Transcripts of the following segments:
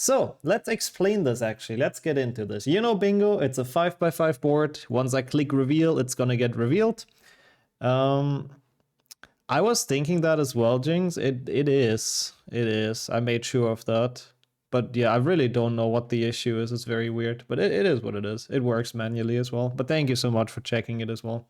So let's explain this actually. Let's get into this. You know bingo, it's a 5x5 board. Once I click reveal, it's gonna get revealed. I was thinking that as well, Jinx. It is. I made sure of that. But yeah, I really don't know what the issue is. It's very weird. But it is what it is. It works manually as well. But thank you so much for checking it as well.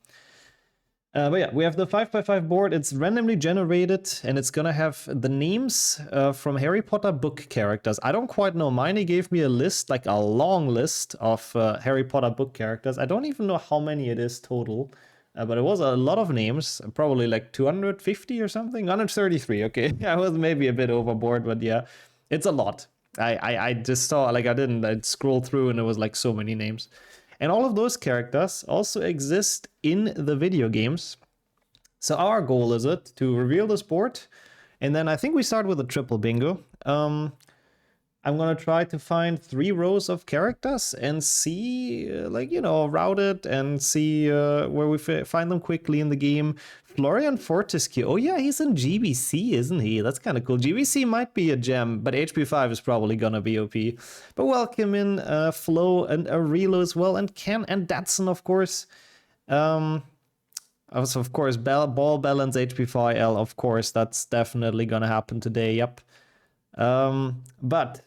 But yeah, we have the 5x5 board. It's randomly generated, and it's gonna have the names from Harry Potter book characters. I don't quite know. Mine gave me a list, like a long list of Harry Potter book characters. I don't even know how many it is total. But it was a lot of names, probably like 250 or something. 133, okay. I was maybe a bit overboard, but yeah, it's a lot. I just saw, like, I'd scroll through and it was like so many names. And all of those characters also exist in the video games. So our goal is it to reveal this board. And then I think we start with a triple bingo. I'm gonna try to find 3 rows of characters and see, like, you know, route it and see where we find them quickly in the game. Florian Fortescue. Oh yeah, he's in GBC, isn't he? That's kind of cool. GBC might be a gem, but HP5 is probably gonna be OP. But welcome in Flo and Arilo as well, and Ken and Datsun, of course. Also, of course, ball balance HP5L, of course, that's definitely gonna happen today, yep. But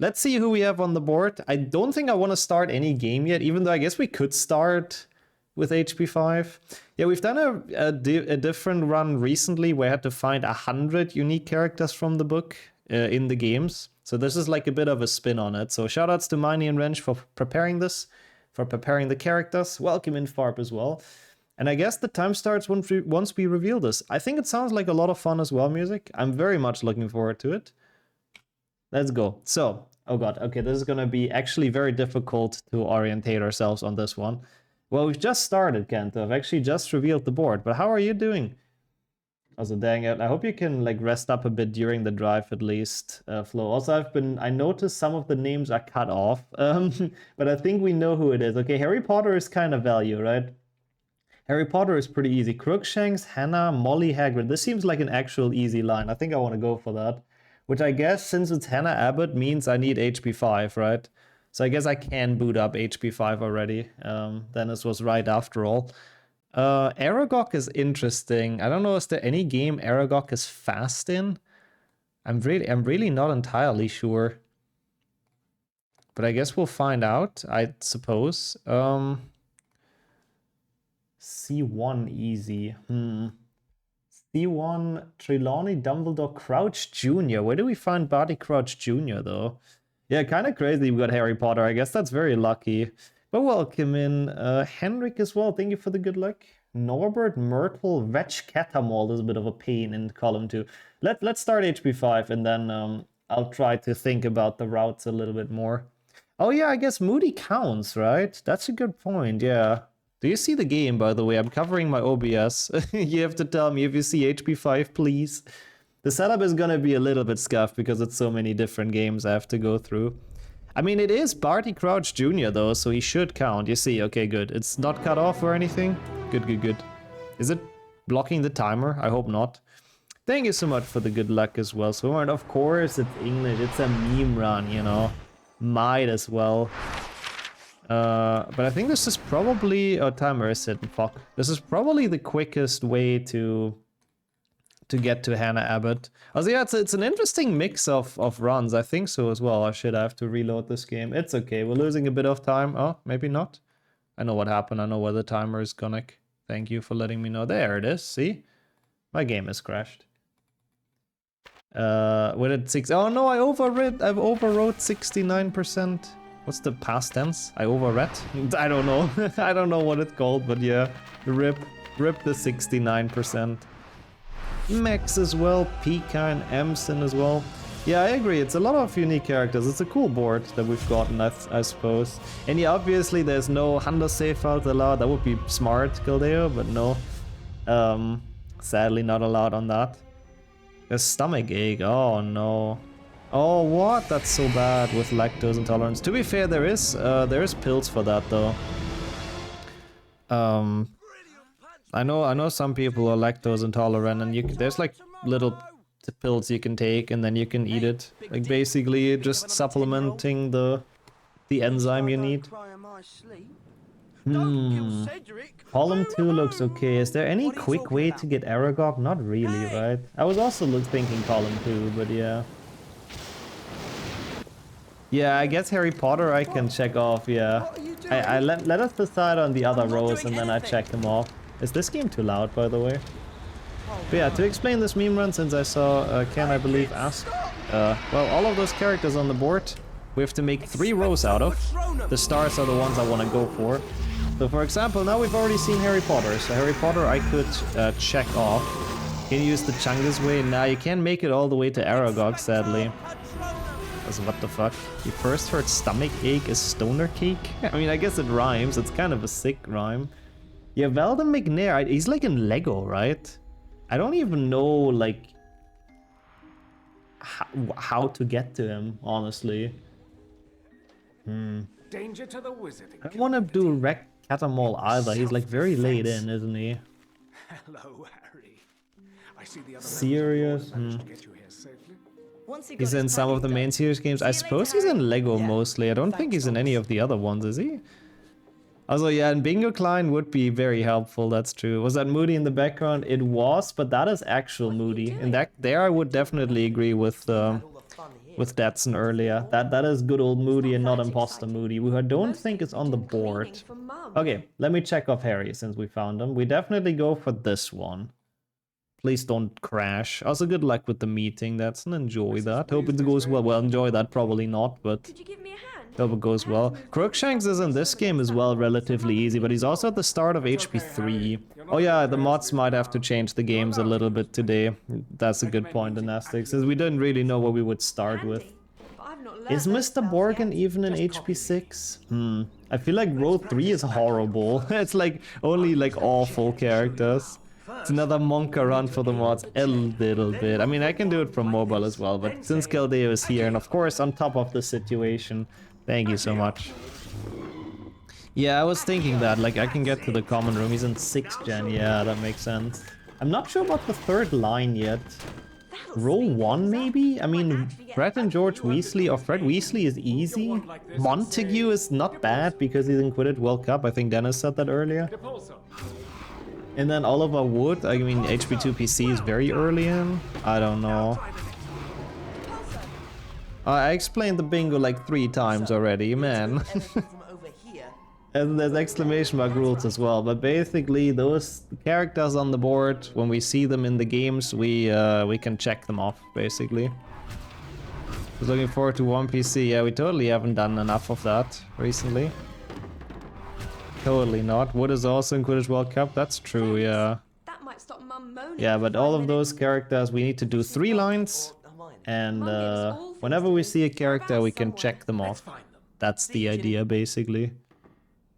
let's see who we have on the board. I don't think I want to start any game yet, even though I guess we could start with HP5. Yeah, we've done a different run recently where I had to find 100 unique characters from the book in the games. So this is like a bit of a spin on it. So shoutouts to Miney and Wrench for preparing this, for preparing the characters. Welcome in Farp as well. And I guess the time starts once we reveal this. I think it sounds like a lot of fun as well, music. I'm very much looking forward to it. Let's go. So, oh god, okay, this is gonna be actually very difficult to orientate ourselves on this one. Well, we've just started, Kento. I've actually just revealed the board, but how are you doing? Also, dang it, I hope you can like rest up a bit during the drive at least, Flo. Also, I noticed some of the names are cut off, but I think we know who it is. Okay, Harry Potter is kind of value, right? Harry Potter is pretty easy. Crookshanks, Hannah, Molly, Hagrid. This seems like an actual easy line. I think I want to go for that. Which I guess, since it's Hannah Abbott, means I need HP5, right? So I guess I can boot up HP5 already. Then this was right after all. Aragog is interesting. I don't know, is there any game Aragog is fast in? I'm really not entirely sure. But I guess we'll find out, I suppose. C1 easy. C1, Trelawney, Dumbledore, Crouch Jr. Where do we find Barty Crouch Jr. though? Yeah, kind of crazy we got Harry Potter. I guess that's very lucky. But welcome in Henrik as well. Thank you for the good luck. Norbert, Myrtle, Vetch Catamol is a bit of a pain in column 2. Let's start HP5 and then I'll try to think about the routes a little bit more. Oh yeah, I guess Moody counts, right? That's a good point, yeah. Do you see the game, by the way? I'm covering my OBS. You have to tell me if you see HP5, please. The setup is gonna be a little bit scuffed because it's so many different games I have to go through. I mean, it is Barty Crouch Jr. though, so he should count. You see, okay, good. It's not cut off or anything? Good, good, good. Is it blocking the timer? I hope not. Thank you so much for the good luck as well. So, and of course, it's English. It's a meme run, you know. Might as well. But I think this is probably... Oh, timer is hidden. Fuck. This is probably the quickest way to get to Hannah Abbott. Also, yeah, it's an interesting mix of runs. I think so as well. Oh, shit, I have to reload this game. It's okay. We're losing a bit of time. Oh, maybe not. I know what happened. I know where the timer is gonna... Thank you for letting me know. There it is. See? My game has crashed. When it's 6... Oh, no, I've overwrote 69%. What's the past tense? I overread? I don't know. I don't know what it's called, but yeah. Rip the 69%. Max as well, Pika and Emson as well. Yeah, I agree. It's a lot of unique characters. It's a cool board that we've gotten, I suppose. And yeah, obviously there's no Hundo save out allowed. That would be smart, Gildeo, but no. Sadly not allowed on that. A stomach ache. Oh no. Oh, what? That's so bad with lactose intolerance. To be fair, there is pills for that though. I know some people are lactose intolerant, and there's like little pills you can take, and then you can eat it. Like basically just supplementing the enzyme you need. Column 2 looks okay. Is there any quick way to get Aragog? Not really, right? I was also thinking column 2, but yeah. Yeah, I guess Harry Potter I can check off, yeah. I let us decide on the other rows and then I check them off. Is this game too loud, by the way? But yeah, to explain this meme run, since I saw Ken, I believe, ask. Well, all of those characters on the board, we have to make 3 rows out of. The stars are the ones I want to go for. So for example, now we've already seen Harry Potter. So Harry Potter I could check off. Can you use the Chungus way? Nah, you can't make it all the way to Aragog, sadly. What the fuck? You first heard stomach ache is stoner cake? I mean, I guess it rhymes. It's kind of a sick rhyme. Yeah, Veldon McNair, he's like in Lego, right? I don't even know, like, how to get to him, honestly. Danger to the wizard. I don't want to do Rec Catamol either. He's like very late in, isn't he? Hello, Harry. I see the other Serious? safely. He's in some of the main series games. I suppose he's in Lego mostly. I don't think he's in any of the other ones, is he? Also, yeah, and Bingo Klein would be very helpful, that's true. Was that Moody in the background? It was, but that is actual Moody. And there I would definitely agree with Datsun earlier. That is good old Moody and not imposter Moody, who I don't think is on the board. Okay, let me check off Harry since we found him. We definitely go for this one. Please don't crash. Also, good luck with the meeting. That's an enjoy that. Hope it goes well. Well, enjoy that probably not, but Could you give me a hand? hope it goes well. Crookshanks is in this game as well, relatively easy, but he's also at the start of HP 3. Oh yeah, the mods might have to change the games a little bit today. That's a good point, Dynastic, since we didn't really know what we would start with. But I've not learned Is those Mr. spells Borgin yet. even in HP 6? I feel like row 3 is horrible. It's like only like awful characters. It's another Monka run for the mods, a little bit. I mean, I can do it from mobile as well, but since Caldeo is here, and of course on top of the situation, thank you so much. Yeah, I was thinking that, like, I can get to the common room. He's in 6th gen, yeah, that makes sense. I'm not sure about the 3rd line yet. Row 1, maybe? I mean, Fred and George Weasley, or Fred Weasley is easy. Montague is not bad because he's in Quidditch World Cup. I think Dennis said that earlier. And then Oliver Wood, I mean, HP2 PC is very early in. I don't know. I explained the bingo like 3 times already, man. And there's exclamation mark rules as well, but basically those characters on the board, when we see them in the games, we can check them off, basically. I was looking forward to one PC. Yeah, we totally haven't done enough of that recently. Totally not. Wood is also in Quidditch World Cup. That's true, yeah. That might stop Mum moaning. Yeah, but all of those characters, we need to do 3 lines. And whenever we see a character, we can check them off. That's the idea, basically.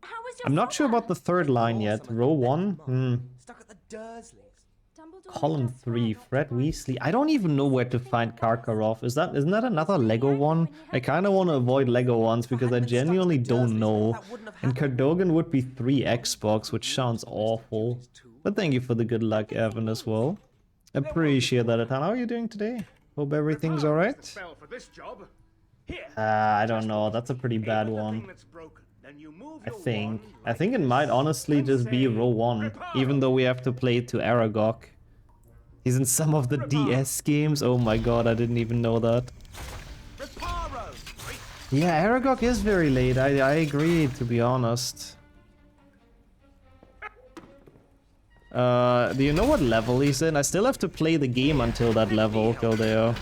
How was your I'm not sure about the 3rd line yet. Row 1? Stuck at the Dursleys. Column 3, Fred Weasley. I don't even know where to find Karkaroff. Isn't that another Lego one? I kind of want to avoid Lego ones because I genuinely don't know. And Cardogan would be 3 Xbox, which sounds awful. But thank you for the good luck, Evan, as well. Appreciate that a ton. How are you doing today? Hope everything's alright. I don't know. That's a pretty bad one. I think it might honestly just be row 1, even though we have to play to Aragog. He's in some of the DS games. Oh my god, I didn't even know that. Yeah, Aragog is very late. I agree, to be honest. Do you know what level he's in? I still have to play the game until that level, Kildeo.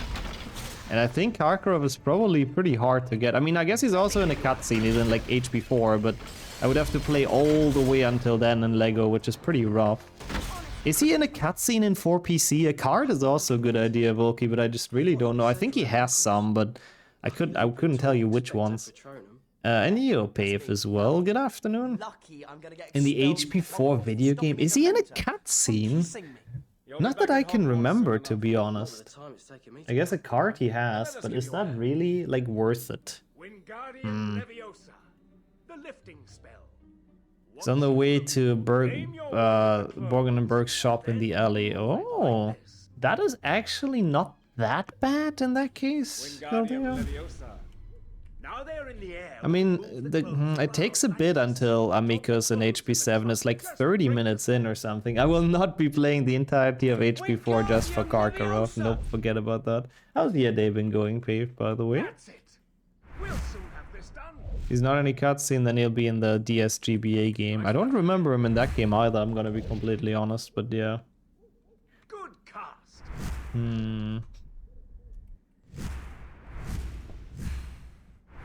And I think Karkaroff is probably pretty hard to get. I mean, I guess he's also in a cutscene. He's in like HP 4, but I would have to play all the way until then in Lego, which is pretty rough. Is he in a cutscene in 4PC? A card is also a good idea, Volky, but I just really don't know. I think he has some, but I couldn't tell you which ones. And Eopave as well. Good afternoon. In the HP 4 video game, is he in a cutscene? Not that I can remember, to be honest. I guess a card he has, but is that really, like, worth it? It's on the way to Borgen and Berg's shop in the alley. Oh, That is actually not that bad in that case, Galdeo. Now they're in the air. I mean, it takes a bit until Amiko's in HP 7. It's like 30 minutes in or something. I will not be playing the entirety of HP 4 just for Karkaroff. Nope, forget about that. How's your day been going, Pave, by the way? That's it. We'll soon have this done. He's not in any cutscene, then he'll be in the DSGBA game. I don't remember him in that game either, I'm gonna be completely honest, but yeah. Good cast.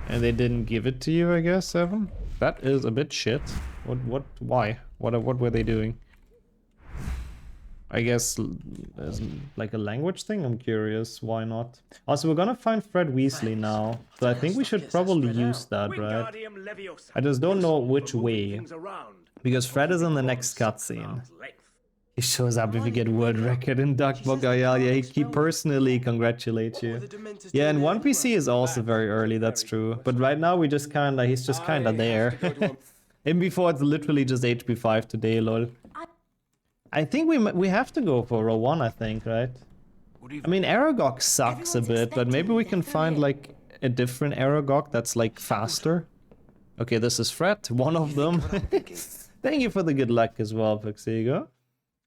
And they didn't give it to you, I guess, Evan? That is a bit shit. Why? What were they doing? I guess as like a language thing? I'm curious, why not? Also, we're gonna find Fred Weasley now, so I think we should probably use that, right? Wingardium Leviosa. I just don't know which For moving way, things around. because Fred is in the next cutscene. Arm's length. He shows up if you get world record in Duckbook. Oh, yeah, he personally congratulates you. Yeah, and 1PC is also very early, that's true. But right now we just kinda, he's just kinda there. And before it's literally just HP 5 today, lol. I think we have to go for row 1, I think, right? I mean, Aragog sucks a bit, but maybe we can find like a different Aragog that's like faster. Okay, this is Fred, one of them. Thank you for the good luck as well, Pixigo.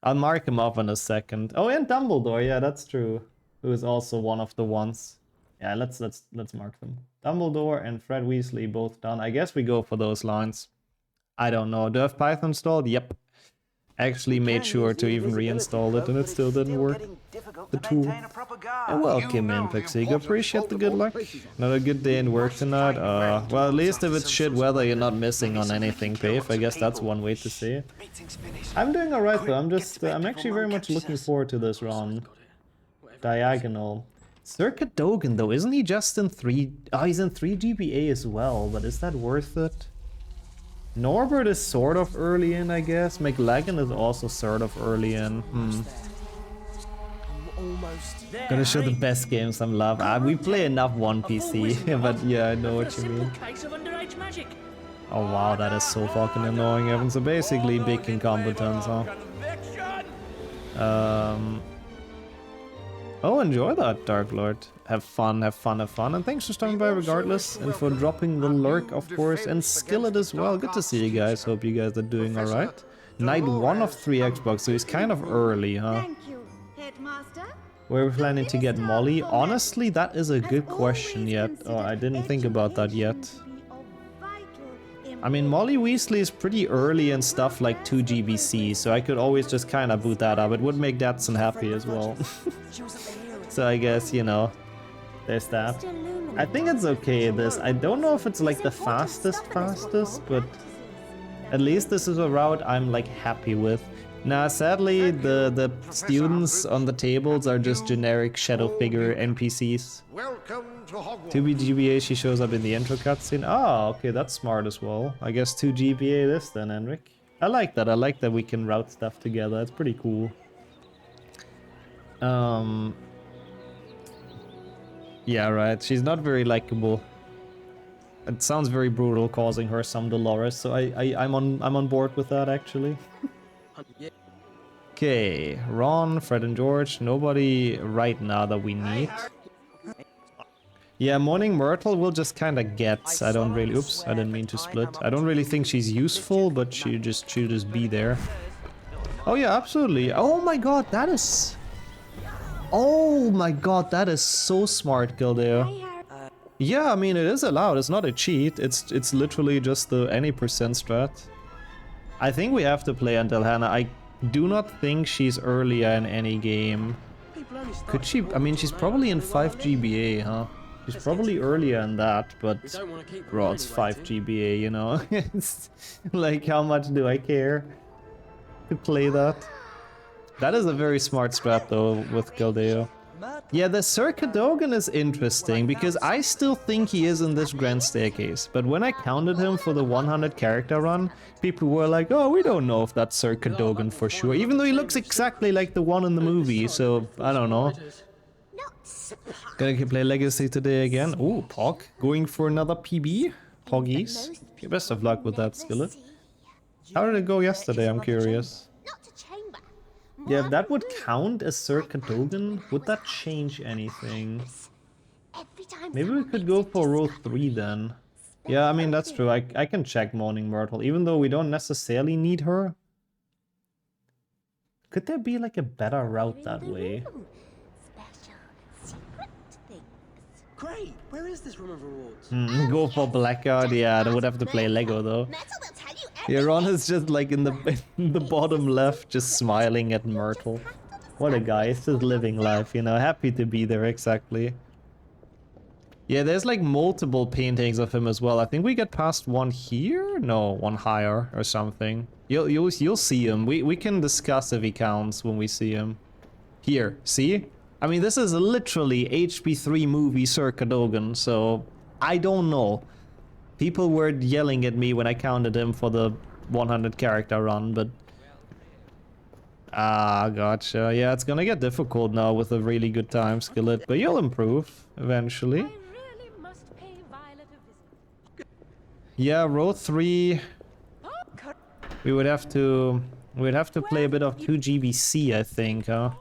I'll mark him off in a second. Oh, and Dumbledore, yeah, that's true. Who is also one of the ones. Yeah, let's mark them. Dumbledore and Fred Weasley both done. I guess we go for those lines. I don't know. Do I have Python installed? Yep. Actually made sure to even reinstall it and it still didn't work. The tool. And welcome in, Pixigo. Appreciate the good luck. Another good day in work tonight. Well, at least if it's shit weather, you're not missing on anything, Pave. I guess that's one way to say it. I'm doing alright though. I'm actually very much looking forward to this run. Diagonal. Sir Cadogan though, isn't he just in 3... Oh, he's in 3 GBA as well, but is that worth it? Norbert is sort of early in, I guess. McLagan is also sort of early in. Gonna show the best games I'm love. We play enough 1PC, but yeah, I know what you mean. Oh wow, that is so fucking annoying, Evan. So basically, big incompetence, huh? Oh, enjoy that, Dark Lord. Have fun, have fun, have fun. And thanks for stopping by regardless. And for dropping the lurk, of course. And Skillet as well. Good to see you guys. Hope you guys are doing alright. Night 1 of 3 Xbox, so he's kind of early, huh? Thank you, Headmaster. Where are we planning to get Molly? Honestly, that is a good question yet. Oh, I didn't think about that yet. I mean, Molly Weasley is pretty early and stuff like 2 GBC, so I could always just kind of boot that up. It would make Datsun happy as well. So I guess, you know, there's that. I think it's okay, this. I don't know if it's like the fastest, but at least this is a route I'm like happy with. Now, sadly, the students on the tables are just generic shadow figure NPCs. Welcome to Hogwarts. 2 GBA, she shows up in the intro cutscene. Oh, okay, that's smart as well. I guess 2 GBA this then, Enric. I like that. I like that we can route stuff together. It's pretty cool. Yeah, right. She's not very likable. It sounds very brutal, causing her some Dolores. So I'm on board with that actually. Okay, Ron, Fred, and George. Nobody right now that we need. Yeah, Morning Myrtle will just kind of get. I don't really. Oops, I didn't mean to split. I don't really think she's useful, but she'll just be there. Oh yeah, absolutely. Oh my god, that is. Oh my god, that is so smart, Gildeo. Yeah, I mean it is allowed. It's not a cheat. It's literally just the any percent strat. I think we have to play until Hannah. I do not think she's earlier in any game. Could she? I mean, she's probably in 5 GBA, huh? She's probably earlier in that, but bro, it's 5 GBA, you know? It's like, how much do I care to play that? That is a very smart strat though with Gildeo. Yeah, the Sir Cadogan is interesting because I still think he is in this Grand Staircase, but when I counted him for the 100 character run, people were like, oh, we don't know if that's Sir Cadogan for sure, even though he looks exactly like the one in the movie, so I don't know. Gonna play Legacy today again. Oh, Pog, going for another PB? Poggies? Best of luck with that, Skillet. How did it go yesterday, I'm curious. Yeah, if that would count as Sir Cadogan, would that change anything? Maybe we could go for row 3 then. Yeah, I mean, that's true. I can check Moaning Myrtle, even though we don't necessarily need her. Could there be like a better route that way? Great. Where is this room of rewards? Go for Blackout. Yeah, they would have to play Lego though. Yeah, Ron is just like in the bottom left, just smiling at Myrtle. What a guy, he's just living life, you know, happy to be there, exactly. Yeah, there's like multiple paintings of him as well. I think we get past one here? No, one higher or something. You'll see him. We can discuss if he counts when we see him. Here, see? I mean, this is literally HP3 movie Sir Cadogan, so I don't know. People were yelling at me when I counted him for the 100 character run, but... Ah, gotcha. Yeah, it's gonna get difficult now with a really good time skillet, but you'll improve eventually. Yeah, row 3. We'd have to play a bit of 2GBC, I think, huh?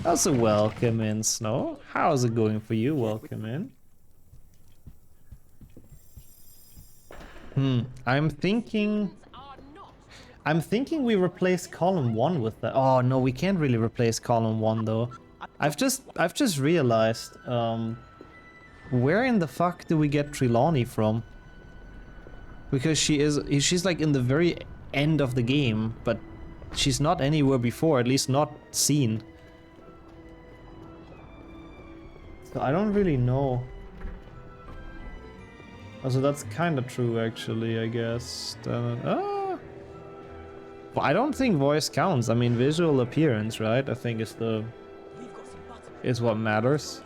Also, welcome in, Snow. How's it going for you? Welcome in. I'm thinking we replace column 1 with that. Oh no, we can't really replace column 1 though. I've just realized, where in the fuck do we get Trelawney from? Because she's like in the very end of the game, but she's not anywhere before, at least not seen. So I don't really know. Also, that's kind of true, actually, I guess. Well, I don't think voice counts. I mean, visual appearance, right? I think is what matters.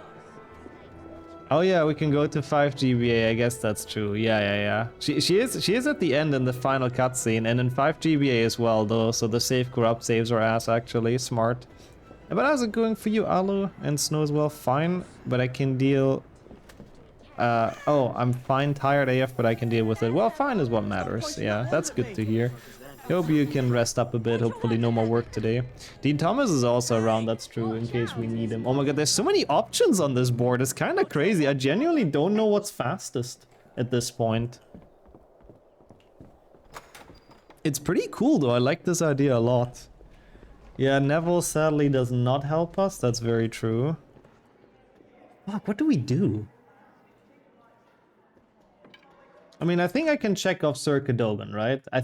Oh yeah, we can go to 5 GBA. I guess that's true. Yeah. She is at the end in the final cutscene, and in 5 GBA as well, though. So the save corrupt saves her ass. Actually, smart. But how's it going for you, Alu and Snow as well? Fine, but I can deal. Oh, I'm fine, tired AF, but I can deal with it. Well, fine is what matters. Yeah, that's good to hear. Hope you can rest up a bit. Hopefully no more work today. Dean Thomas is also around, that's true, in case we need him. Oh my god, there's so many options on this board. It's kind of crazy. I genuinely don't know what's fastest at this point. It's pretty cool though. I like this idea a lot. Yeah, Neville sadly does not help us. That's very true. Fuck, what do we do? I mean, I think I can check off Sir Cadogan, right? I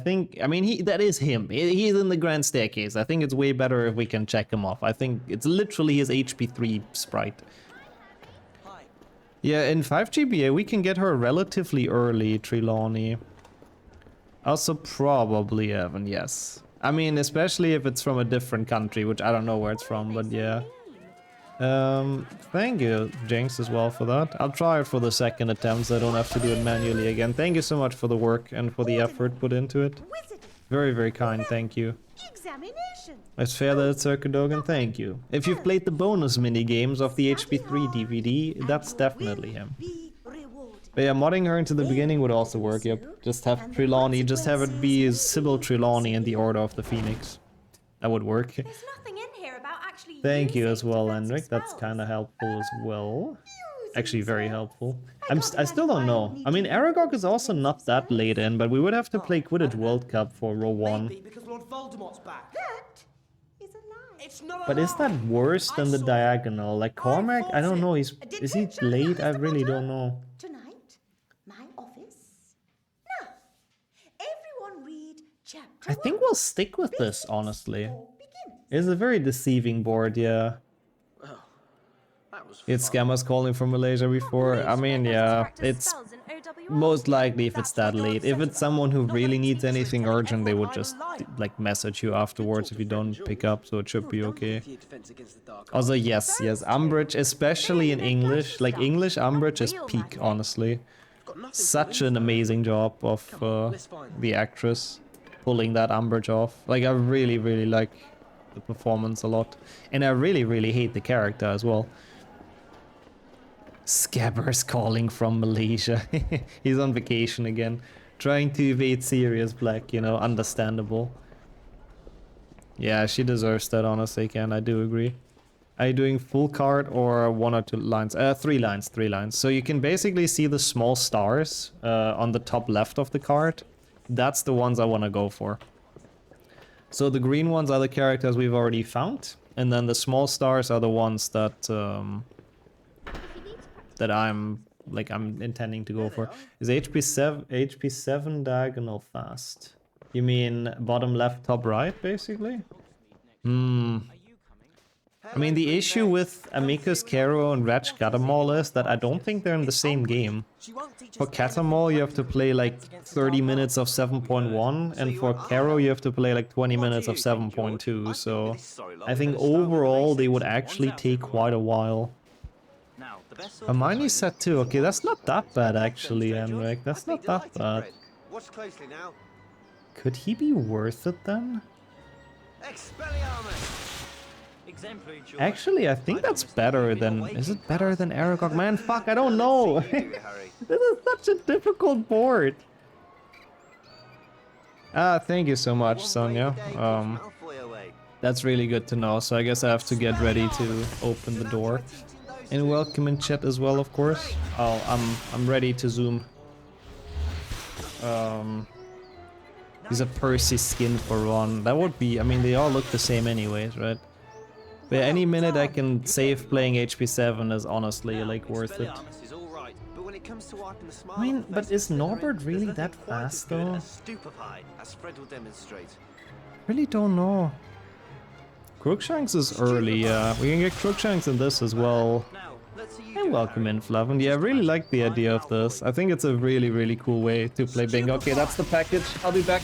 mean, that is him. He's in the Grand Staircase. I think it's way better if we can check him off. I think it's literally his HP3 sprite. Hi. Yeah, in 5 GBA, we can get her relatively early, Trelawney. Also, probably Evan, yes. I mean, especially if it's from a different country, which I don't know where it's from, but yeah. Thank you, Jinx, as well for that. I'll try it for the second attempt, so I don't have to do it manually again. Thank you so much for the work and for the effort put into it. Very, very kind, thank you. It's fair that it's Sir Cadogan, thank you. If you've played the bonus mini-games of the HP3 DVD, that's definitely him. But yeah, modding her into the beginning would also work, yep. Just have Trelawney, just have it be Sybil Trelawney in the Order of the Phoenix. That would work. There's nothing in here about actually Thank you as well, defensive Hendrik. That's spells. kind of helpful as well. Actually, very helpful. I still don't know. I mean, Aragog is also not that late in, but we would have to play Quidditch World Cup for row 1. Maybe because Lord Voldemort's back. That is a lie. It's not a But is that lie. worse than the I saw it. diagonal? Like Cormac? I don't know. Is he late? I really don't know. Tonight, my office. Now, everyone read chapter I think we'll stick with this, honestly. begins. It's a very deceiving board, yeah. Oh, that was It's fun. scammers calling from Malaysia before. I mean, yeah, it's most likely if it's that late. If it's someone who really needs anything urgent, they would just like message you afterwards if you don't pick up, so it should be okay. For your defense against the dark Also, yes, Umbridge, especially in English. Like, English Umbridge is peak, honestly. Got nothing Such to lose. an amazing job of the actress pulling that Umbridge off. Like, I really, really like the performance a lot. And I really, really hate the character as well. Scabbers calling from Malaysia. He's on vacation again. Trying to evade Sirius Black, you know, understandable. Yeah, she deserves that, honestly, Ken. I do agree. Are you doing full card or 1 or 2 lines? 3 lines, 3 lines. So you can basically see the small stars on the top left of the card. That's the ones I want to go for. So the green ones are the characters we've already found. And then the small stars are the ones that I'm intending to go for. Is HP7 diagonal fast? You mean bottom left, top right, basically? I mean, the issue with Amicus, Kero, and Reg Katamol is that I don't think they're in the same game. For Katamol, you have to play like 30 minutes of 7.1, and for Kero, you have to play like 20 minutes of 7.2, so I think overall they would actually take quite a while. Hermione's set 2, okay, that's not that bad actually, Henrik, that's not that bad. Watch closely now. Could he be worth it then? Expelliarmus! Actually, I think that's better than... Is it better than Aragog? Man, fuck, I don't know! This is such a difficult board! Ah, thank you so much, Sonia. That's really good to know, so I guess I have to get ready to open the door. And welcome in chat as well, of course. Oh, I'm ready to zoom. Use a Percy skin for Ron. That would be... I mean, they all look the same anyways, right? But any minute I can save playing HP7 is honestly, like, worth it. I mean, but is Norbert really that fast, though? Really don't know. Crookshanks is early, yeah. We can get Crookshanks in this as well. And welcome in, Flavin. Yeah, I really like the idea of this. I think it's a really, really cool way to play bingo. Okay, that's the package. I'll be back.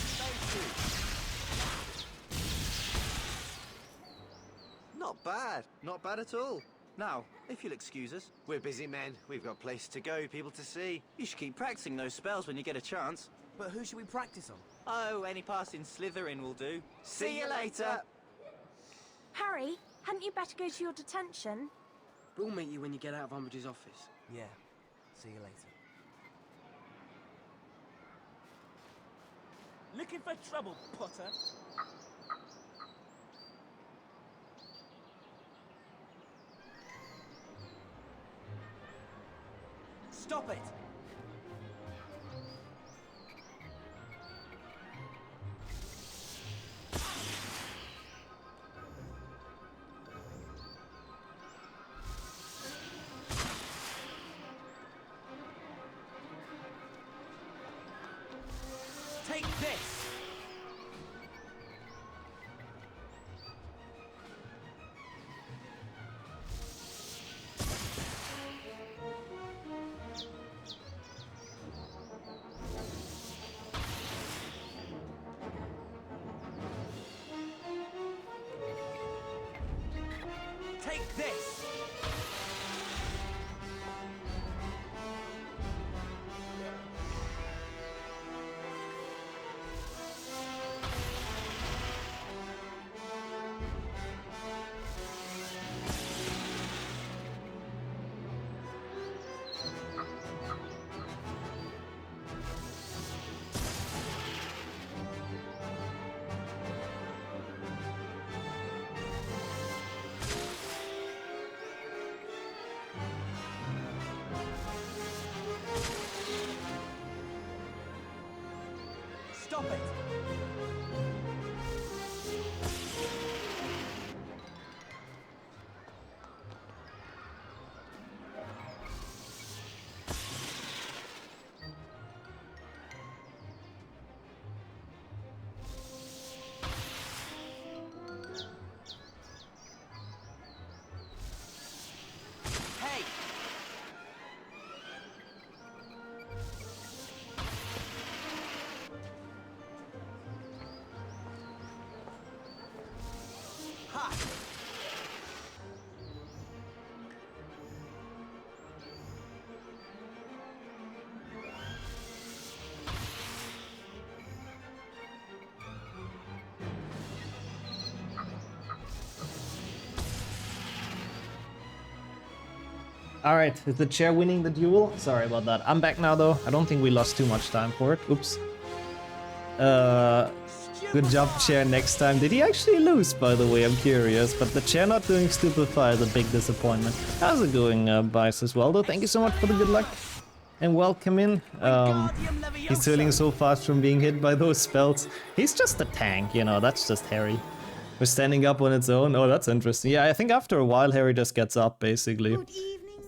Not bad at all. Now, if you'll excuse us, we're busy men. We've got places to go, people to see. You should keep practicing those spells when you get a chance. But who should we practice on? Oh, any passing Slytherin will do. See you later! Harry, hadn't you better go to your detention? We'll meet you when you get out of Umbridge's office. Yeah. See you later. Looking for trouble, Potter? Stop it! Take this! Take this! Stop it! Hey! Ha! Alright, is the chair winning the duel? Sorry about that. I'm back now though. I don't think we lost too much time for it. Oops. Good job, Chair, next time. Did he actually lose, by the way? I'm curious. But the Chair not doing Stupefy is a big disappointment. How's it going, Bice, as well, though? Thank you so much for the good luck. And welcome in. He's healing so fast from being hit by those spells. He's just a tank, you know, that's just Harry. We're standing up on its own. Oh, that's interesting. Yeah, I think after a while, Harry just gets up, basically.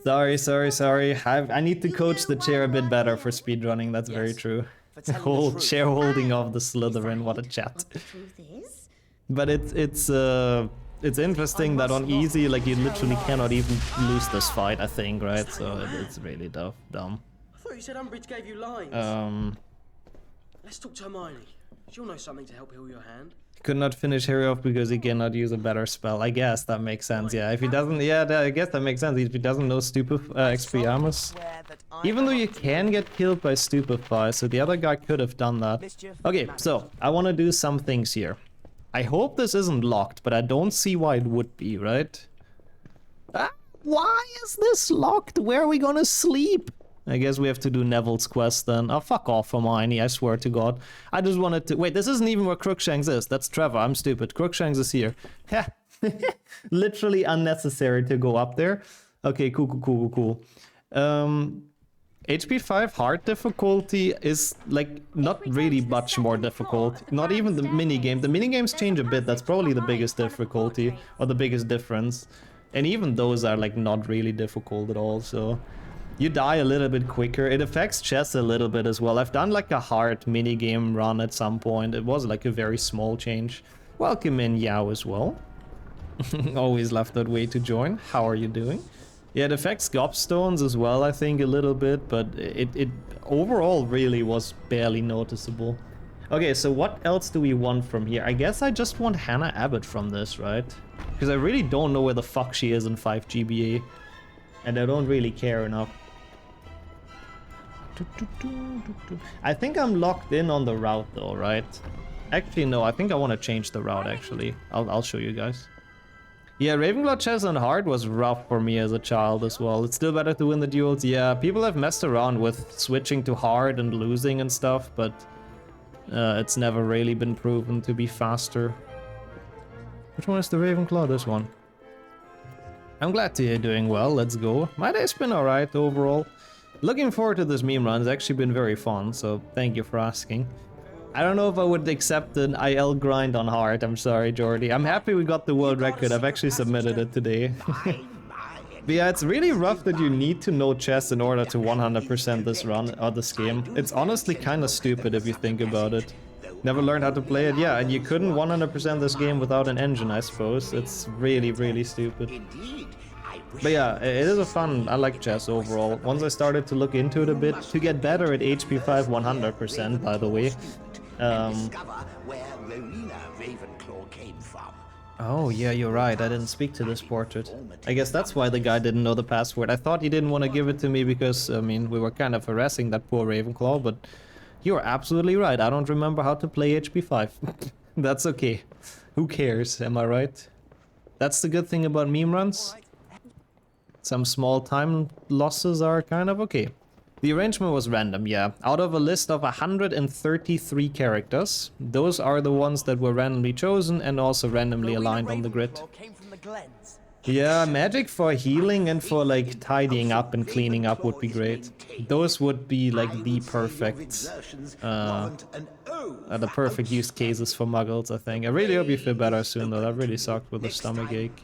Sorry. I need to coach the Chair a bit better for speedrunning, that's very true. The whole chair holding of the Slytherin, what a chat. The truth is, But it's interesting that on easy, like, you literally cannot even lose this fight, I think, right? So it's really dumb. I thought you said Umbridge gave you lines. Let's talk to Hermione. She'll know something to help heal your hand. Could not finish Harry off because he cannot use a better spell. I guess that makes sense, yeah. If he doesn't, I guess that makes sense. If he doesn't know Expelliarmus. Even though you can get killed by Stupefy, so the other guy could have done that. Okay, so I want to do some things here. I hope this isn't locked, but I don't see why it would be, right? Why is this locked? Where are we gonna sleep? I guess we have to do Neville's quest then. Oh, fuck off, Hermione, I swear to God. I just wanted to... Wait, this isn't even where Crookshanks is. That's Trevor, I'm stupid. Crookshanks is here. Ha! Literally unnecessary to go up there. Okay, cool. HP 5 hard difficulty is, like, not really much more difficult. Not even the minigame. The minigames change a bit. That's probably the biggest difficulty, or the biggest difference. And even those are, like, not really difficult at all, so... You die a little bit quicker. It affects chess a little bit as well. I've done like a hard minigame run at some point. It was like a very small change. Welcome in, Yao, as well. Always left that way to join. How are you doing? Yeah, it affects gobstones as well, I think, a little bit, but it overall really was barely noticeable. Okay, so what else do we want from here? I guess I just want Hannah Abbott from this, right? Because I really don't know where the fuck she is in 5 GBA. And I don't really care enough. I think I'm locked in on the route though, right? Actually, no, I think I want to change the route, actually. I'll show you guys. Yeah, Ravenclaw chess on hard was rough for me as a child as well. It's still better to win the duels. Yeah, people have messed around with switching to hard and losing and stuff, but it's never really been proven to be faster. Which one is the Ravenclaw? This one. I'm glad to hear you're doing well, let's go. My day's been alright overall. Looking forward to this meme run, it's actually been very fun, so thank you for asking. I don't know if I would accept an IL grind on hard, I'm sorry, Jordy. I'm happy we got the world record, I've actually submitted it today. But yeah, it's really rough that you need to know chess in order to 100% this run, or this game. It's honestly kinda stupid if you think about it. Never learned how to play it, yeah, and you couldn't 100% this game without an engine, I suppose. It's really stupid. But yeah, it is a fun, I like chess overall. Once I started to look into it a bit, to get better at HP 5 100%, by the way. Oh yeah, you're right, I didn't speak to this portrait. I guess that's why the guy didn't know the password. I thought he didn't want to give it to me because, I mean, we were kind of harassing that poor Ravenclaw, but you're absolutely right, I don't remember how to play HP 5. That's okay. Who cares, am I right? That's the good thing about meme runs. Some small time losses are kind of okay. The arrangement was random, yeah. Out of a list of 133 characters, those are the ones that were randomly chosen and also randomly aligned on the grid. Yeah, magic for healing and for like tidying up and cleaning up would be great. Those would be like the perfect use cases for muggles, I think. I really hope you feel better soon though, that really sucked with the stomach ache.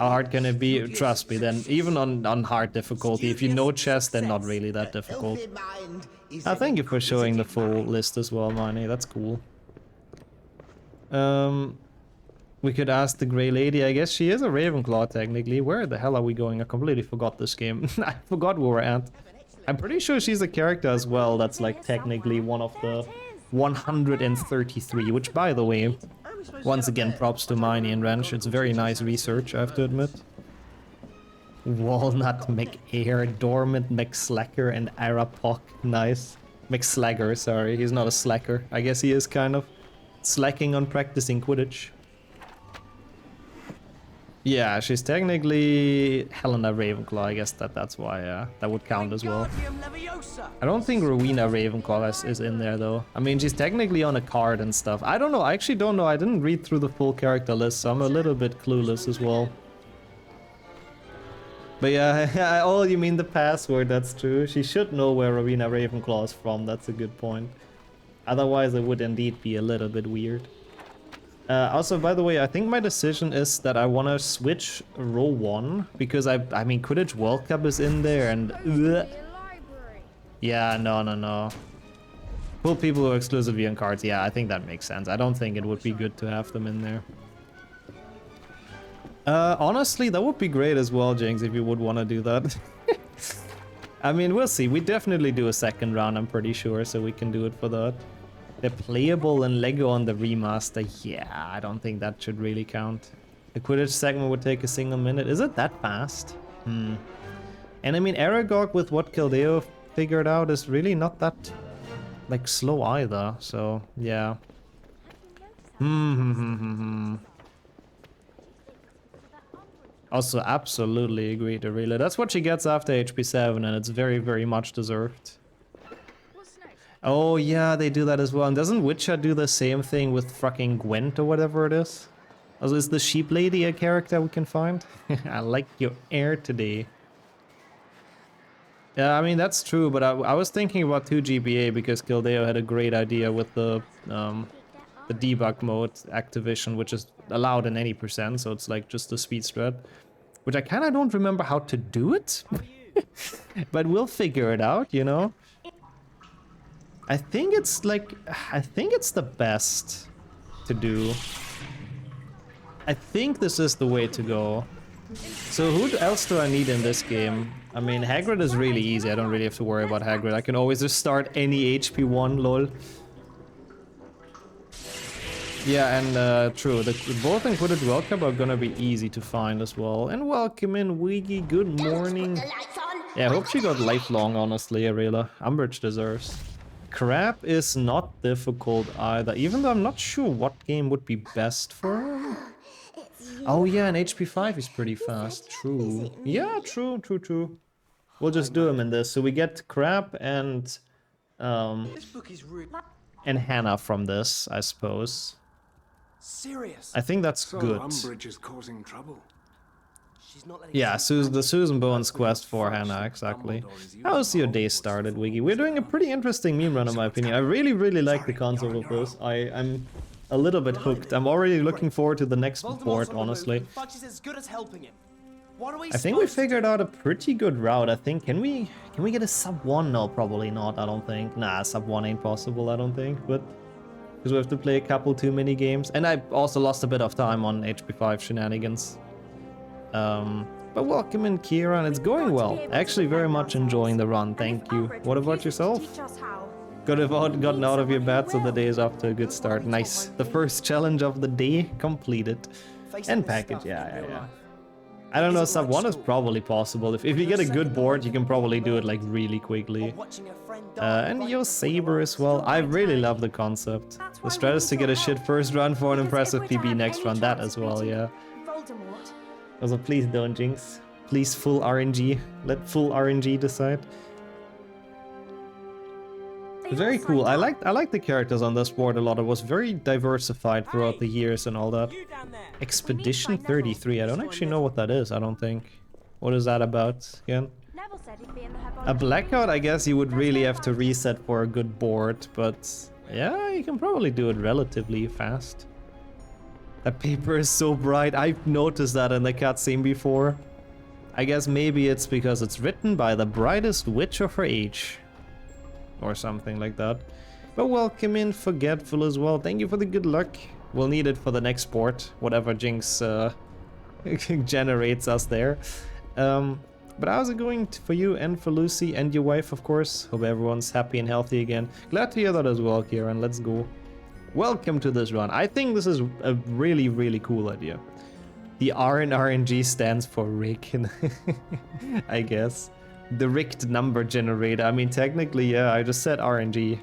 How hard can it be? Trust me, then even on hard difficulty, if you know chess, then not really that difficult. Thank you for showing the full list as well, Marnie, that's cool. We could ask the Grey Lady, I guess she is a Ravenclaw technically. Where the hell are we going? I completely forgot this game. I forgot where we're at. I'm pretty sure she's a character as well that's like technically one of the 133, which by the way, once again props to Miney and Wrench, it's very nice research, I have to admit. Walnut, McAir, Dormant, McSlacker, and Arapok, nice. McSlagger, sorry, he's not a slacker. I guess he is kind of slacking on practicing Quidditch. Yeah, she's technically Helena Ravenclaw. I guess that's why, yeah. That would count as well. I don't think Rowena Ravenclaw is in there, though. I mean, she's technically on a card and stuff. I don't know. I actually don't know. I didn't read through the full character list, so I'm a little bit clueless as well. But yeah, oh, you mean the password. That's true. She should know where Rowena Ravenclaw is from. That's a good point. Otherwise, it would indeed be a little bit weird. Also, by the way, I think my decision is that I want to switch row 1 because I mean, Quidditch World Cup is in there and yeah, no. Pull people who are exclusively on cards. Yeah, I think that makes sense. I don't think it would be good to have them in there. Honestly, that would be great as well, Jinx, if you would want to do that. I mean, we'll see. We definitely do a second round, I'm pretty sure, so we can do it for that. They're playable in Lego on the remaster. Yeah, I don't think that should really count. The Quidditch segment would take a single minute. Is it that fast? And I mean, Aragog with what Kildeo figured out is really not that, like, slow either. So, yeah. Also, absolutely agree to Rila. That's what she gets after HP 7, and it's very, very much deserved. Oh yeah, they do that as well. And doesn't Witcher do the same thing with fucking Gwent or whatever it is? Also, is the Sheep Lady a character we can find? I like your air today. Yeah, I mean, that's true, but I was thinking about 2GBA because Kildeo had a great idea with the debug mode activation, which is allowed in any percent, so it's like just a speed strat. Which I kind of don't remember how to do it, but we'll figure it out, you know? I think it's the best to do. I think this is the way to go. So who else do I need in this game? I mean, Hagrid is really easy. I don't really have to worry about Hagrid. I can always just start any HP 1, lol. Yeah, and true, both in Quidditch World Cup are gonna be easy to find as well. And welcome in, Wiggy. Good morning. Yeah, I hope she got lifelong, honestly, Arela. Umbridge deserves. Crab is not difficult either, even though I'm not sure what game would be best for him. Oh yeah, and HP 5 is pretty fast. True. Yeah, true. We'll just do him in this. So we get Crab and Hannah from this, I suppose. Serious. I think that's So good. Umbridge is causing trouble. She's not letting Yeah, us- the Susan Bowen's quest for Hannah, exactly. How's your day started, Wiggy? We're doing a pretty interesting meme run, in my opinion. I really like the concept of this. I'm a little bit hooked. I'm already looking forward to the next board, honestly. Fudge is as good as helping him. What are we I think we supposed to figured out a pretty good route. I think, can we get a sub 1? No, probably not, I don't think. Nah, sub 1 ain't possible, I don't think, but because we have to play a couple too many games. And I also lost a bit of time on HP 5 shenanigans. But welcome in, Kira, and it's going well. Actually, very much enjoying the run, thank you. What about yourself? Gotten out of your bed, so the day is off to a good start. Nice. The first challenge of the day completed. And package, yeah. I don't know, sub 1 is probably possible. If you get a good board, you can probably do it like really quickly. And your Saber as well. I really love the concept. The strat is to get a shit first run for an impressive PB next run. That as well, yeah. Also, please don't jinx. Please full RNG. Let full RNG decide. Very cool. I like the characters on this board a lot. It was very diversified throughout the years and all that. Expedition 33. I don't actually know what that is, I don't think. What is that about again? A Blackout, I guess you would really have to reset for a good board, but yeah, you can probably do it relatively fast. That paper is so bright. I've noticed that in the cutscene before. I guess maybe it's because it's written by the brightest witch of her age. Or something like that. But welcome in, Forgetful as well. Thank you for the good luck. We'll need it for the next sport, whatever Jinx generates us there. But how's it going for you and for Lucy and your wife, of course? Hope everyone's happy and healthy again. Glad to hear that as well, Kieran. Let's go. Welcome to this run. I think this is a really cool idea. The R in RNG stands for Rick, I guess. The rigged number generator. I mean, technically, yeah, I just said RNG.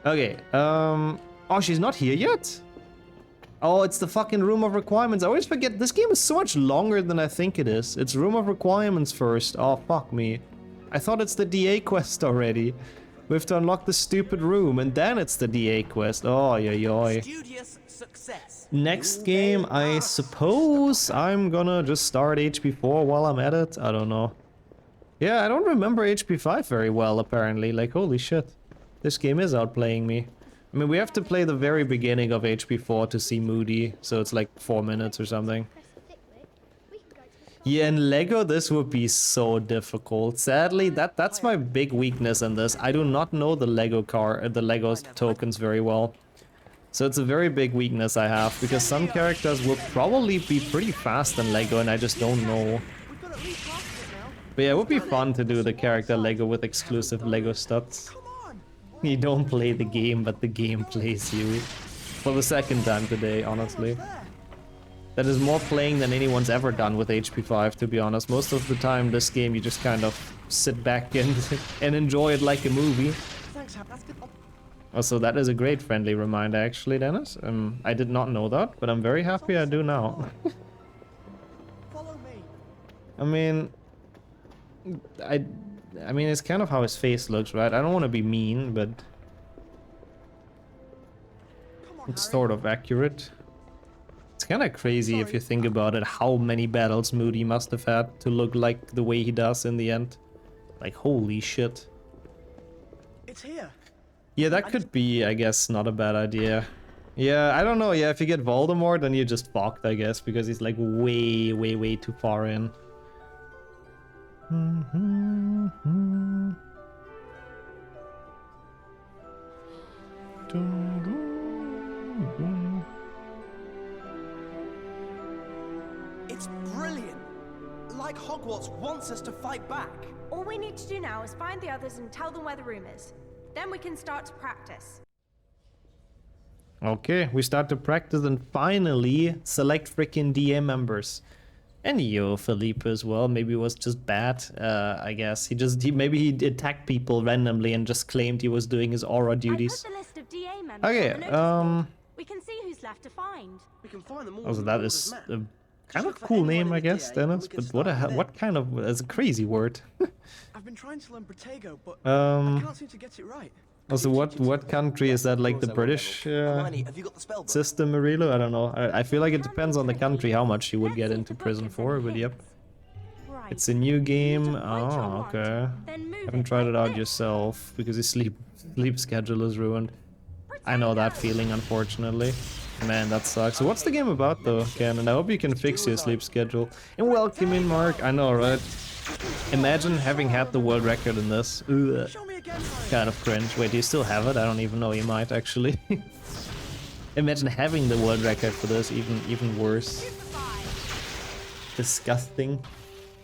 Okay, oh, she's not here yet? Oh, it's the fucking Room of Requirements. I always forget, this game is so much longer than I think it is. It's Room of Requirements first. Oh, fuck me. I thought it's the DA quest already. We have to unlock the stupid room, and then it's the DA quest. Oh, yoy. Studious success. Next game, I suppose I'm gonna just start HP4 while I'm at it. I don't know. Yeah, I don't remember HP5 very well, apparently. Like, holy shit. This game is outplaying me. I mean, we have to play the very beginning of HP4 to see Moody, so it's like 4 minutes or something. Yeah, in Lego, this would be so difficult. Sadly, that's my big weakness in this. I do not know the Lego tokens very well. So it's a very big weakness I have, because some characters will probably be pretty fast in Lego and I just don't know. But yeah, it would be fun to do the character Lego with exclusive Lego stats. You don't play the game, but the game plays you. For the second time today, honestly. That is more playing than anyone's ever done with HP5, to be honest. Most of the time, this game, you just kind of sit back and enjoy it like a movie. Also, that is a great friendly reminder, actually, Dennis. I did not know that, but I'm very happy I do now. I mean, I mean, it's kind of how his face looks, right? I don't want to be mean, but it's sort of accurate. It's kind of crazy if you think about it, how many battles Moody must have had to look like the way he does in the end. Like, holy shit. It's here. Yeah, that could be, I guess, not a bad idea. Yeah, I don't know. Yeah, if you get Voldemort, then you're just fucked, I guess, because he's like way, way, way too far in. It's brilliant. Like Hogwarts wants us to fight back. All we need to do now is find the others and tell them where the room is. Then we can start to practice. Okay, we start to practice and finally select freaking DA members. And yo, Felipe as well. Maybe it was just bad, I guess. Maybe he attacked people randomly and just claimed he was doing his aura duties. I put the list of DA members Okay, on the notice board. We can see who's left to find. We can find them all. Also, on that the is map. a kind look of for cool anyone name, in I the guess, DA, and Dennis. we can But start what kind of, it's a crazy word. I've been trying to learn Protego, but I can't seem to get it right. Also, what country is that? Like the British Hermione, have you got the spell book? system, Marilo? I don't know. I feel like it depends on the country how much you would get into prison for, but yep. Right. It's a new game. You just point your Oh, wand, okay. then move Haven't it tried it like out this. yourself because his sleep schedule is ruined. I know that feeling, unfortunately. Man, that sucks. So what's the game about though, Ken? And I hope you can fix your sleep schedule. And welcome in, Mark. I know, right? Imagine having had the world record in this. Ugh. Show me again, Harry. Kind of cringe. Wait, do you still have it? I don't even know. You might actually. Imagine having the world record for this. Even worse. Disgusting.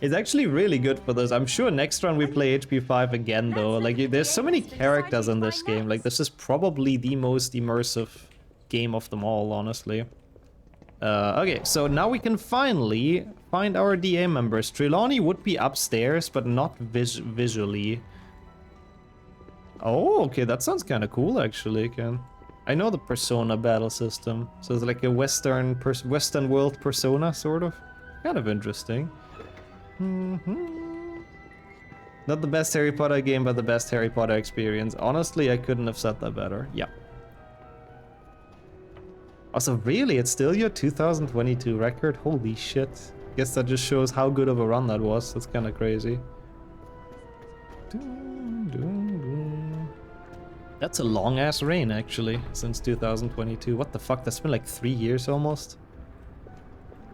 It's actually really good for this. I'm sure next round we play HP5 again though. Like, there's so many characters in this game. Like, this is probably the most immersive game of them all, honestly. Okay, so now we can finally find our DA members. Trelawney would be upstairs, but not visually. Oh, okay, that sounds kind of cool, actually, Ken. I know the Persona battle system, so it's like a Western world Persona, sort of. Kind of interesting. Not the best Harry Potter game, but the best Harry Potter experience. Honestly, I couldn't have said that better. Yeah. Also, really, it's still your 2022 record? Holy shit. Guess that just shows how good of a run that was. That's kind of crazy. That's a long-ass reign, actually, since 2022. What the fuck? That's been like 3 years almost.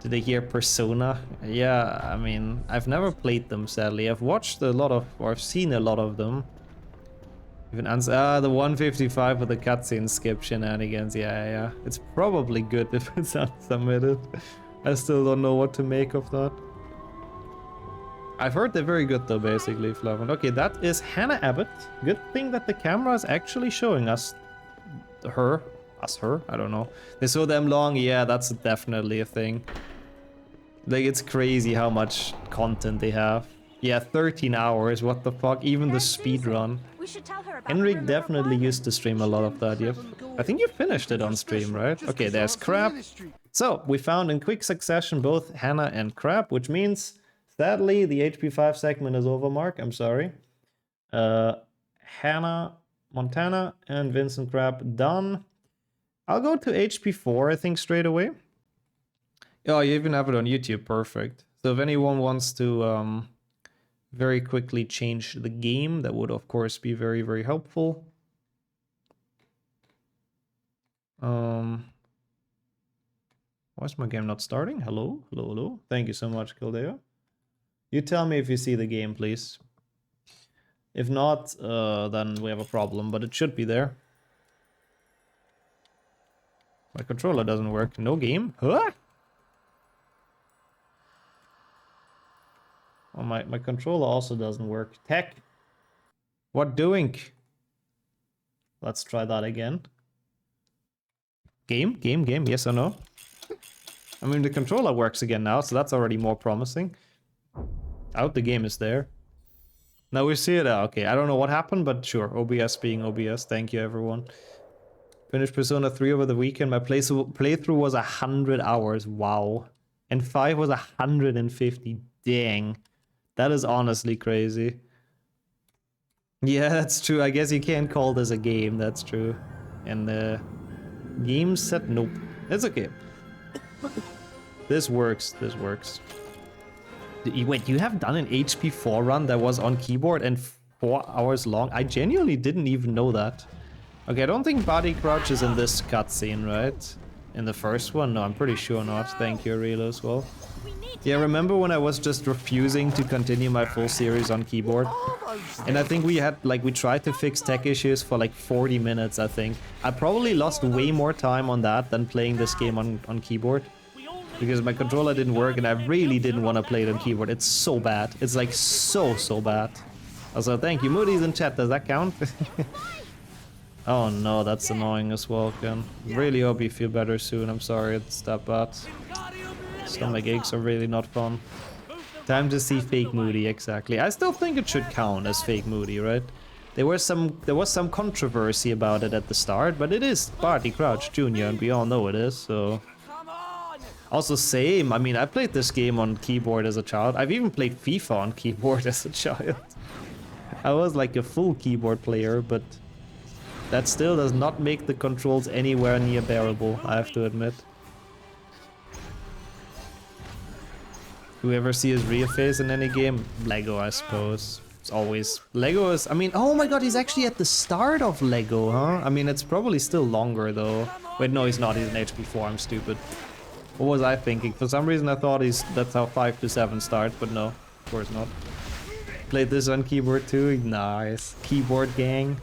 Did they hear Persona? Yeah, I mean, I've never played them, sadly. I've watched a lot of, or I've seen a lot of them. Even the 155 with the cutscene skip shenanigans. Yeah. It's probably good if it's unsubmitted. I still don't know what to make of that. I've heard they're very good though, basically, Flavin. Okay, that is Hannah Abbott. Good thing that the camera is actually showing us her. I don't know. They're so damn long. Yeah, that's definitely a thing. Like, it's crazy how much content they have. Yeah, 13 hours. What the fuck? Even the There's Susan. speedrun. We We should tell her about Henrik the rumor of definitely violence. used to stream a lot of that. I think you finished it on stream, right? Okay, there's Crab. So, we found in quick succession both Hannah and Crab, which means, sadly, the HP5 segment is over, Mark. I'm sorry. Hannah, Montana, and Vincent Crab done. I'll go to HP4, I think, straight away. Oh, you even have it on YouTube. Perfect. So if anyone wants to very quickly change the game, that would, of course, be very, very helpful. Why is my game not starting? Hello? Hello, hello. Thank you so much, Kildeo. You tell me if you see the game, please. If not, then we have a problem, but it should be there. My controller doesn't work. No game? Huh? Oh, my controller also doesn't work. Tech. What doing? Let's try that again. Game? Yes or no? I mean, the controller works again now, so that's already more promising. Out, the game is there. Now we see it. Okay, I don't know what happened, but sure. OBS being OBS. Thank you, everyone. Finished Persona 3 over the weekend. My playthrough was 100 hours. Wow. And 5 was 150. Dang. That is honestly crazy. Yeah, that's true. I guess you can't call this a game. That's true. And game set, nope. It's okay. This works. This works. Wait, you have done an HP4 run that was on keyboard and 4 hours long? I genuinely didn't even know that. Okay, I don't think body crouch is in this cutscene, right? In the first one? No, I'm pretty sure not. Thank you, Real, as well. Yeah, remember when I was just refusing to continue my full series on keyboard? And I think we tried to fix tech issues for like 40 minutes, I think. I probably lost way more time on that than playing this game on keyboard. Because my controller didn't work and I really didn't want to play it on keyboard. It's so bad. It's like so bad. Also, thank you. Moody's in chat. Does that count? Oh no, that's annoying as well, Ken. Really hope you feel better soon. I'm sorry it's that bad. Stomach aches are really not fun. Time to see fake Moody, exactly. I still think it should count as fake Moody, right? There was some controversy about it at the start, but it is Barty Crouch Jr. and we all know it is, so... Also same, I mean, I played this game on keyboard as a child. I've even played FIFA on keyboard as a child. I was like a full keyboard player, but that still does not make the controls anywhere near bearable, I have to admit. Do you ever see his real face in any game? Lego, I suppose. It's always... Lego is... I mean, oh my god, he's actually at the start of Lego, huh? I mean, it's probably still longer, though. Wait, no, he's not. He's an HP4. I'm stupid. What was I thinking? For some reason, I thought that's how 5 to 7 starts, but no. Of course not. Played this on keyboard, too. Nice. Keyboard gang.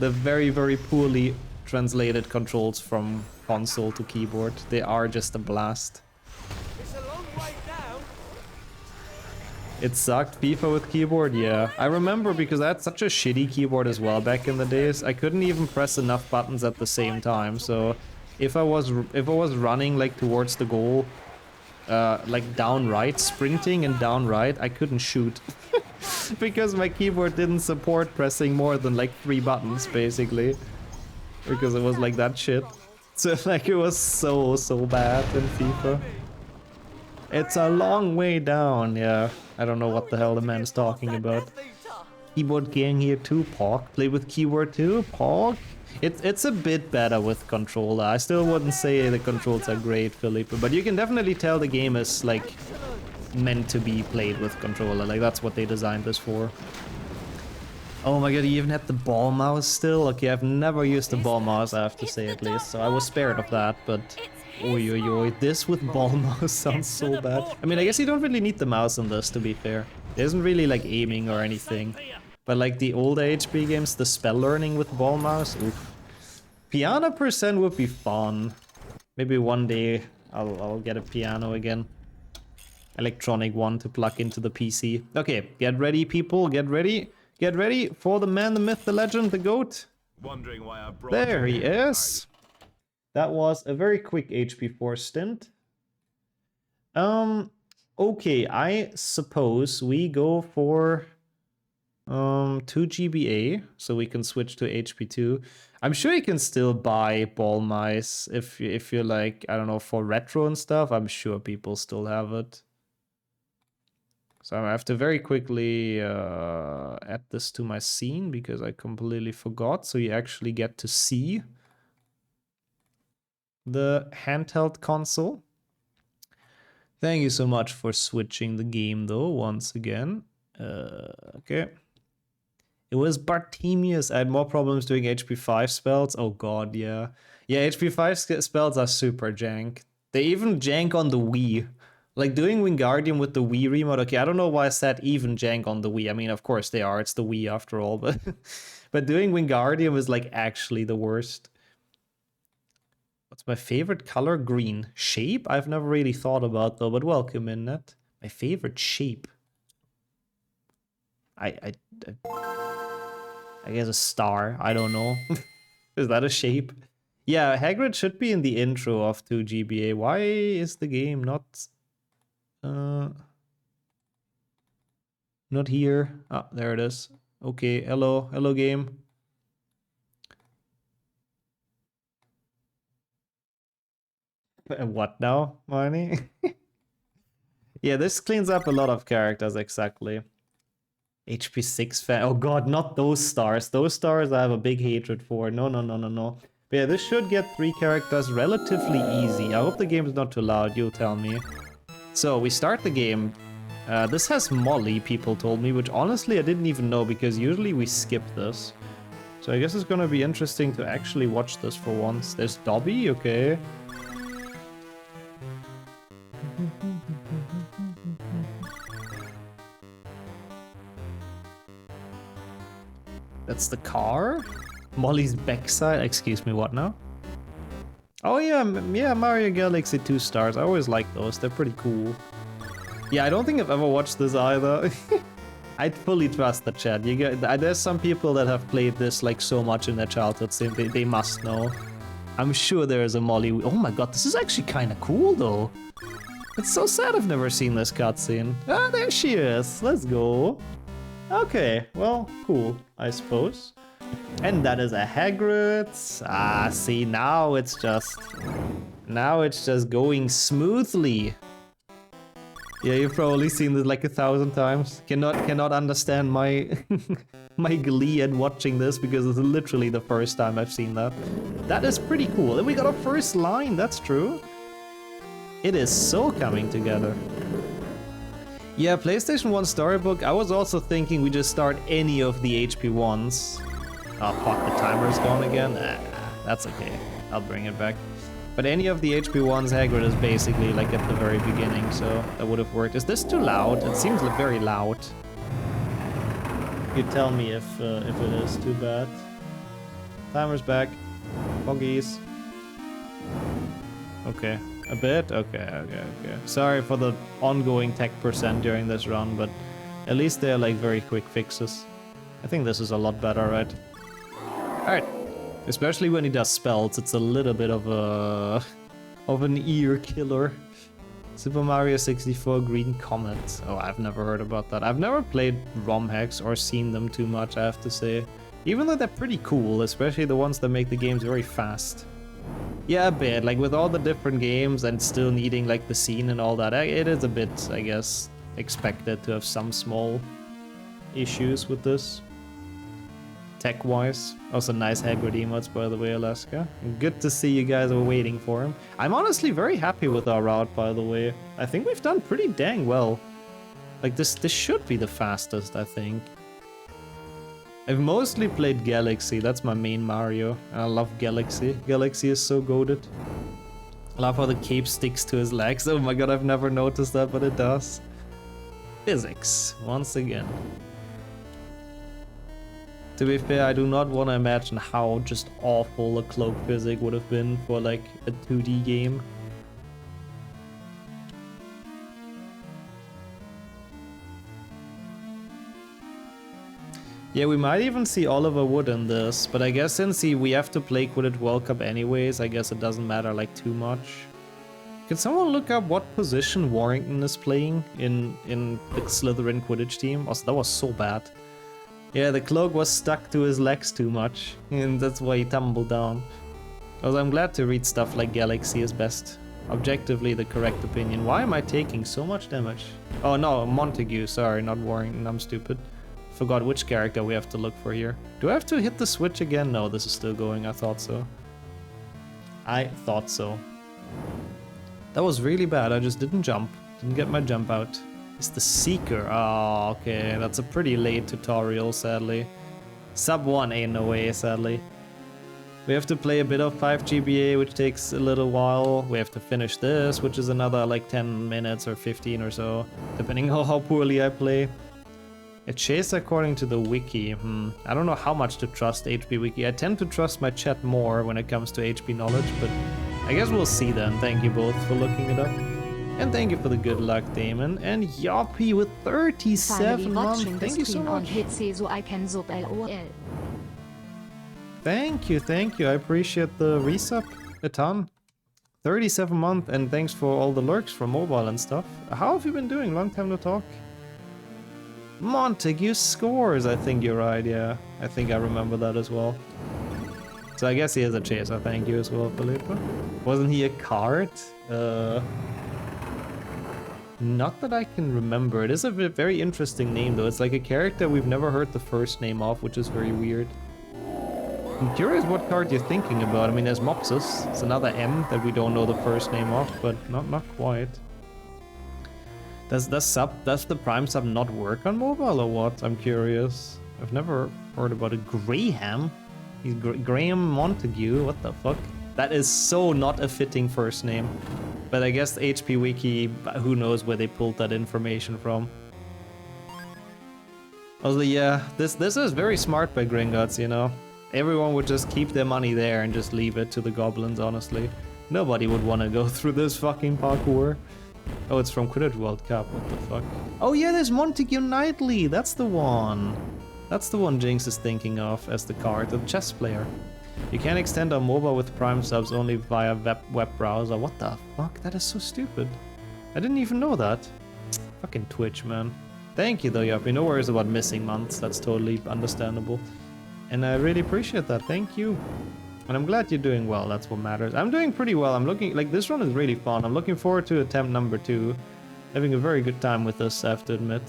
The very, very poorly translated controls from console to keyboard. They are just a blast. It sucked, FIFA with keyboard, yeah. I remember because I had such a shitty keyboard as well back in the days. I couldn't even press enough buttons at the same time, so if I was running like towards the goal, like down right, sprinting and down right, I couldn't shoot. Because my keyboard didn't support pressing more than like 3 buttons, basically. Because it was like that shit. So like it was so bad in FIFA. It's a long way down, yeah. I don't know what the hell the man is talking about. Keyboard gang here too, Pog. Play with keyboard too, Pog. It's a bit better with controller. I still wouldn't say the controls are great, Felipe, but you can definitely tell the game is like meant to be played with controller. Like that's what they designed this for. Oh my god, you even had the ball mouse still? Okay, I've never used the ball mouse, I have to say at least, so I was spared of that, but... Oi, oi, oi, this with ball mouse sounds so bad. I mean, I guess you don't really need the mouse in this, to be fair. There isn't really, like, aiming or anything. But, like, the older HP games, the spell learning with ball mouse, oof. Piano percent would be fun. Maybe one day I'll get a piano again. Electronic one to plug into the PC. Okay, get ready, people, get ready. Get ready for the man, the myth, the legend, the GOAT. Wondering why I brought There he is. That was a very quick HP4 stint. Okay, I suppose we go for 2 GBA, so we can switch to HP2. I'm sure you can still buy ball mice if you're like, I don't know, for retro and stuff. I'm sure people still have it. So I have to very quickly add this to my scene because I completely forgot. So you actually get to see the handheld console. Thank you so much for switching the game though, once again. Okay. It was Bartemius. I had more problems doing HP5 spells. Oh god, yeah. Yeah, HP5 spells are super jank. They even jank on the Wii. Like doing Wingardium with the Wii remote. Okay, I don't know why I said even jank on the Wii. I mean, of course they are. It's the Wii after all. But but doing Wingardium is like actually the worst. What's my favorite color? Green. Shape? I've never really thought about though, but welcome in that. My favorite shape. I guess a star. I don't know. Is that a shape? Yeah, Hagrid should be in the intro of 2 GBA. Why is the game not here? Ah, there it is. Okay, hello game. What now, Marnie? Yeah, this cleans up a lot of characters, exactly. HP6 fan. Oh god, not those stars. Those stars I have a big hatred for. No. But yeah, this should get 3 characters relatively easy. I hope the game's not too loud, you'll tell me. So, we start the game. This has Molly, people told me, which honestly I didn't even know because usually we skip this. So I guess it's gonna be interesting to actually watch this for once. There's Dobby, okay. That's the car? Molly's backside? Excuse me, what now? Oh yeah, yeah, Mario Galaxy 2 stars. I always like those, they're pretty cool. Yeah, I don't think I've ever watched this either. I'd fully trust the chat. There's some people that have played this like so much in their childhood, so they must know. I'm sure there is a Molly. Oh my god, this is actually kind of cool though. It's so sad I've never seen this cutscene. Ah, there she is. Let's go. Okay, well, cool, I suppose. And that is a Hagrid. Ah, see, now it's just going smoothly. Yeah, you've probably seen this like 1,000 times. Cannot understand my my glee at watching this because it's literally the first time I've seen that. That is pretty cool. And we got a first line, that's true. It is so coming together. Yeah, PlayStation 1 Storybook, I was also thinking we just start any of the HP1s. Oh fuck, the timer's gone again? That's okay, I'll bring it back. But any of the HP1s, Hagrid is basically like at the very beginning, so that would have worked. Is this too loud? It seems very loud. You tell me if it is too bad. Timer's back. Boggies. Okay. A bit? Okay. Sorry for the ongoing tech percent during this run, but at least they're like very quick fixes. I think this is a lot better, right? Alright. Especially when he does spells, it's a little bit of an ear killer. Super Mario 64 Green Comet. Oh, I've never heard about that. I've never played ROM hacks or seen them too much, I have to say. Even though they're pretty cool, especially the ones that make the games very fast. Yeah, a bit. Like with all the different games and still needing like the scene and all that, it is a bit, I guess, expected to have some small issues with this. Tech-wise. Also nice Hagrid emotes, by the way, Alaska. Good to see you guys were waiting for him. I'm honestly very happy with our route, by the way. I think we've done pretty dang well. Like this should be the fastest, I think. I've mostly played Galaxy, that's my main Mario. And I love Galaxy. Galaxy is so goated. I love how the cape sticks to his legs. Oh my god, I've never noticed that, but it does. Physics, once again. To be fair, I do not want to imagine how just awful a cloak physics would have been for like a 2D game. Yeah, we might even see Oliver Wood in this, but I guess since we have to play Quidditch World Cup anyways, I guess it doesn't matter like too much. Can someone look up what position Warrington is playing in the Slytherin Quidditch team? Also, that was so bad. Yeah, the cloak was stuck to his legs too much, and that's why he tumbled down. Although I'm glad to read stuff like Galaxy is best. Objectively the correct opinion. Why am I taking so much damage? Oh no, Montague, sorry, not Warrington, I'm stupid. Forgot which character we have to look for here. Do I have to hit the switch again? No, this is still going, I thought so. I thought so. That was really bad, I just didn't jump. Didn't get my jump out. It's the Seeker. Oh, okay, that's a pretty late tutorial, sadly. Sub 1 ain't no way, sadly. We have to play a bit of 5 GBA, which takes a little while. We have to finish this, which is another like 10 minutes or 15 or so, depending on how poorly I play. A chase according to the wiki. I don't know how much to trust HP Wiki. I tend to trust my chat more when it comes to HP knowledge, but I guess we'll see then. Thank you both for looking it up. And thank you for the good luck, Damon. And Yoppy with 37 months. Thank you so much. Thank you. I appreciate the resub a ton. 37 months, and thanks for all the lurks from mobile and stuff. How have you been doing? Long time no talk. Montague scores, I think you're right, yeah. I think I remember that as well. So I guess he is a chaser, thank you as well, Felipe. Wasn't he a card? Not that I can remember. It is a very interesting name though. It's like a character we've never heard the first name of, which is very weird. I'm curious what card you're thinking about. I mean, there's Mopsus. It's another M that we don't know the first name of, but not quite. Does the Prime sub not work on mobile or what? I'm curious. I've never heard about a Graham. He's Graham Montague. What the fuck? That is so not a fitting first name. But I guess HP Wiki, who knows where they pulled that information from. Also, yeah, this is very smart by Gringotts, you know. Everyone would just keep their money there and just leave it to the goblins, honestly. Nobody would want to go through this fucking parkour. Oh, it's from Quidditch World Cup, what the fuck? Oh yeah, there's Montague Knightley, that's the one. That's the one Jinx is thinking of as the card, the chess player. You can extend on mobile with Prime subs only via web browser. What the fuck? That is so stupid. I didn't even know that. Fucking Twitch, man. Thank you though, Yoppy. No worries about missing months, that's totally understandable. And I really appreciate that, thank you. And I'm glad you're doing well, that's what matters. I'm doing pretty well, I'm looking, like this run is really fun. I'm looking forward to attempt number 2. Having a very good time with this, I have to admit.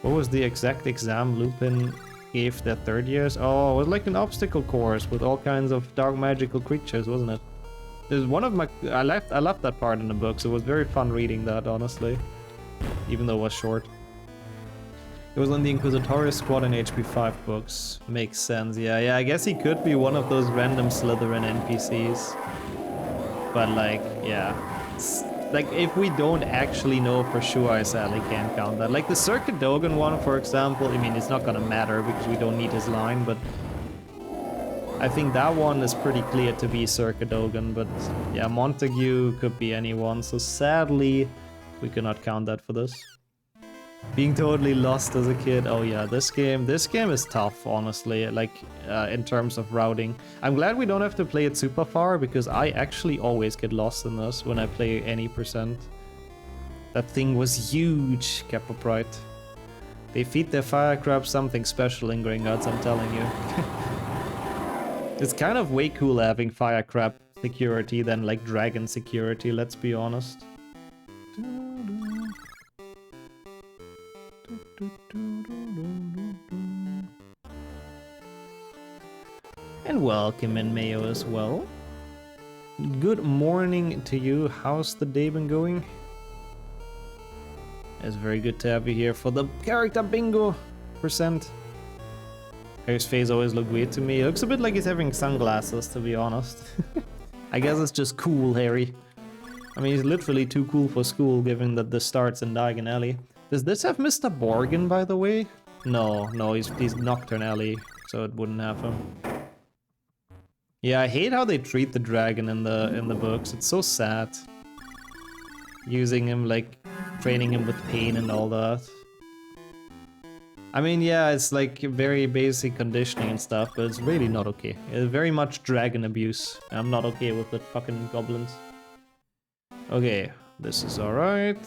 What was the exact exam Lupin gave their 3rd years? Oh, it was like an obstacle course with all kinds of dark magical creatures, wasn't it? There's one of my, I loved that part in the books. It was very fun reading that, honestly. Even though it was short. It was on the Inquisitorius squad in HP 5 books. Makes sense, yeah, I guess he could be one of those random Slytherin NPCs. But like, yeah. Like, if we don't actually know for sure, I sadly can't count that. Like the Circuit Dogan one, for example, I mean, it's not gonna matter because we don't need his line, but I think that one is pretty clear to be Circuit Dogan, but yeah, Montague could be anyone, so sadly, we cannot count that for this. Being totally lost as a kid. Oh yeah, this game is tough, honestly, like in terms of routing. I'm glad we don't have to play it super far because I actually always get lost in this when I play any percent. That thing was huge, Kappa Pride. They feed their fire crabs something special in Gringotts, I'm telling you. It's kind of way cooler having fire crab security than like dragon security, let's be honest. And welcome in Mayo as well. Good morning to you. How's the day been going? It's very good to have you here for the character bingo %. Harry's face always looked weird to me. It looks a bit like he's having sunglasses, to be honest. I guess it's just cool, Harry. I mean, he's literally too cool for school, given that this starts in Diagon Alley. Does this have Mr. Borgin, by the way? No, he's Nocturne Alley, so it wouldn't have him. Yeah, I hate how they treat the dragon in the books. It's so sad. Using him, like, training him with pain and all that. I mean, yeah, it's like very basic conditioning and stuff, but it's really not okay. It's very much dragon abuse. I'm not okay with the fucking goblins. Okay, this is alright.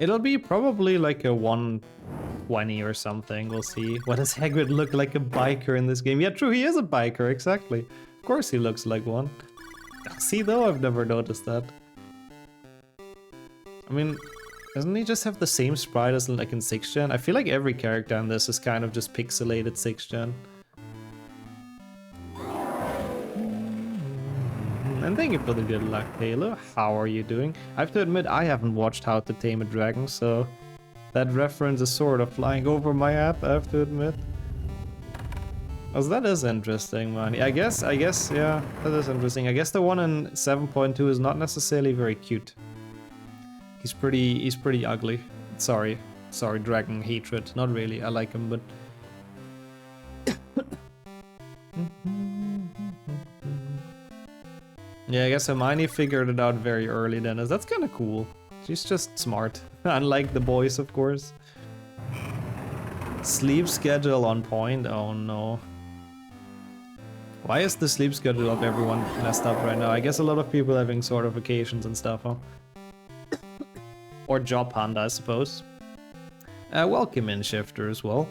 It'll be probably like a 120 or something. We'll see. What does Hagrid look like a biker in this game? Yeah, true, he is a biker, exactly. Of course he looks like one. See though, I've never noticed that. I mean, doesn't he just have the same sprite as like in 6th gen? I feel like every character in this is kind of just pixelated 6th gen. And thank you for the good luck, Taylor. How are you doing? I have to admit, I haven't watched How to Tame a Dragon, so that reference is sort of flying over my head, I have to admit. Oh, that is interesting, man. I guess, yeah, that is interesting. I guess the one in 7.2 is not necessarily very cute. He's pretty ugly. Sorry, dragon hatred. Not really, I like him, but... Yeah, I guess Hermione figured it out very early then. That's kind of cool. She's just smart. Unlike the boys, of course. Sleep schedule on point? Oh no. Why is the sleep schedule of everyone messed up right now? I guess a lot of people having sort of vacations and stuff, huh? Or job hunt, I suppose. Welcome in, Shifter, as well.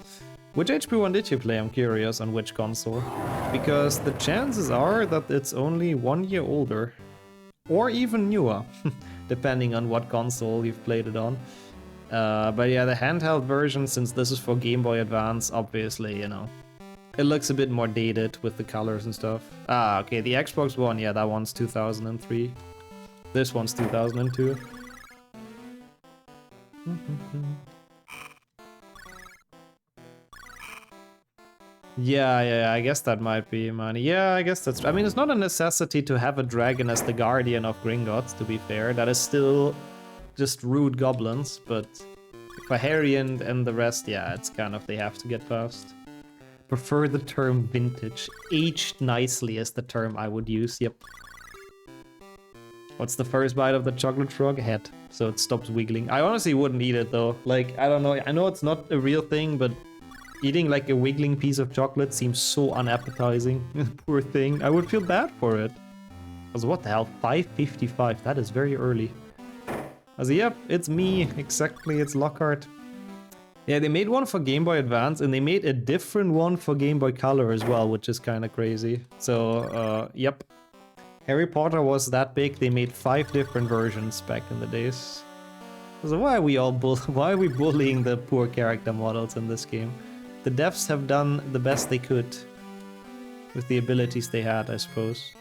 Which HP1 did you play? I'm curious on which console. Because the chances are that it's only 1 year older. Or even newer. Depending on what console you've played it on. But yeah, the handheld version, since this is for Game Boy Advance, obviously, you know. It looks a bit more dated with the colors and stuff. Ah, okay, the Xbox One, yeah, that one's 2003. This one's 2002. Yeah, I guess that might be money. Yeah, I guess that's... I mean, it's not a necessity to have a dragon as the guardian of Gringotts, to be fair. That is still just rude goblins, but for Harry and the rest, yeah, it's kind of... they have to get past. Prefer the term vintage. Aged nicely is the term I would use, yep. What's the first bite of the chocolate frog? Head, so it stops wiggling. I honestly wouldn't eat it, though. Like, I don't know. I know it's not a real thing, but... eating like a wiggling piece of chocolate seems so unappetizing. Poor thing. I would feel bad for it. Also, what the hell? 5:55. That is very early. Also, yep, it's me. Exactly, it's Lockhart. Yeah, they made one for Game Boy Advance, and they made a different one for Game Boy Color as well, which is kind of crazy. So, yep. Harry Potter was that big, they made 5 different versions back in the days. So why are we all why are we bullying the poor character models in this game? The devs have done the best they could with the abilities they had, I suppose.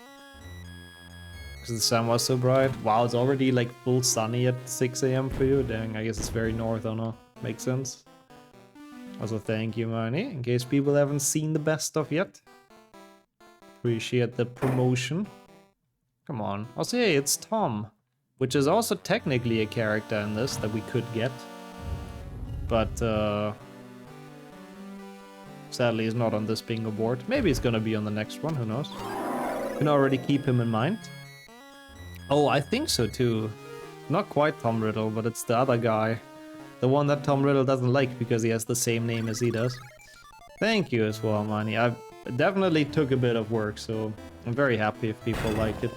Because the sun was so bright. Wow, it's already like full sunny at 6 AM for you. Dang, I guess it's very north, I don't know. Makes sense. Also, thank you, Marnie, in case people haven't seen the best of yet. Appreciate the promotion. Come on. Also, hey, it's Tom. Which is also technically a character in this that we could get. But, sadly, he's not on this bingo board. Maybe he's gonna be on the next one, who knows? You can already keep him in mind. Oh, I think so too. Not quite Tom Riddle, but it's the other guy. The one that Tom Riddle doesn't like because he has the same name as he does. Thank you as well, Manny. I definitely took a bit of work, so I'm very happy if people like it.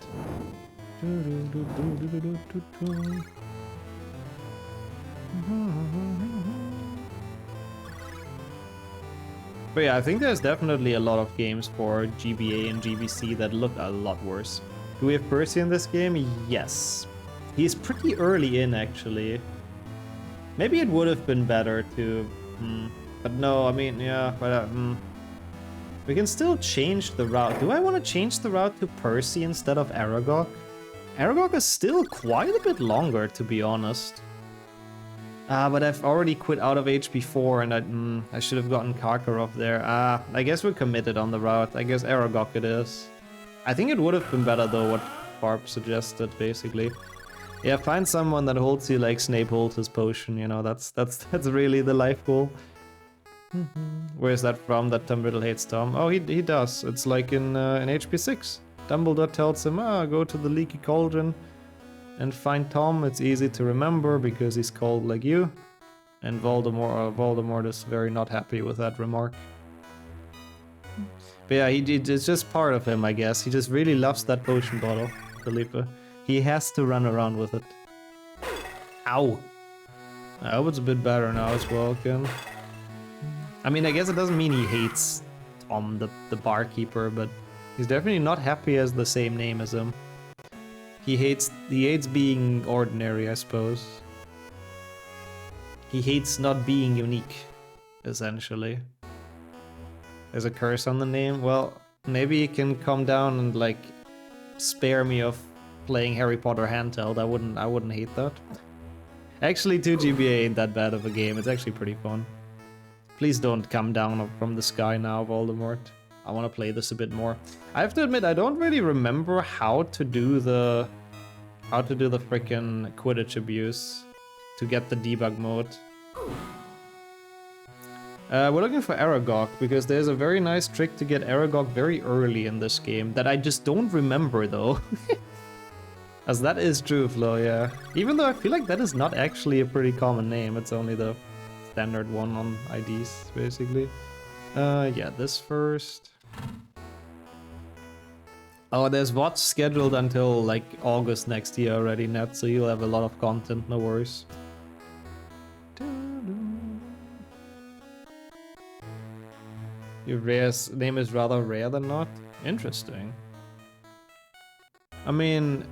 But yeah, I think there's definitely a lot of games for GBA and GBC that look a lot worse. Do we have Percy in this game? Yes. He's pretty early in, actually. Maybe it would have been better to... But no, I mean, yeah, but... We can still change the route. Do I want to change the route to Percy instead of Aragog? Aragog is still quite a bit longer, to be honest. But I've already quit out of HP4 and I should have gotten Karkaroff there. I guess we're committed on the route. I guess Aragog it is. I think it would have been better though what Barb suggested, basically. Yeah, find someone that holds you like Snape holds his potion, you know, that's really the life goal. Where is that from, that Tom Riddle hates Tom? Oh, he does. It's like in HP6. Dumbledore tells him, go to the Leaky Cauldron and find Tom. It's easy to remember because he's called like you. And Voldemort is very not happy with that remark. But yeah, it's just part of him, I guess. He just really loves that potion bottle, Felipe. He has to run around with it. Ow! I hope it's a bit better now as well, Ken. I mean, I guess it doesn't mean he hates Tom, the barkeeper, but he's definitely not happy as the same name as him. He hates being ordinary, I suppose. He hates not being unique, essentially. There's a curse on the name. Well, maybe he can come down and like spare me of playing Harry Potter handheld. I wouldn't hate that. Actually, 2GBA ain't that bad of a game. It's actually pretty fun. Please don't come down from the sky now, Voldemort. I want to play this a bit more. I have to admit, I don't really remember how to do the frickin' Quidditch abuse to get the debug mode. We're looking for Aragog, because there's a very nice trick to get Aragog very early in this game that I just don't remember, though. As that is true, Flo, yeah. Even though I feel like that is not actually a pretty common name, it's only the standard one on IDs, basically. Yeah, this first. Oh, there's VODs scheduled until, like, August next year already, Nat, so you'll have a lot of content, no worries. Your name is rather rare than not? Interesting. I mean...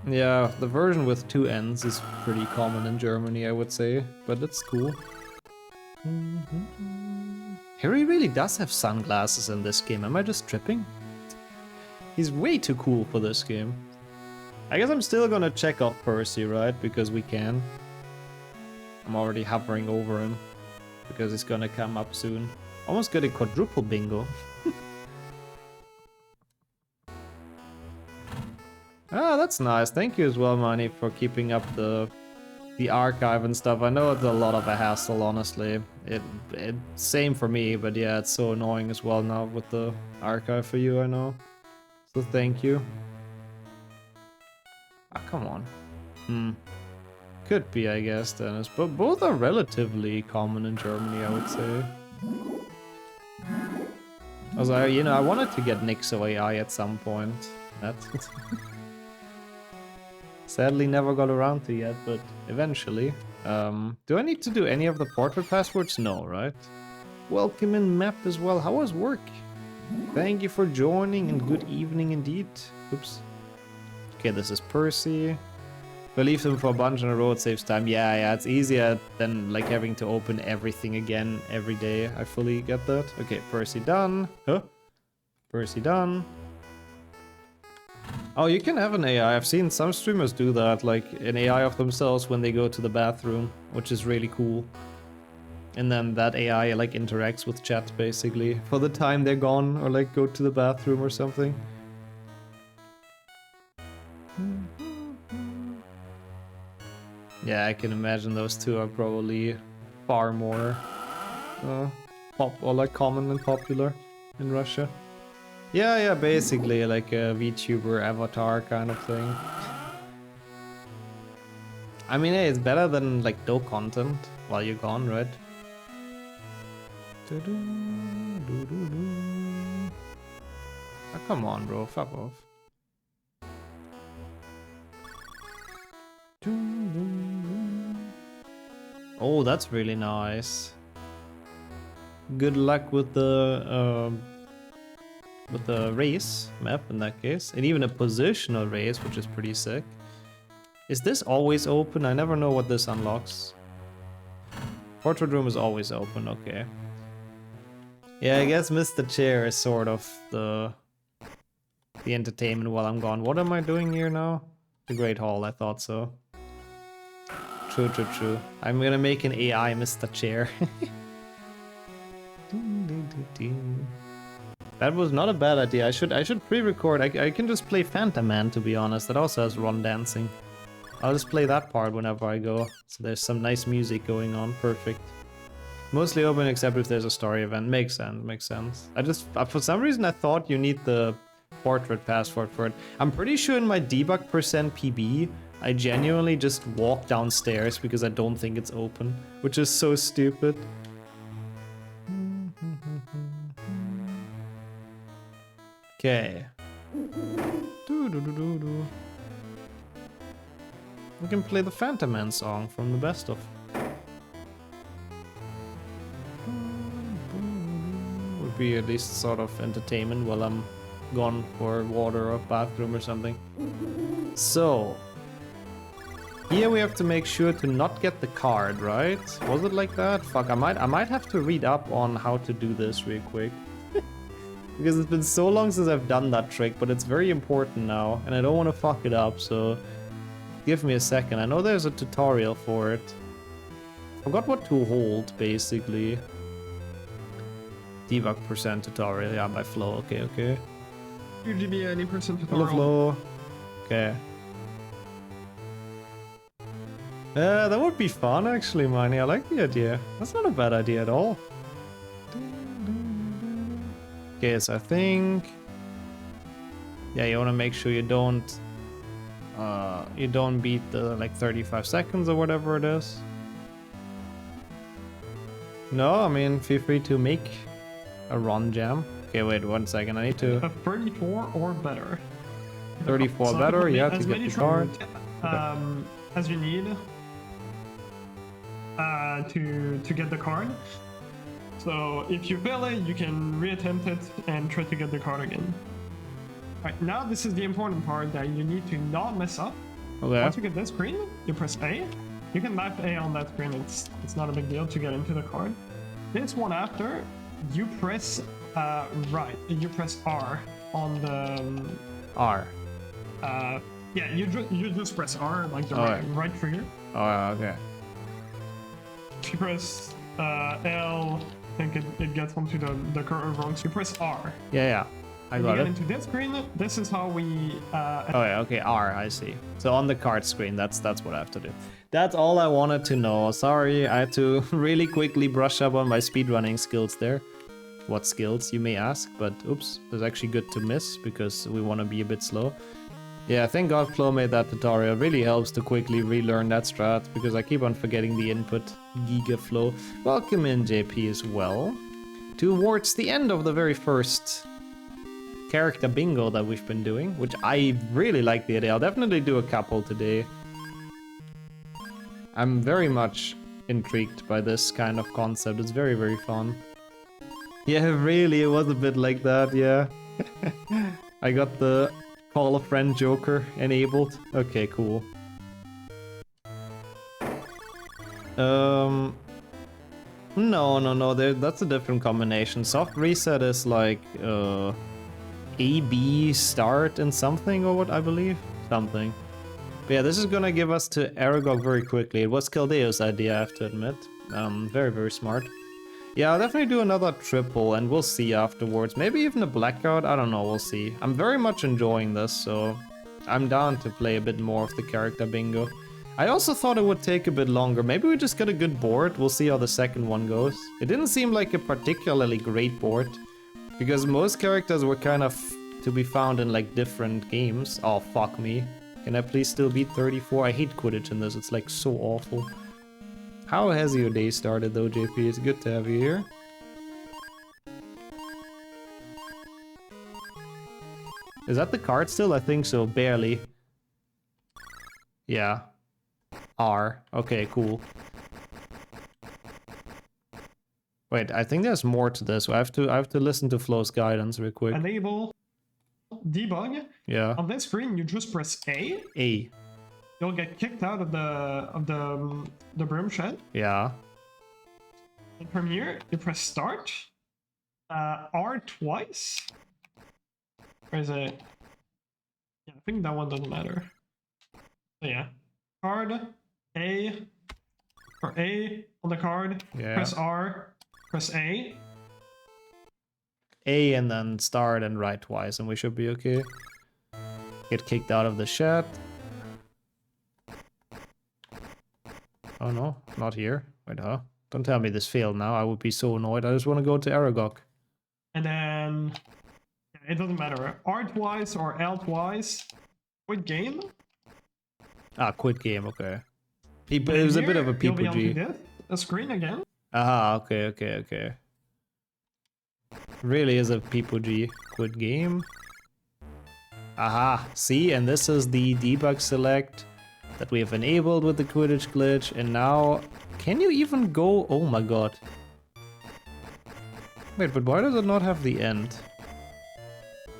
yeah, the version with 2 N's is pretty common in Germany, I would say, but it's cool. Harry really does have sunglasses in this game, am I just tripping? He's way too cool for this game. I guess I'm still gonna check off Percy, right? Because we can. I'm already hovering over him. Because he's gonna come up soon. Almost got a quadruple bingo. Ah, that's nice. Thank you as well, Manny, for keeping up the archive and stuff. I know it's a lot of a hassle, honestly. It same for me, but yeah, it's so annoying as well now with the archive for you, I know. So thank you. Ah, come on. Could be, I guess, Dennis. But both are relatively common in Germany, I would say. Also, I wanted to get Nixo AI at some point. Sadly, never got around to yet, but eventually. Do I need to do any of the portrait passwords? No, right? Welcome in map as well. How was work? Thank you for joining and good evening indeed. Oops. Okay, this is Percy. Leave them for a bunch in a row, it saves time. Yeah, it's easier than like having to open everything again every day. I fully get that. Okay, Percy done. Huh? Percy done. Oh, you can have an AI. I've seen some streamers do that, like an AI of themselves when they go to the bathroom, which is really cool. And then that AI like interacts with chat basically for the time they're gone or like go to the bathroom or something. Yeah, I can imagine those two are probably far more common and popular in Russia. Yeah, basically like a VTuber avatar kind of thing. I mean, hey, it's better than like no content while you're gone, right? Oh, come on, bro, fuck off. Oh, that's really nice. Good luck with the race map in that case, and even a positional race, which is pretty sick. Is this always open? I never know what this unlocks. Portrait room is always open, okay. Yeah, I guess Mr. Chair is sort of the entertainment while I'm gone. What am I doing here now? The Great Hall, I thought so. True. I'm gonna make an AI Mr. Chair. That was not a bad idea. I should pre-record. I can just play Phantom Man, to be honest. That also has run dancing. I'll just play that part whenever I go. So there's some nice music going on. Perfect. Mostly open except if there's a story event. Makes sense. For some reason I thought you need the portrait password for it. I'm pretty sure in my debug %PB, I genuinely just walk downstairs because I don't think it's open, which is so stupid. Okay. We can play the Phantom Man song from the best of. Would be at least sort of entertainment while I'm gone for water or bathroom or something. So here we have to make sure to not get the card, right? Was it like that? Fuck, I might have to read up on how to do this real quick. Because it's been so long since I've done that trick, but it's very important now, and I don't want to fuck it up, so give me a second. I know there's a tutorial for it. I forgot what to hold, basically. Debug percent tutorial, yeah, by Flow, okay. UGB any percent Hello, tutorial. Flow. Okay. That would be fun, actually, Miney. I like the idea. That's not a bad idea at all. Okay, so I think... Yeah, you want to make sure you don't beat the, like, 35 seconds or whatever it is. No, I mean, feel free to make a run jam. Okay, wait 1 second. I need to... 34 or better. 34 So better, yeah, to as get many the card. as you need to get the card. So if you fail it, you can reattempt it and try to get the card again. Alright, now this is the important part that you need to not mess up. Okay. Once you get this screen, you press A. You can lap A on that screen, it's not a big deal to get into the card. This one after, you press right, you press R on the... R. Yeah, you just press R, like the right trigger. Oh, okay. If you press L, I think it gets onto the curve wrong, so you press R. Yeah. I When got you get it. into this screen, this is how we... Oh yeah, okay, R, I see. So on the card screen, that's what I have to do. That's all I wanted to know. Sorry, I had to really quickly brush up on my speedrunning skills there. What skills, you may ask, but oops, it's actually good to miss because we want to be a bit slow. Yeah, thank God Flo made that tutorial. It really helps to quickly relearn that strat because I keep on forgetting the input. Giga Flo. Welcome in, JP, as well. Towards the end of the very first character bingo that we've been doing, which I really like the idea. I'll definitely do a couple today. I'm very much intrigued by this kind of concept. It's very, very fun. Yeah, really, it was a bit like that, yeah. I got the call a friend joker enabled. Okay, cool. No, that's a different combination. Soft reset is like, A-B start and something, or what, I believe? Something. But yeah, this is gonna give us to Aragog very quickly. It was Keldeo's idea, I have to admit. Very, very smart. Yeah, I'll definitely do another triple, and we'll see afterwards. Maybe even a blackout, I don't know, we'll see. I'm very much enjoying this, so I'm down to play a bit more of the character bingo. I also thought it would take a bit longer. Maybe we just get a good board, we'll see how the second one goes. It didn't seem like a particularly great board, because most characters were kind of to be found in like different games. Oh, fuck me. Can I please still beat 34? I hate Quidditch in this, it's like so awful. How has your day started though, JP? It's good to have you here. Is that the card still? I think so, barely. Yeah. R. Okay, cool. Wait, I think there's more to this. I have to listen to Flo's guidance real quick. Enable debug. Yeah. On this screen, you just press A. A. You'll get kicked out of the broom shed. Yeah. And from here, you press start. R twice. Or is it? Yeah, I think that one doesn't matter. So yeah. Card A. For A on the card. Yeah. Press R. Press A. A and then start and right twice, and we should be okay. Get kicked out of the shed. Oh no, not here. Wait, huh? Don't tell me this failed now. I would be so annoyed. I just want to go to Aragog. And then it doesn't matter. R twice or L twice. Quit game. Ah, quit game, okay. It was a bit of a You'll be P2G. on the screen again. Ah, okay. Really is a P2G. Quit game. Aha, see, and this is the debug select. that we have enabled with the Quidditch glitch. And now, can you even go? Oh my god. Wait, but why does it not have the end?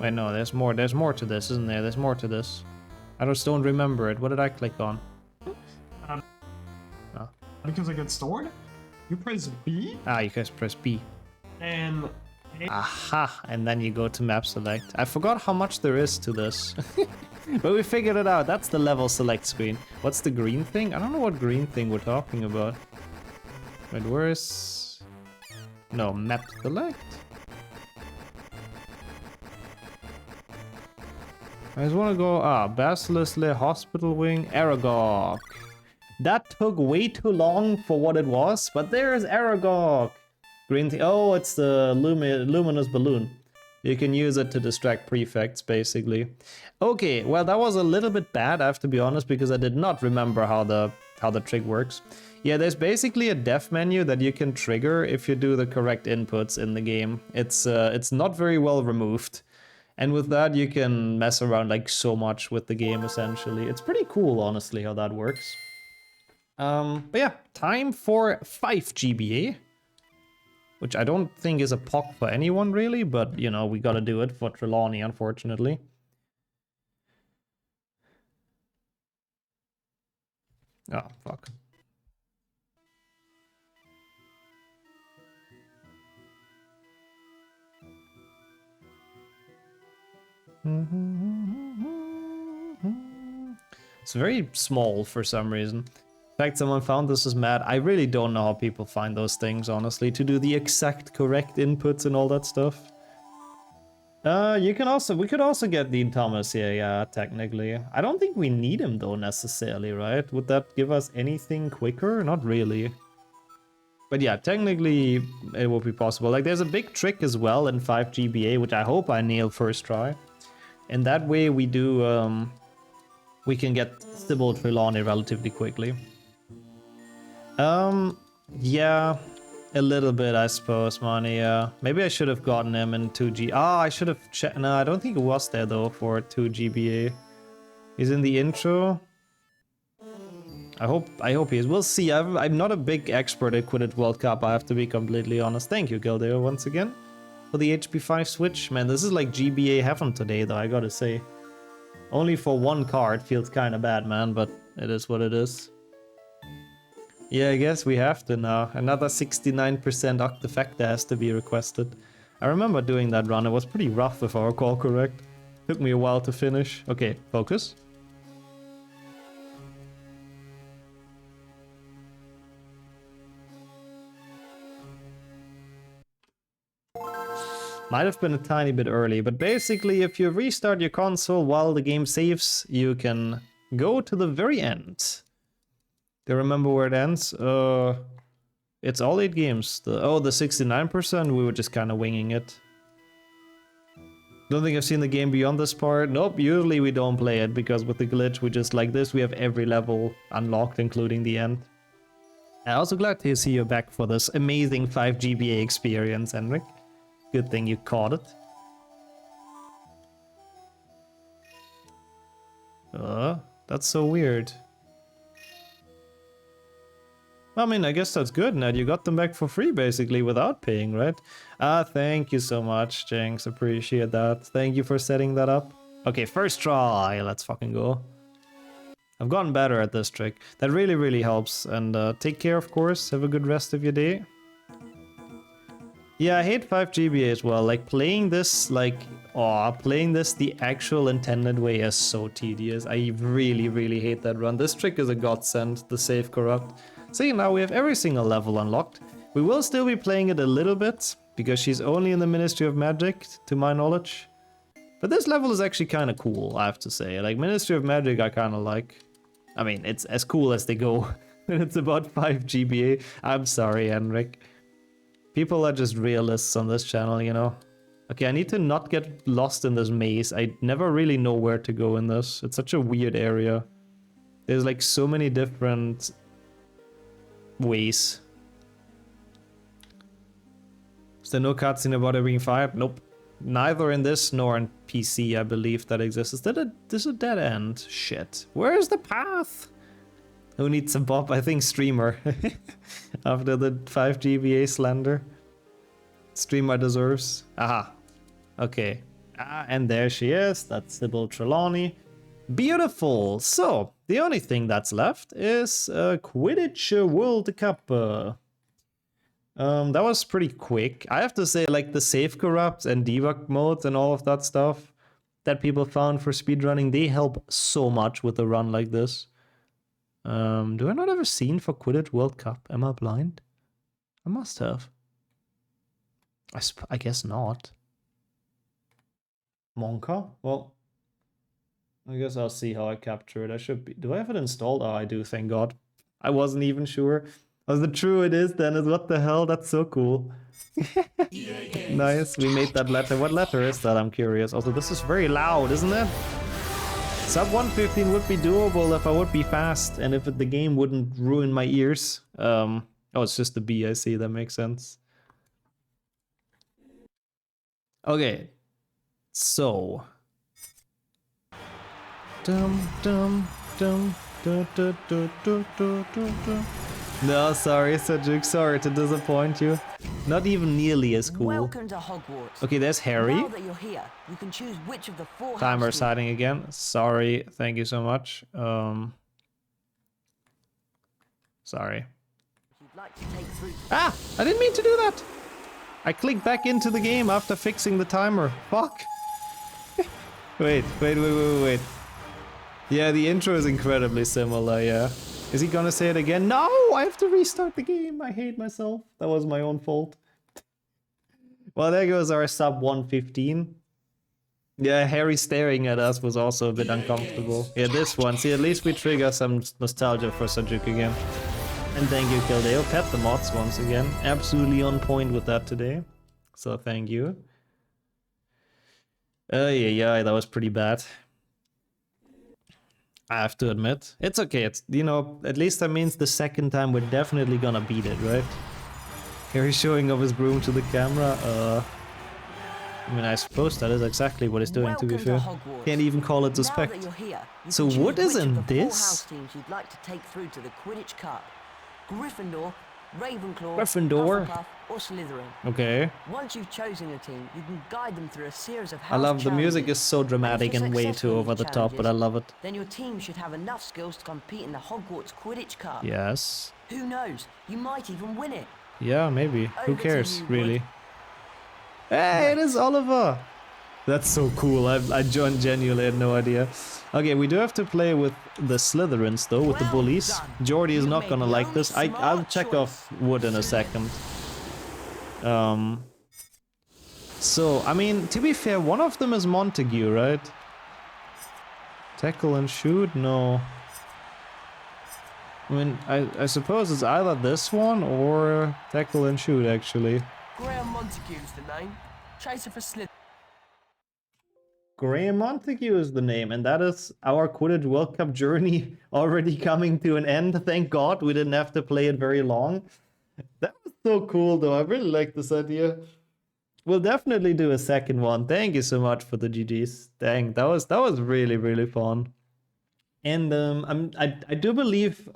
Wait, no, there's more to this, isn't there? There's more to this. I just don't remember it. What did I click on? Because it gets stored, you press B. Ah, you guys press B. And... Aha, and then you go to map select. I forgot how much there is to this. But we figured it out. That's the level select screen. What's the green thing? I don't know what green thing we're talking about. Wait, where is... No, map select? I just want to go... Basilisk Hospital Wing, Aragog. That took way too long for what it was, but there's Aragog. Green thing. Oh, it's the luminous balloon. You can use it to distract prefects, basically. Okay, well, that was a little bit bad, I have to be honest, because I did not remember how the trick works. Yeah, there's basically a death menu that you can trigger if you do the correct inputs in the game. It's not very well removed. And with that, you can mess around like so much with the game, essentially. It's pretty cool, honestly, how that works. But yeah, time for 5 GBA. Which I don't think is a POC for anyone, really, but, you know, we gotta do it for Trelawney, unfortunately. Oh, fuck. It's very small for some reason. In fact, someone found this is mad. I really don't know how people find those things, honestly, to do the exact correct inputs and all that stuff. We could also get Dean Thomas here, yeah, technically. I don't think we need him though, necessarily, right? Would that give us anything quicker? Not really. But yeah, technically it would be possible. Like, there's a big trick as well in 5 GBA, which I hope I nail first try. And that way we do, we can get Sybil Trelawney relatively quickly. Yeah, a little bit, I suppose, money, yeah. Maybe I should have gotten him in 2G. Ah, I should have checked. No, I don't think it was there, though, for 2 GBA. He's in the intro. I hope he is. We'll see. I'm not a big expert at Quidditch World Cup, I have to be completely honest. Thank you, Gildeo, once again, for the HP5 switch. Man, this is like GBA heaven today, though, I gotta say. Only for one card feels kind of bad, man, but it is what it is. Yeah, I guess we have to now. Another 69% Octafecta has to be requested. I remember doing that run. It was pretty rough if I recall correct. Took me a while to finish. Okay, focus. Might have been a tiny bit early, but basically if you restart your console while the game saves, you can go to the very end. Do you remember where it ends? It's all 8 games. The 69%, we were just kind of winging it. Don't think I've seen the game beyond this part. Nope, usually we don't play it, because with the glitch, we just like this, we have every level unlocked, including the end. I'm also glad to see you back for this amazing 5 GBA experience, Henrik. Good thing you caught it. That's so weird. I mean, I guess that's good, Ned. You got them back for free, basically, without paying, right? Thank you so much, Jinx. Appreciate that. Thank you for setting that up. Okay, first try. Let's fucking go. I've gotten better at this trick. That really, really helps. And take care, of course. Have a good rest of your day. Yeah, I hate 5 GBA as well. Like, playing this, playing this the actual intended way is so tedious. I really, really hate that run. This trick is a godsend, the Save Corrupt. See, now we have every single level unlocked. We will still be playing it a little bit, because she's only in the Ministry of Magic, to my knowledge. But this level is actually kind of cool, I have to say. Like, Ministry of Magic I kind of like. I mean, it's as cool as they go. And it's about 5 GBA. I'm sorry, Henrik. People are just realists on this channel, you know. Okay, I need to not get lost in this maze. I never really know where to go in this. It's such a weird area. There's like so many different ways. Is there no cutscene about it being fired? Nope. Neither in this nor in PC, I believe, that exists. Is that a dead end? Shit. Where is the path? Who needs a Bob? I think streamer. After the 5 GBA slander. Streamer deserves. Aha. Okay. And there she is. That's Sybil Trelawney. Beautiful. So, the only thing that's left is Quidditch World Cup. That was pretty quick. I have to say, like, the save corrupts and debug modes and all of that stuff that people found for speedrunning, they help so much with a run like this. Do I not have a scene for Quidditch World Cup? Am I blind? I must have. I guess not. Monka? Well, I guess I'll see how I capture it. I should be. Do I have it installed? Oh, I do, thank God. I wasn't even sure. Oh, the true it is, Dennis. What the hell? That's so cool. Nice, we made that letter. What letter is that? I'm curious. Also, this is very loud, isn't it? Sub 115 would be doable if I would be fast and if the game wouldn't ruin my ears. Oh, it's just the B, I see. That makes sense. Okay. So. Dum dum dum dum dum dum dum dum dum. No, sorry, Sajuk, sorry to disappoint you. Not even nearly as cool. Welcome to Hogwarts. Okay, there's Harry. Now that you're here, you can choose which of the 4 Timer's hiding again. Sorry, thank you so much. Sorry. You'd like to take through. Ah! I didn't mean to do that! I clicked back into the game after fixing the timer. Fuck! Wait. Yeah, the intro is incredibly similar, yeah. Is he gonna say it again? No! I have to restart the game! I hate myself. That was my own fault. Well, there goes our sub 115. Yeah, Harry staring at us was also a bit uncomfortable. Yeah, this one. See, at least we trigger some nostalgia for Sajuk again. And thank you, Kildale. Pet the mods once again. Absolutely on point with that today. So thank you. Yeah, that was pretty bad. I have to admit. It's okay. It's, you know, at least that means the second time we're definitely gonna beat it, right? Harry showing off his broom to the camera. I mean, I suppose that is exactly what he's doing, to be fair. Can't even call it suspect. So what is in this? Teams you'd like to take through to the Quidditch Cup. Gryffindor, Ravenclaw, Gryffindor. Hufflepuff, or Slytherin. Okay. Once you've chosen a team, you can guide them through a series of house I love the music challenges. is so dramatic and way too over the top, but I love it. Then your team should have enough skills to compete in the Hogwarts Quidditch Cup. Yes. Who knows? You might even win it. Yeah, maybe. Who Over to cares, you, really? Wood. Hey, it is Oliver! That's so cool. I genuinely had no idea. Okay, we do have to play with the Slytherins, though, with the bullies. Jordy is not gonna like this. I'll check off Wood in a second. So, I mean, to be fair, one of them is Montague, right? Tackle and shoot? No. I mean, I suppose it's either this one or tackle and shoot, actually. Graham Montague's the name. Chaser for Slytherin. Graham Montague is the name, and that is our Quidditch World Cup journey already coming to an end. Thank God we didn't have to play it very long. That was so cool, though. I really like this idea. We'll definitely do a second one. Thank you so much for the GGs. Dang, that was really, really fun. And I do believe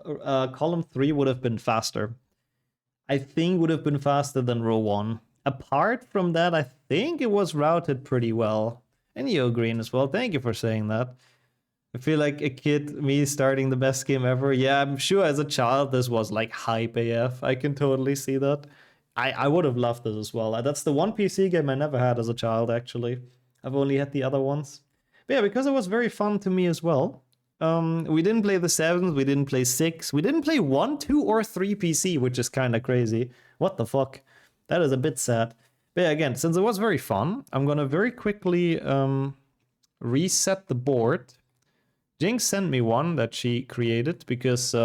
column 3 would have been faster. I think would have been faster than row 1. Apart from that, I think it was routed pretty well. And Yo Green as well. Thank you for saying that. I feel like a kid, me starting the best game ever. Yeah, I'm sure as a child this was like hype AF. I can totally see that. I would have loved this as well. That's the one PC game I never had as a child, actually. I've only had the other ones. But yeah, because it was very fun to me as well. We didn't play the 7s, we didn't play 6. We didn't play 1, 2, or 3 PC, which is kind of crazy. What the fuck? That is a bit sad. But yeah, again, since it was very fun, I'm gonna very quickly reset the board. Jinx sent me one that she created because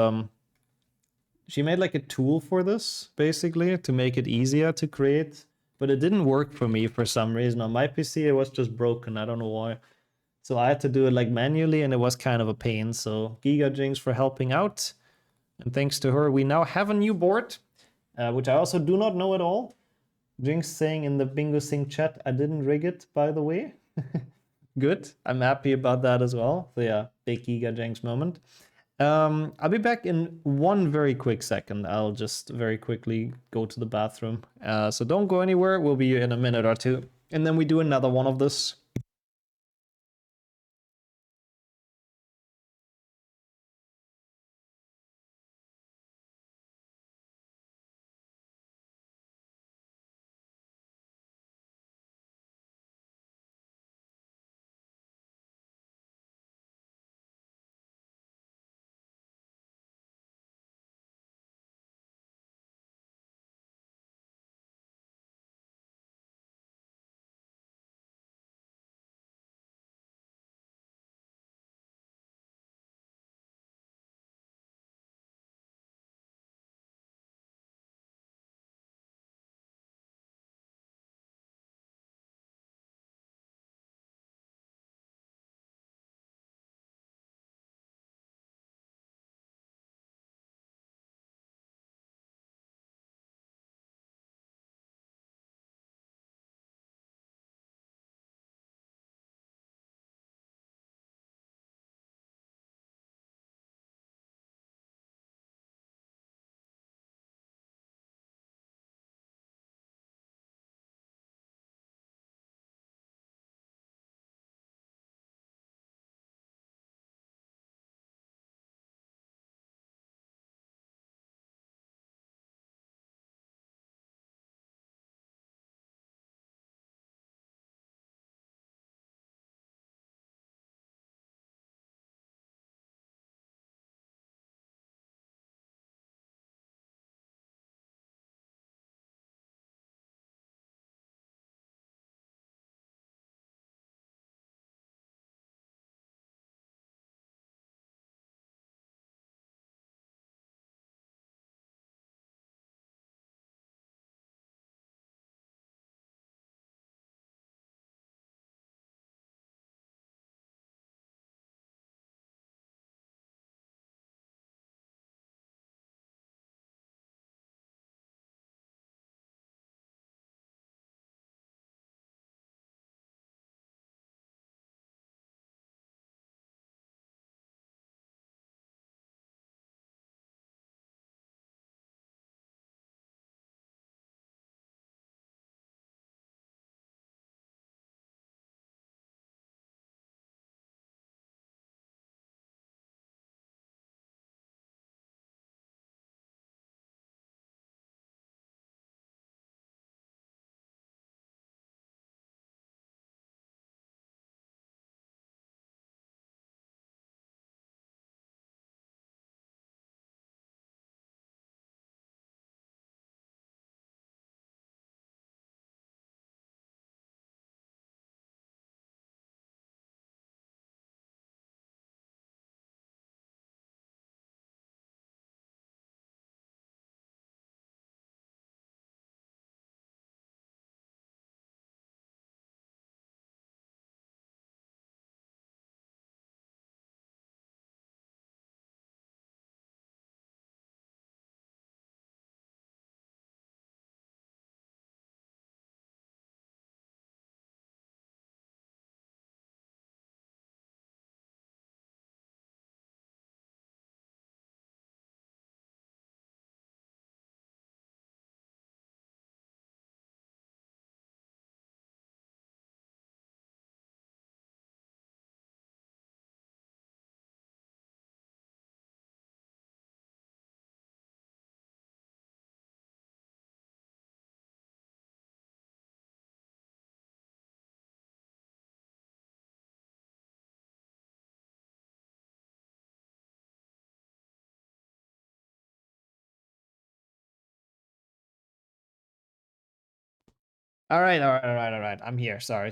she made like a tool for this, basically, to make it easier to create. But it didn't work for me for some reason. On my PC, it was just broken. I don't know why. So I had to do it like manually, and it was kind of a pain. So Giga Jinx for helping out. And thanks to her, we now have a new board, which I also do not know at all. Jinx saying in the Bingo Sing chat, I didn't rig it, by the way. Good. I'm happy about that as well. So yeah, big Giga Jinx moment. I'll be back in one very quick second. I'll just very quickly go to the bathroom. So don't go anywhere. We'll be in a minute or two. And then we do another one of this. All right, all right, all right, all right. I'm here. Sorry.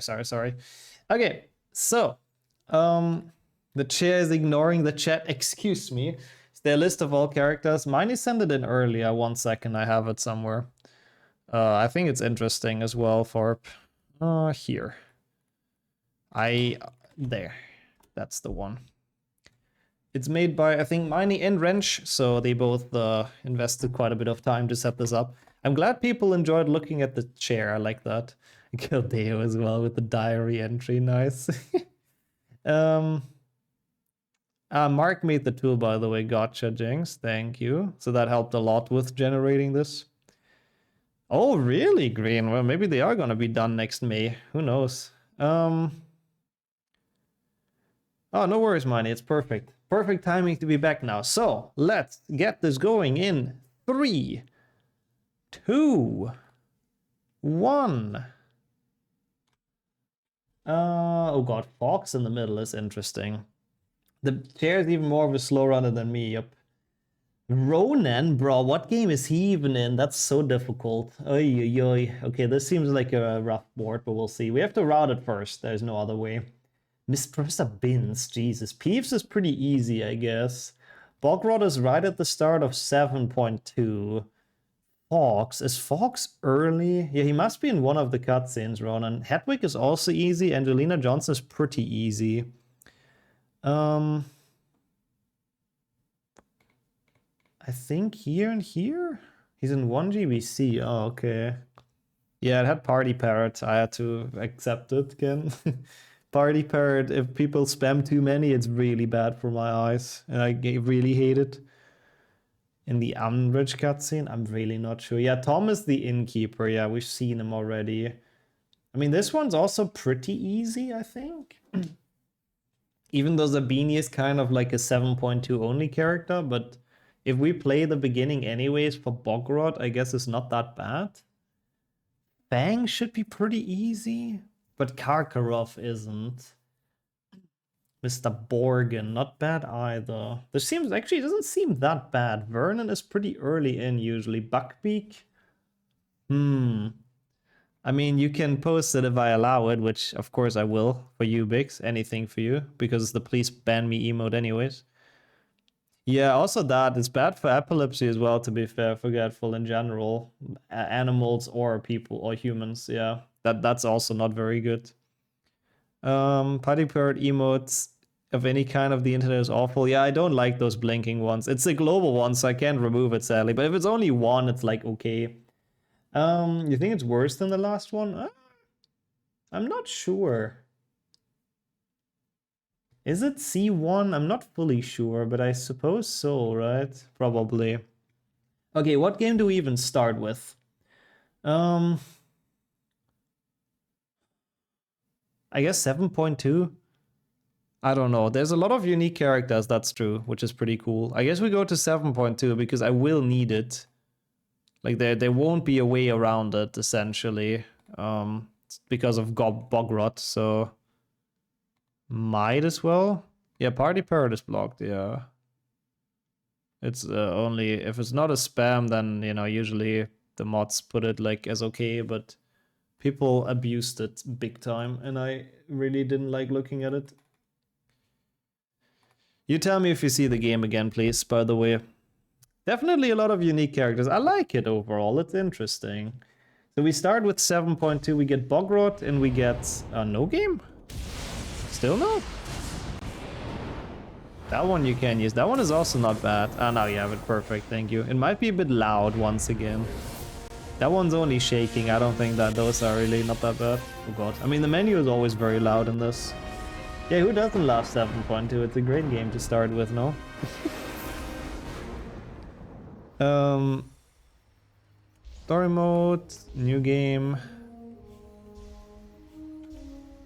Okay, so the chair is ignoring the chat. Excuse me. Is there a list of all characters? Mine sent it in earlier. 1 second, I have it somewhere. I think it's interesting as well for here. There. That's the one. It's made by, I think, Miney and Wrench, so they both invested quite a bit of time to set this up. I'm glad people enjoyed looking at the chair. I like that. Kildeo as well with the diary entry. Nice. Mark made the tool, by the way. Gotcha, Jinx. Thank you. So that helped a lot with generating this. Oh, really, Green? Well, maybe they are gonna be done next May. Who knows? Oh, no worries, Miney. It's perfect. Perfect timing to be back now. So, let's get this going in 3, 2, 1. Oh god, Fox in the middle is interesting. The chair is even more of a slow runner than me, yep. Ronan, bro, what game is he even in? That's so difficult. Oy, oy, oy. Okay, this seems like a rough board, but we'll see. We have to route it first. There's no other way. Miss Professor Bins, Jesus. Peeves is pretty easy, I guess. Bogrod is right at the start of 7.2. Fox. Is Fox early? Yeah, he must be in one of the cutscenes, Ronan. Hedwig is also easy. Angelina Johnson is pretty easy. I think here and here? He's in 1 GBC. Oh, okay. Yeah, it had Party Parrot. I had to accept it again. Party Parrot, if people spam too many, it's really bad for my eyes. And I really hate it. In the Umbridge cutscene, I'm really not sure. Yeah, Tom is the innkeeper. Yeah, we've seen him already. I mean, this one's also pretty easy, I think. Even though Zabini is kind of like a 7.2 only character, but if we play the beginning anyways for Bogrod, I guess it's not that bad. Fang should be pretty easy, but Karkaroff isn't. Mr. Borgin, not bad either. This seems, actually, it doesn't seem that bad. Vernon is pretty early in usually. Buckbeak? I mean, you can post it if I allow it, which of course I will for you, Bix. Anything for you, because the please ban me emote anyways. Yeah, also that is bad for epilepsy as well, to be fair. Forgetful in general. Animals or people or humans, yeah. That's also not very good. Party Parrot emotes of any kind of the internet is awful. Yeah, I don't like those blinking ones. It's a global one, so I can't remove it, sadly. But if it's only one, it's like, okay. You think it's worse than the last one? I'm not sure. Is it C1? I'm not fully sure, but I suppose so, right? Probably. Okay, what game do we even start with? I guess 7.2? I don't know. There's a lot of unique characters, that's true, which is pretty cool. I guess we go to 7.2 because I will need it. Like, there won't be a way around it, essentially. Because of Bogrot, so... Might as well? Yeah, Party Parrot is blocked, yeah. It's only... If it's not a spam, then, you know, usually the mods put it, like, as okay, but... People abused it big time, and I really didn't like looking at it. You tell me if you see the game again, please, by the way. Definitely a lot of unique characters. I like it overall, it's interesting. So we start with 7.2, we get Bogrot, and we get... no game? Still no? That one you can use. That one is also not bad. Now you have it, perfect, thank you. It might be a bit loud once again. That one's only shaking. I don't think that those are really not that bad. Oh god. I mean, the menu is always very loud in this. Yeah, who doesn't love 7.2? It's a great game to start with, no? Story mode, new game.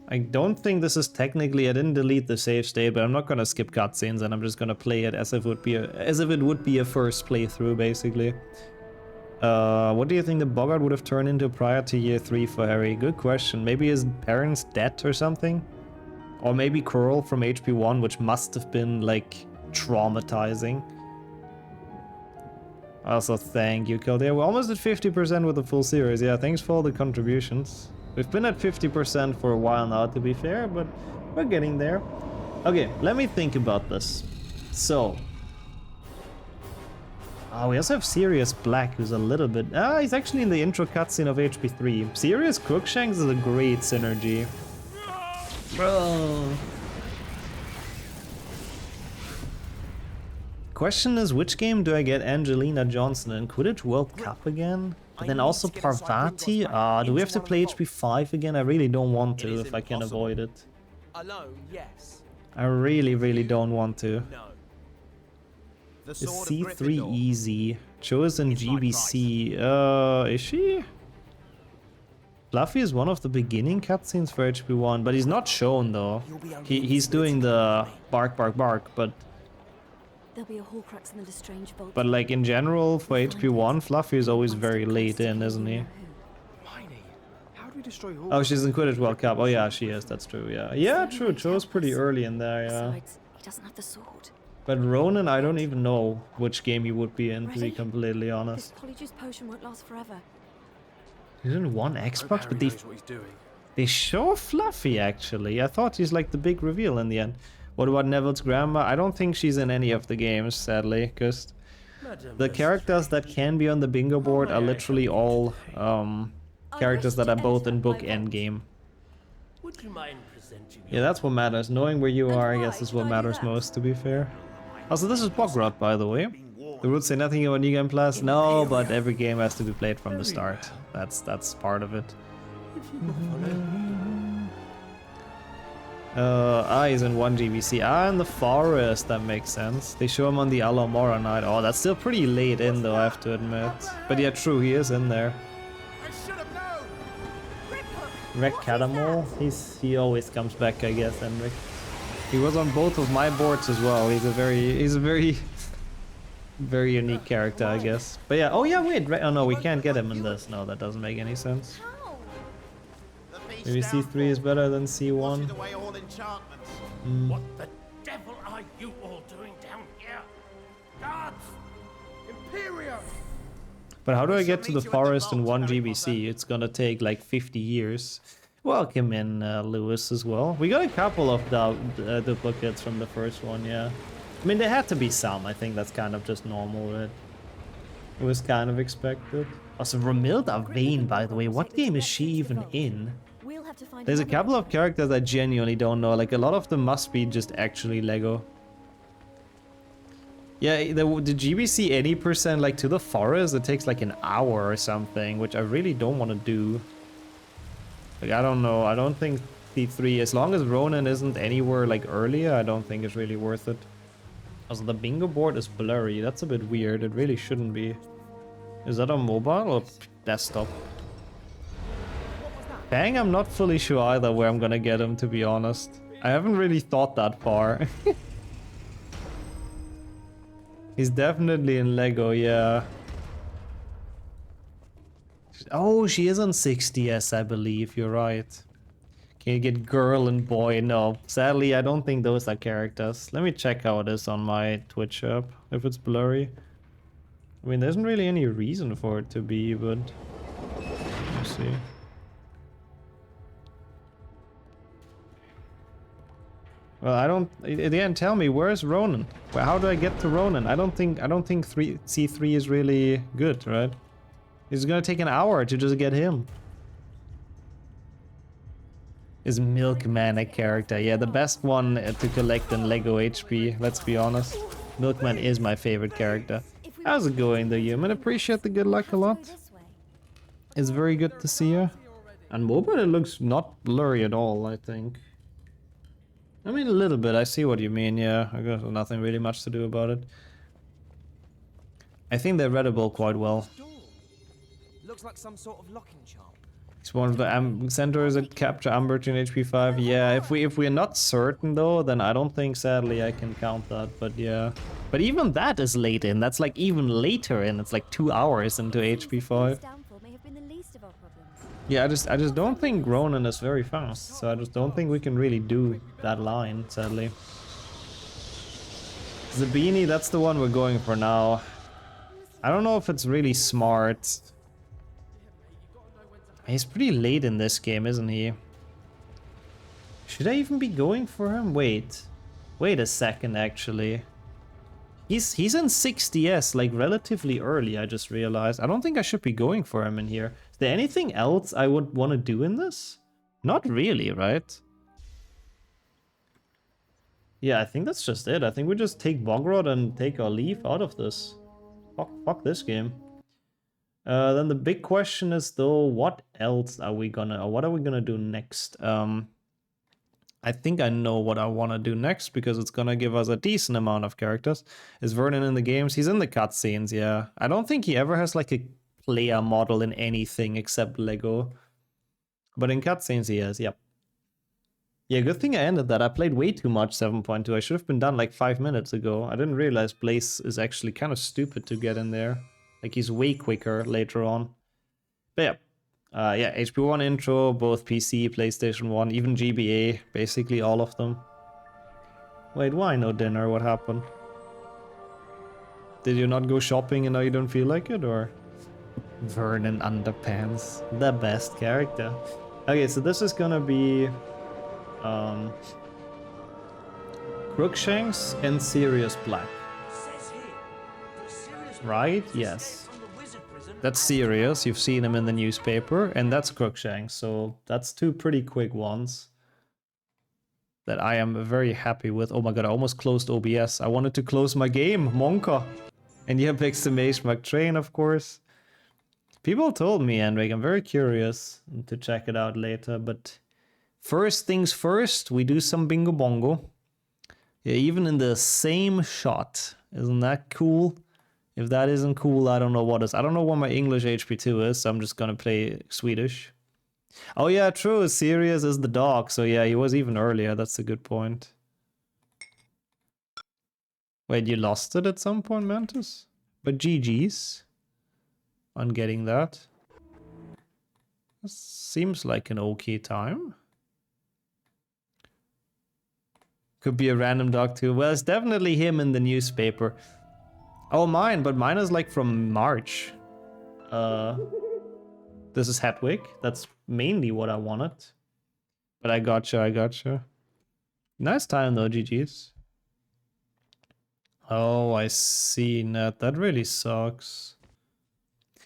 I don't think this is technically... I didn't delete the save state, but I'm not gonna skip cutscenes, and I'm just gonna play it as if it would be a first playthrough, basically. What do you think the Bogart would have turned into prior to year 3 for Harry? Good question. Maybe his parents dead or something? Or maybe Curl from HP1, which must have been, like, traumatizing. Also, thank you, Kildare. We're almost at 50% with the full series. Yeah, thanks for all the contributions. We've been at 50% for a while now, to be fair, but we're getting there. Okay, let me think about this. So... we also have Sirius Black, who's a little bit... he's actually in the intro cutscene of HP3. Sirius Crookshanks is a great synergy. Bro. Question is, which game do I get Angelina Johnson in? Quidditch World Cup again? But then also Parvati? Do we have to play HP5 again? I really don't want to if I can avoid it. Alone, yes. I really don't want to. No. The Is sword of C3 Gryffindor. easy? Chosen It's my GBC. Is she? Fluffy is one of the beginning cutscenes for HP1, but he's not shown though. He's doing the bark, but There'll be a Horcrux in the Lestrange vault. But like in general, for HP1, Fluffy is always very late in, isn't he? Hermione, how do we destroy Hogwarts? Oh, she's in Quidditch World Cup. Oh yeah, she is. That's true. Yeah, yeah, true. Cho's pretty early in there. Yeah. Besides, he doesn't have the sword. But Ronan, I don't even know which game he would be in, to be Ready? completely This honest. polyjuice potion won't last forever. He's in one Xbox, Harry but knows what he's doing. they show Fluffy actually. I thought he's like the big reveal in the end. What about Neville's grandma? I don't think she's in any of the games, sadly, because the characters that can be on the bingo board are literally all characters that are both in book and game. Would you mind presenting Yeah, that's what matters. Knowing where you are, I guess, is what matters most, to be fair. Also, this is Bogrod, by the way. The rules say nothing about New Game Plus. No, but every game has to be played from the start. That's part of it. He's in 1 GBC. In the forest, that makes sense. They show him on the Alamora night. Oh, that's still pretty late in, though, I have to admit. But yeah, true, he is in there. I should have known. Rick Catamol, he always comes back, I guess, Henrik. He was on both of my boards as well. He's a very unique character, I guess. But yeah, oh yeah, wait, oh no, we can't get him in this. No, that doesn't make any sense. Maybe C3 is better than C1. Away all enchantments. What the devil are you all doing down here? Guards! Imperium. But how do I get to the forest in 1 GBC? It's gonna take like 50 years. Welcome in, Lewis, as well. We got a couple of duplicates from the first one, yeah. I mean, there had to be some. I think that's kind of just normal, right? It was kind of expected. Also, Romilda Vane, by the way. What game is she even in? We'll have to find There's a another couple of characters I genuinely don't know. Like, a lot of them must be just actually Lego. Yeah, the GBC 80%, like, to the forest, it takes like an hour or something, which I really don't want to do. Like, I don't know. I don't think C3, as long as Ronan isn't anywhere, like, earlier, I don't think it's really worth it. Also, the bingo board is blurry. That's a bit weird. It really shouldn't be. Is that on mobile or desktop? Bang, I'm not fully sure either where I'm gonna get him, to be honest. I haven't really thought that far. He's definitely in Lego, yeah. Oh, she is on 60s, I believe. You're right. Can you get girl and boy? No. Sadly, I don't think those are characters. Let me check how it is on my Twitch app, if it's blurry. I mean, there isn't really any reason for it to be, but... Let's see. Well, I don't... Again, tell me, where's Ronan? How do I get to Ronan? I don't think C3 is really good, right? It's gonna take an hour to just get him. Is Milkman a character? Yeah, the best one to collect in Lego HP, let's be honest. Milkman is my favorite character. How's it going, the human? Appreciate the good luck a lot. It's very good to see you. On mobile, it looks not blurry at all, I think. I mean, a little bit. I see what you mean, yeah. I guess nothing really much to do about it. I think they're readable quite well. Looks like some sort of locking charm. It's one of the centers that capture Umbridge in HP5. Yeah, if we're not certain though, then I don't think, sadly, I can count that. But yeah, but even that is late in. That's like even later in. It's like 2 hours into HP5. Yeah, I just don't think Ronan is very fast. So I just don't think we can really do that line, sadly. Zabini, that's the one we're going for now. I don't know if it's really smart. He's pretty late in this game, isn't he? Should I even be going for him? Wait a second, actually. He's in 60s, like relatively early, I just realized. I don't think I should be going for him in here. Is there anything else I would want to do in this? Not really, right? Yeah, I think that's just it. I think we just take Bogrod and take our leave out of this. Fuck this game. Then the big question is though, what else are we gonna, or what are we gonna do next? I I think I know what I want to do next because it's gonna give us a decent amount of characters. Is Vernon in the games? He's in the cutscenes, yeah. I don't think he ever has like a player model in anything except Lego. But in cutscenes he is, yep. Yeah, good thing I ended that. I played way too much 7.2. I should have been done like 5 minutes ago. I didn't realize Blaze is actually kind of stupid to get in there. Like he's way quicker later on. But yeah, HP1 intro, both PC, PlayStation 1, even GBA, basically all of them. Wait, why no dinner? What happened? Did you not go shopping and now you don't feel like it, or? Vernon Underpants, the best character. Okay, so this is gonna be Crookshanks and Sirius Black. Right? Yes. That's Sirius, you've seen him in the newspaper, and that's Crookshanks, so that's two pretty quick ones that I am very happy with. Oh my god, I almost closed OBS. I wanted to close my game, Monka. And you have exclamation mark train, of course. People told me, Enric, I'm very curious to check it out later, but first things first, we do some bingo bongo. Yeah, even in the same shot. Isn't that cool? If that isn't cool, I don't know what is. I don't know what my English HP2 is, so I'm just gonna play Swedish. Oh yeah, true, Sirius is the dog, so yeah, he was even earlier, that's a good point. Wait, you lost it at some point, Mantis? But GG's on getting that. Seems like an okay time. Could be a random dog too. Well, it's definitely him in the newspaper. Oh, mine, but mine is like from March. This is Hedwig. That's mainly what I wanted. But I gotcha. Nice time though, GG's. Oh, I see, Nat. That really sucks.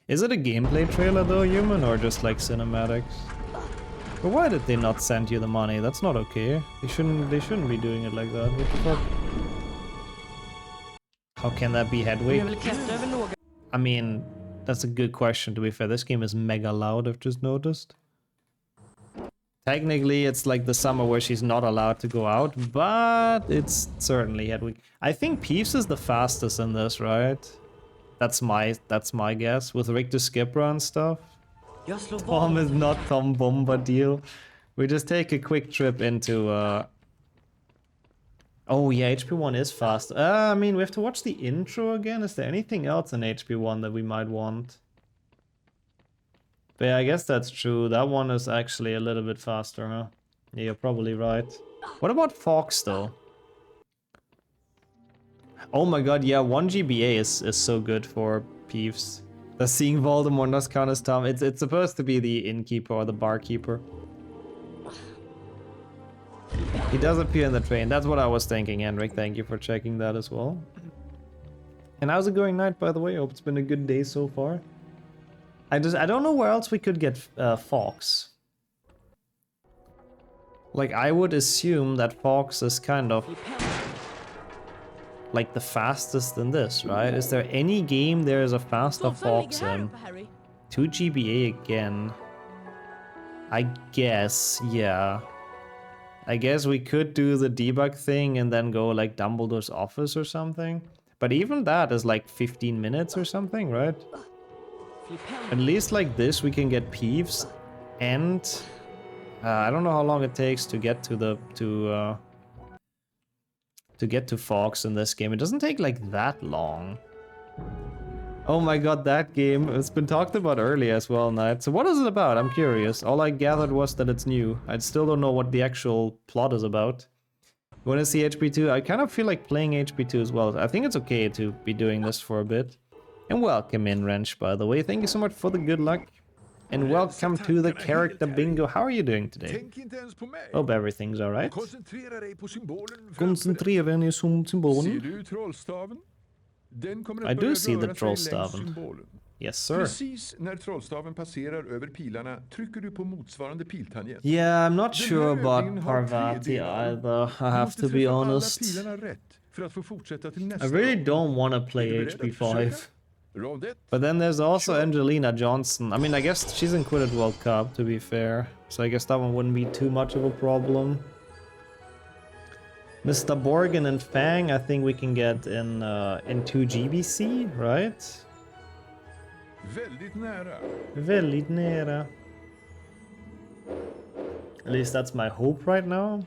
Is it a gameplay trailer though, human, or just like cinematics? But why did they not send you the money? That's not okay. They shouldn't be doing it like that. What the fuck? How can that be Hedwig? I mean, that's a good question to be fair. This game is mega loud, I've just noticed. Technically, it's like the summer where she's not allowed to go out, but it's certainly Hedwig. I think Peeves is the fastest in this, right? That's my guess, with Richter Skipper and stuff. Tom is not Tom Bombadil. We just take a quick trip into oh yeah, HP1 is fast. I mean, we have to watch the intro again. Is there anything else in HP1 that we might want? But yeah, I guess that's true. That one is actually a little bit faster, huh? Yeah, you're probably right. What about Fox, though? Oh my god, yeah, 1 GBA is so good for Peeves. Does seeing Voldemort not count as Tom? It's supposed to be the innkeeper or the barkeeper. He does appear in the train. That's what I was thinking, Henrik. Thank you for checking that as well. And how's it going, Night, by the way? Hope it's been a good day so far. I don't know where else we could get Fox. Like, I would assume that Fox is kind of like the fastest in this, right? Is there any game there is a faster Fox in? 2 GBA again. I guess, yeah. I guess we could do the debug thing and then go like Dumbledore's office or something. But even that is like 15 minutes or something, right? At least like this we can get Peeves, and I don't know how long it takes to get to the to get to Fox in this game. It doesn't take like that long. Oh my god, that game. It's been talked about earlier as well, Knight. So what is it about? I'm curious. All I gathered was that it's new. I still don't know what the actual plot is about. You wanna see HP2? I kind of feel like playing HP2 as well. I think it's okay to be doing this for a bit. And welcome in, Wrench, by the way. Thank you so much for the good luck. And welcome to the character bingo. How are you doing today? Hope everything's alright. Koncentrera dig på symbolen. I do see the trollstaven. Yes, sir. Yeah, I'm not sure about Parvati either, I have to be honest. I really don't want to play HP5. But then there's also Angelina Johnson. I mean, I guess she's in Quidditch World Cup, to be fair. So I guess that one wouldn't be too much of a problem. Mr. Borgen and Fang, I think we can get in 2 GBC, right? Väldigt nära. Väldigt nära. At least that's my hope right now.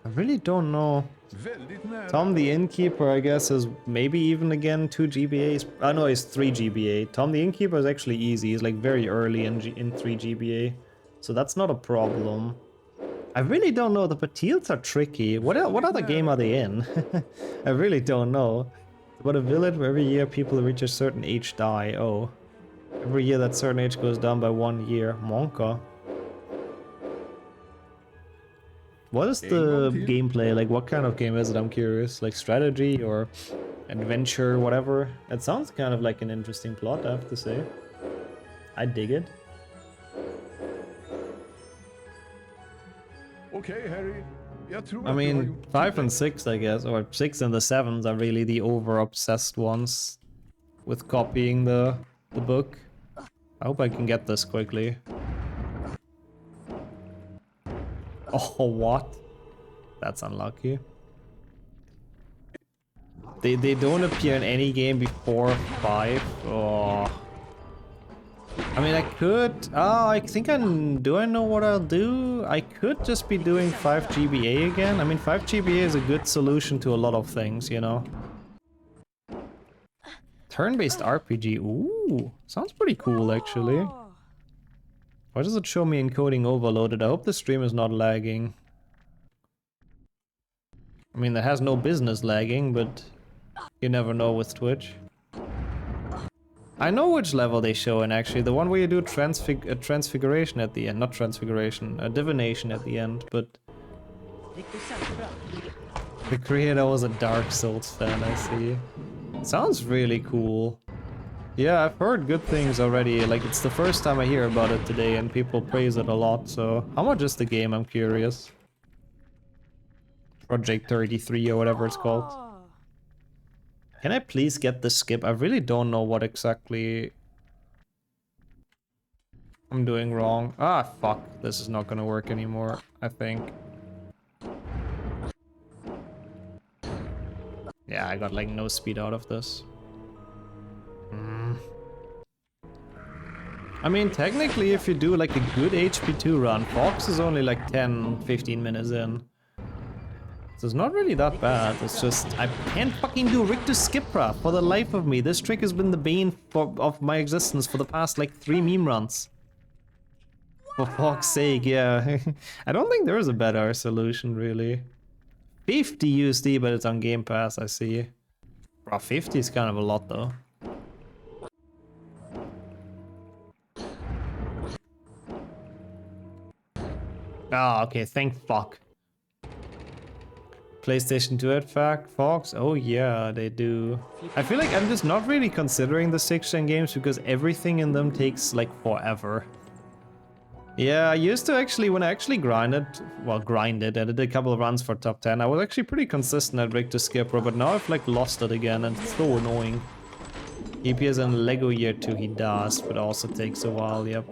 I really don't know. Väldigt nära. Tom the Innkeeper, I guess, is maybe even again 2 GBAs. Oh no, he's 3 GBA. Tom the Innkeeper is actually easy. He's like very early in 3 GBA. So that's not a problem. I really don't know. The Patils are tricky. What other game are they in? I really don't know. But a village where every year people who reach a certain age die. Oh. Every year that certain age goes down by 1 year. Monka. What is the gameplay? Like, what kind of game is it? I'm curious. Like, strategy or adventure, whatever. It sounds kind of like an interesting plot, I have to say. I dig it. Okay, Harry. I mean, 5 and 6, I guess, or 6 and the 7s are really the over-obsessed ones with copying the book. I hope I can get this quickly. Oh, what? That's unlucky. They don't appear in any game before 5. Oh. I mean, I could... Oh, I think do I know what I'll do? I could just be doing 5 GBA again. I mean, 5 GBA is a good solution to a lot of things, you know? Turn-based RPG. Ooh, sounds pretty cool, actually. Why does it show me encoding overloaded? I hope the stream is not lagging. I mean, it has no business lagging, but you never know with Twitch. I know which level they show in, actually. The one where you do transfiguration at the end. Not transfiguration, divination at the end, but... The creator was a Dark Souls fan, I see. Sounds really cool. Yeah, I've heard good things already. Like, it's the first time I hear about it today and people praise it a lot, so... How much is the game? I'm curious. Project 33 or whatever it's called. Can I please get the skip? I really don't know what exactly I'm doing wrong. Ah, fuck. This is not gonna work anymore, I think. Yeah, I got like no speed out of this. I mean, technically, if you do like a good HP2 run, Fox is only like 10-15 minutes in. So it's not really that bad. It's just, I can't fucking do Richter Skipra for the life of me. This trick has been the bane of my existence for the past like 3 meme runs. For fuck's sake, yeah. I don't think there is a better solution, really. 50 USD, but it's on Game Pass, I see. Bro, 50 is kind of a lot, though. Ah, okay, thank fuck. PlayStation 2 at Fox? Oh yeah, they do. I feel like I'm just not really considering the 6th-gen games because everything in them takes like forever. Yeah, I used to actually, when I actually grinded, I did a couple of runs for top 10, I was actually pretty consistent at Richter Skipper, but now I've like lost it again and it's so annoying. He appears in Lego Year 2, he does, but also takes a while, yep.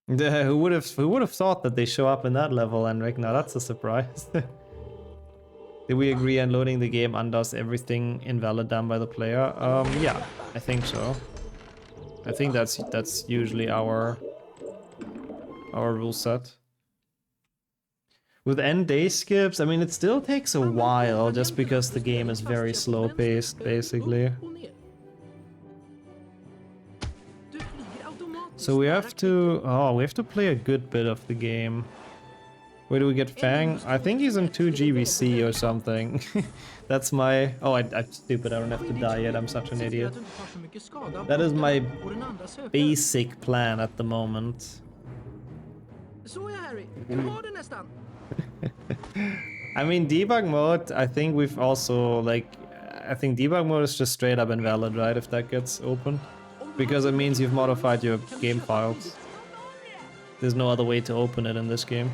Who would have thought that they show up in that level, Enric? Now that's a surprise. Did we agree on loading the game undoes everything invalid done by the player? Yeah, I think so. I think that's usually our rule set. With end day skips, I mean, it still takes a while just because the game is very slow paced, basically. So we have to play a good bit of the game. Where do we get Fang? I think he's in 2 GBC or something. That's my... Oh, I'm stupid, I don't have to die yet, I'm such an idiot. That is my basic plan at the moment. I mean, debug mode, I think we've also, like... I think debug mode is just straight up invalid, right, if that gets open? Because it means you've modified your game files. There's no other way to open it in this game.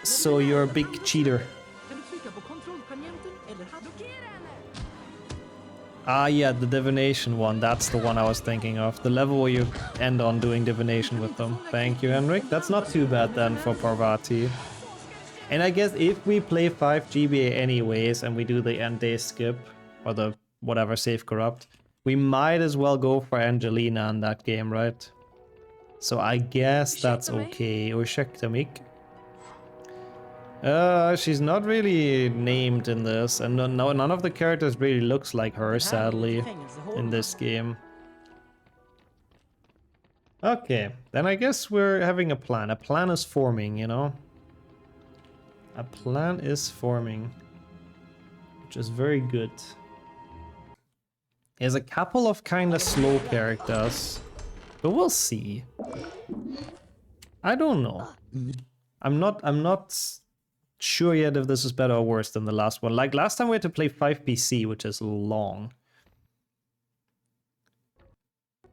So you're a big cheater. Ah, yeah, the divination one. That's the one I was thinking of. The level where you end on doing divination with them. Thank you, Henrik. That's not too bad then for Parvati. And I guess if we play 5 GBA anyways and we do the end day skip, or the whatever save corrupt, we might as well go for Angelina in that game, right? So I guess that's okay. Ursäkta mig. She's not really named in this, and none of the characters really looks like her, sadly, in this game. Okay, then I guess we're having a plan. A plan is forming, you know? A plan is forming, which is very good. There's a couple of kind of slow characters, but we'll see. I don't know. I'm not sure yet if this is better or worse than the last one. Like last time we had to play 5PC, which is long.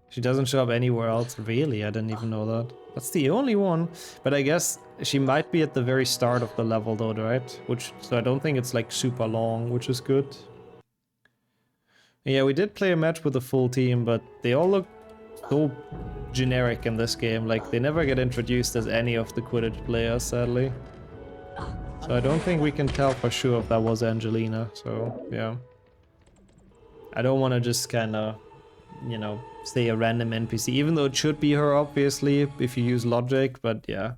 She doesn't show up anywhere else. Really? I didn't even know that. That's the only one. But I guess she might be at the very start of the level though, right? So I don't think it's like super long, which is good. Yeah, we did play a match with the full team, but they all look so generic in this game. Like, they never get introduced as any of the Quidditch players, sadly. So I don't think we can tell for sure if that was Angelina, so yeah. I don't want to just kind of, you know, say a random NPC, even though it should be her, obviously, if you use logic, but yeah.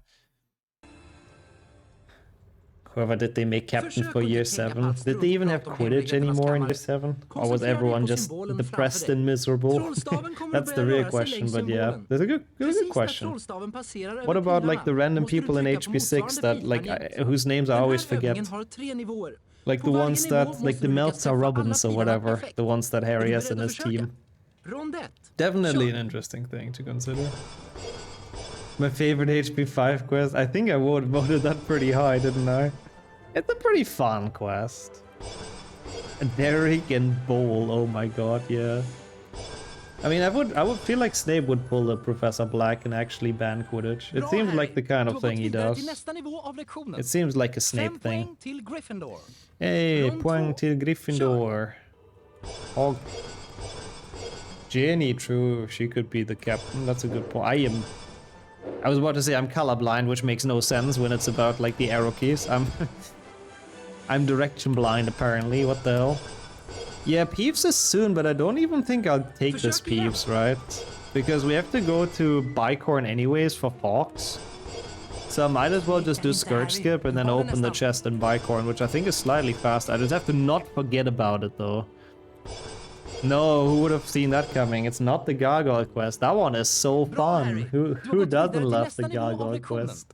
Whoever did they make captain for year 7? Did they even have Quidditch anymore in year 7? Or was everyone just depressed and miserable? That's the real question, but yeah. That's a good question. What about like the random people in HP6 that like whose names I always forget? Like the ones that, like the Meltzer Robbins or whatever, the ones that Harry has in his team. Definitely an interesting thing to consider. My favorite HP5 quest? I think I voted that pretty high, didn't I? It's a pretty fun quest. Derek and Bowl, oh my god, yeah. I mean, I would feel like Snape would pull a Professor Black and actually ban Quidditch. It seems like the kind of thing he does. It seems like a Snape thing. Hey, poäng till Gryffindor. Oh. Jenny, true, she could be the captain. That's a good point. I was about to say I'm colorblind, which makes no sense when it's about like the arrow keys. I'm direction blind apparently. What the hell? Yeah, Peeves is soon, but I don't even think I'll take this Peeves, right? Because we have to go to Bicorn anyways for Fox. So I might as well just do Scourge Skip and then open the chest in Bicorn, which I think is slightly faster. I just have to not forget about it though. No, who would have seen that coming? It's not the Gargoyle quest. That one is so fun. Who doesn't love the Gargoyle quest?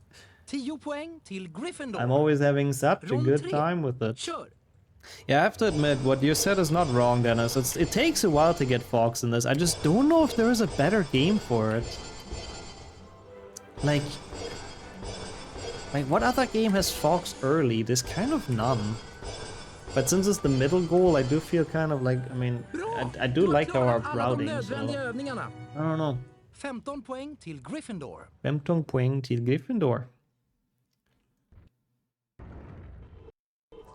I'm always having such a good time with it. Yeah, I have to admit, what you said is not wrong, Dennis. It takes a while to get Fox in this. I just don't know if there is a better game for it. Like what other game has Fox early? There's kind of none. But since it's the middle goal, I do feel kind of like, I mean, I do like our routing, so I don't know. 15 poäng till Gryffindor. 15 poäng till Gryffindor.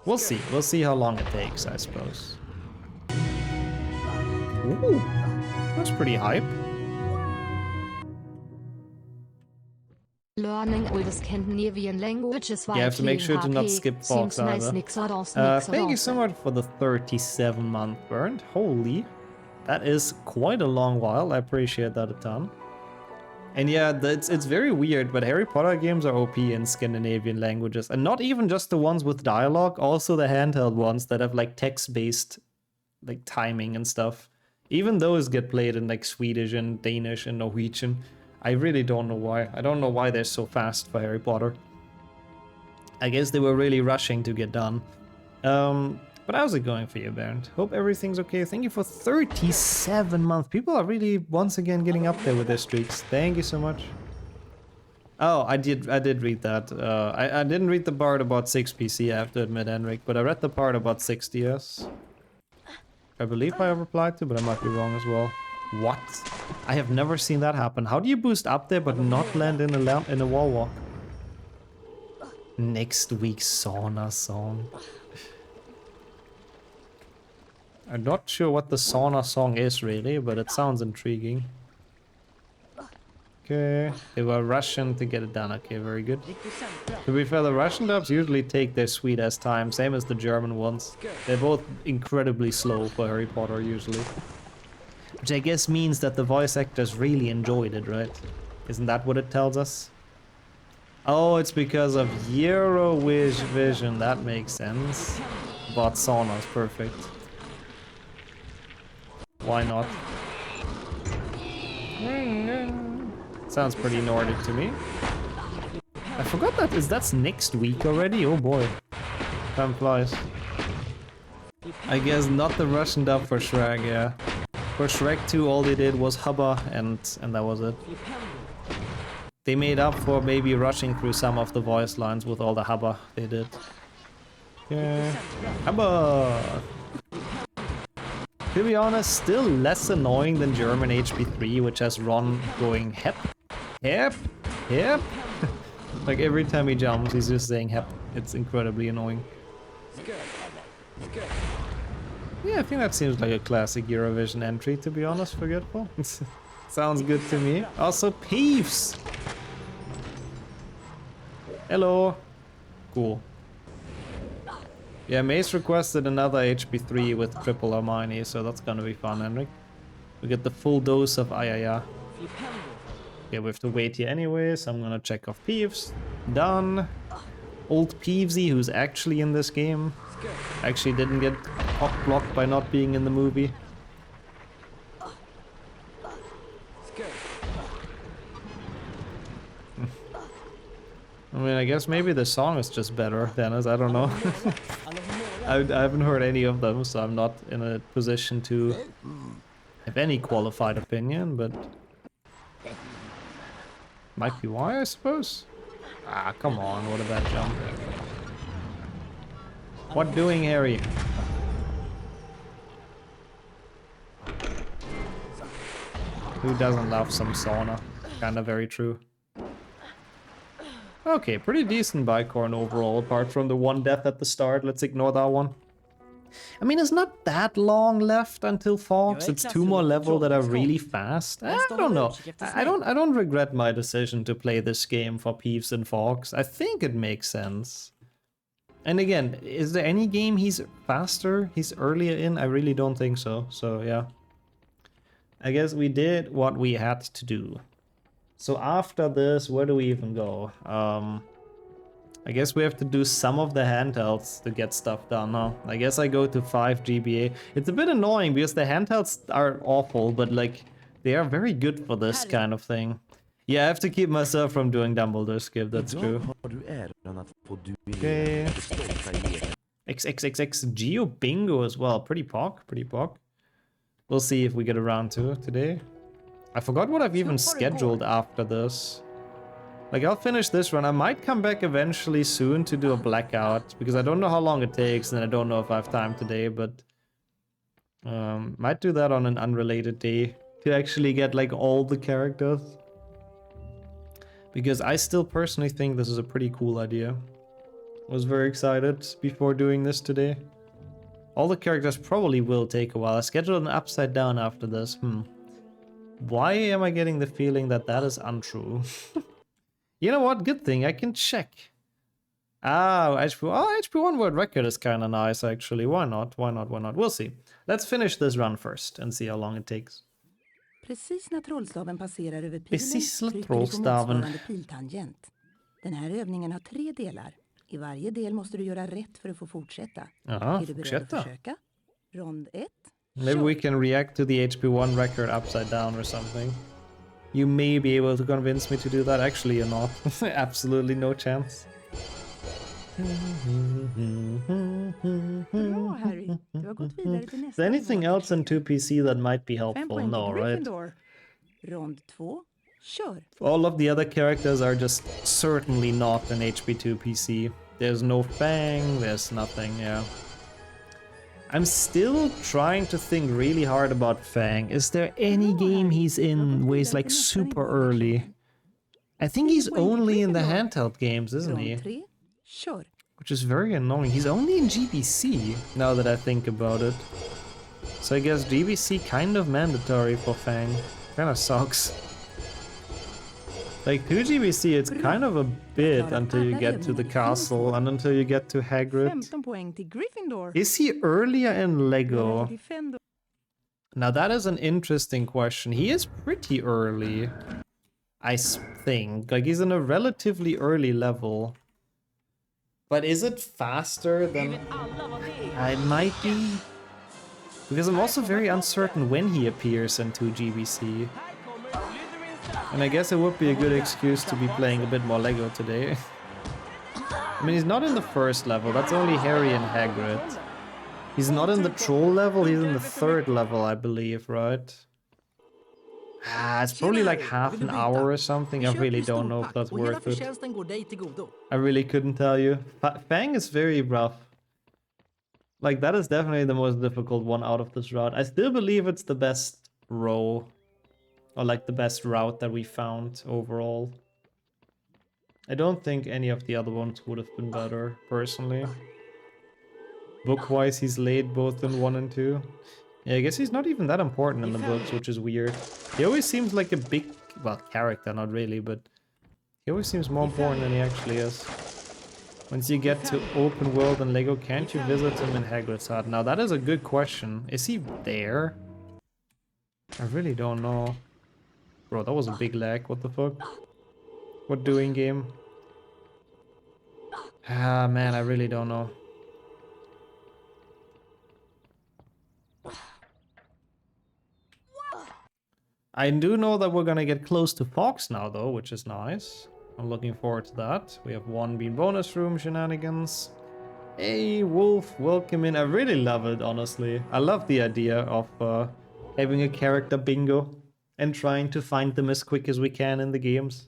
We'll see how long it takes, I suppose. Ooh, that's pretty hype. Learning all the Scandinavian languages while You have to make sure to not skip Fox either. Thank you so much for the 37-month burn. Holy, that is quite a long while. I appreciate that a ton. And yeah, it's very weird, but Harry Potter games are OP in Scandinavian languages. And not even just the ones with dialogue, also the handheld ones that have like text-based like timing and stuff. Even those get played in like Swedish and Danish and Norwegian. I really don't know why. I don't know why they're so fast for Harry Potter. I guess they were really rushing to get done. But how's it going for you, Bernd? Hope everything's okay. Thank you for 37 months. People are really once again getting up there with their streaks. Thank you so much. Oh, I did read that. I didn't read the part about 6PC, I have to admit, Henrik, but I read the part about 6DS. I believe I replied to, but I might be wrong as well. What? I have never seen that happen. How do you boost up there but not land in a wall walk? Next week's sauna song. I'm not sure what the sauna song is really, but it sounds intriguing. Okay, they were Russian to get it done. Okay, very good. To be fair, the Russian dubs usually take their sweet ass time, same as the German ones. They're both incredibly slow for Harry Potter usually. Which I guess means that the voice actors really enjoyed it, right? Isn't that what it tells us? Oh, it's because of Eurovision, that makes sense. But sauna's perfect. Why not? Sounds pretty Nordic to me. I forgot that's next week already? Oh boy. Time flies. I guess not the Russian dub for Shrek, yeah. For Shrek 2 all they did was hubba and that was it. They made up for maybe rushing through some of the voice lines with all the hubba they did. Yeah. Hubba! To be honest, still less annoying than German HP3, which has Ron going hep, hep, hep. Like every time he jumps, he's just saying hep. It's incredibly annoying. Yeah, I think that seems like a classic Eurovision entry, to be honest, Forgetful. Sounds good to me. Also, Peeves! Hello! Cool. Yeah, Mace requested another HP3 with triple Hermione, so that's gonna be fun, Henrik. We get the full dose of Ayaya. Yeah, we have to wait here anyway, so I'm gonna check off Peeves. Done. Old Peevesy, who's actually in this game. Actually didn't get cock-blocked by not being in the movie. I mean, I guess maybe the song is just better, Dennis, I don't know. I haven't heard any of them, so I'm not in a position to have any qualified opinion, but... might be why, I suppose? Ah, come on, what a bad jump. What doing, Harry? Who doesn't love some sauna? Kinda very true. Okay, pretty decent Bicorn overall, apart from the one death at the start. Let's ignore that one. I mean, it's not that long left until Fox. It's 2 more levels that are really fast. I don't know. I don't regret my decision to play this game for Peeves and Fox. I think it makes sense. And again, is there any game he's faster? He's earlier in? I really don't think so. So yeah. I guess we did what we had to do. So after this, where do we even go? I guess we have to do some of the handhelds to get stuff done, huh? I guess I go to 5 GBA. It's a bit annoying because the handhelds are awful, but like, they are very good for this kind of thing. Yeah, I have to keep myself from doing Dumbledore skip, that's true. Okay. XXXX Geo Bingo as well. Pretty pog, pretty pog. We'll see if we get around to it today. I forgot what I've even scheduled after this. Like, I'll finish this run. I might come back eventually soon to do a Blackout, because I don't know how long it takes, and I don't know if I have time today, but... might do that on an unrelated day, to actually get, like, all the characters. Because I still personally think this is a pretty cool idea. I was very excited before doing this today. All the characters probably will take a while. I scheduled an upside down after this. Why am I getting the feeling that that is untrue? You know what? Good thing I can check. Ah, HP1 world record is kind of nice, actually. Why not? Why not? Why not? We'll see. Let's finish this run first and see how long it takes. Precis när trollstaven passerar över pilen Precis när trycker du på trollstaven. motsvarande piltangent. Den här övningen har 3 delar. I varje del måste du göra rätt för att få fortsätta. Jaha, Är du beredd att försöka? Rond 1. Maybe we can react to the HP1 record upside down or something. You may be able to convince me to do that. Actually, you're not. Absolutely no chance. Bra, Harry. Du har gått vidare till nästa. Is there anything else in 2PC that might be helpful? No, right? Rond 2. Kör. All of the other characters are just certainly not an HP2 PC. There's no Fang, there's nothing, yeah. I'm still trying to think really hard about Fang. Is there any game he's in where he's like super early? I think he's only in the handheld games, isn't he? Which is very annoying. He's only in GBC, now that I think about it. So I guess GBC kind of mandatory for Fang. Kinda sucks. Like 2 GBC, it's kind of a bit until you get to the castle and until you get to Hagrid. 15 poäng till Gryffindor. Is he earlier in Lego? Till Fendor. Now that is an interesting question. He is pretty early, I think. Like he's in a relatively early level. But is it faster than... It might be. Because I'm also very uncertain when he appears in 2 GBC. And I guess it would be a good excuse to be playing a bit more Lego today. I mean, he's not in the first level. That's only Harry and Hagrid. He's not in the troll level. He's in the 3rd level, I believe, right? It's probably like half an hour or something. I really don't know if that's worth it. I really couldn't tell you. Fang is very rough. Like, that is definitely the most difficult one out of this route. I still believe it's the best row. Or like the best route that we found overall. I don't think any of the other ones would have been better, personally. Book-wise, he's late both in 1 and 2. Yeah, I guess he's not even that important in the books, which is weird. He always seems like a big, well, character, not really, but he always seems more important than he actually is. Once you get to open world and Lego, can't you visit him in Hagrid's hut? Now that is a good question. Is he there? I really don't know. Bro, that was a big lag. What the fuck? What doing, game? Ah, man, I really don't know. I do know that we're gonna get close to Fox now, though, which is nice. I'm looking forward to that. We have 1 bean bonus room shenanigans. Hey, Wolf, welcome in. I really love it, honestly. I love the idea of having a character bingo and trying to find them as quick as we can in the games.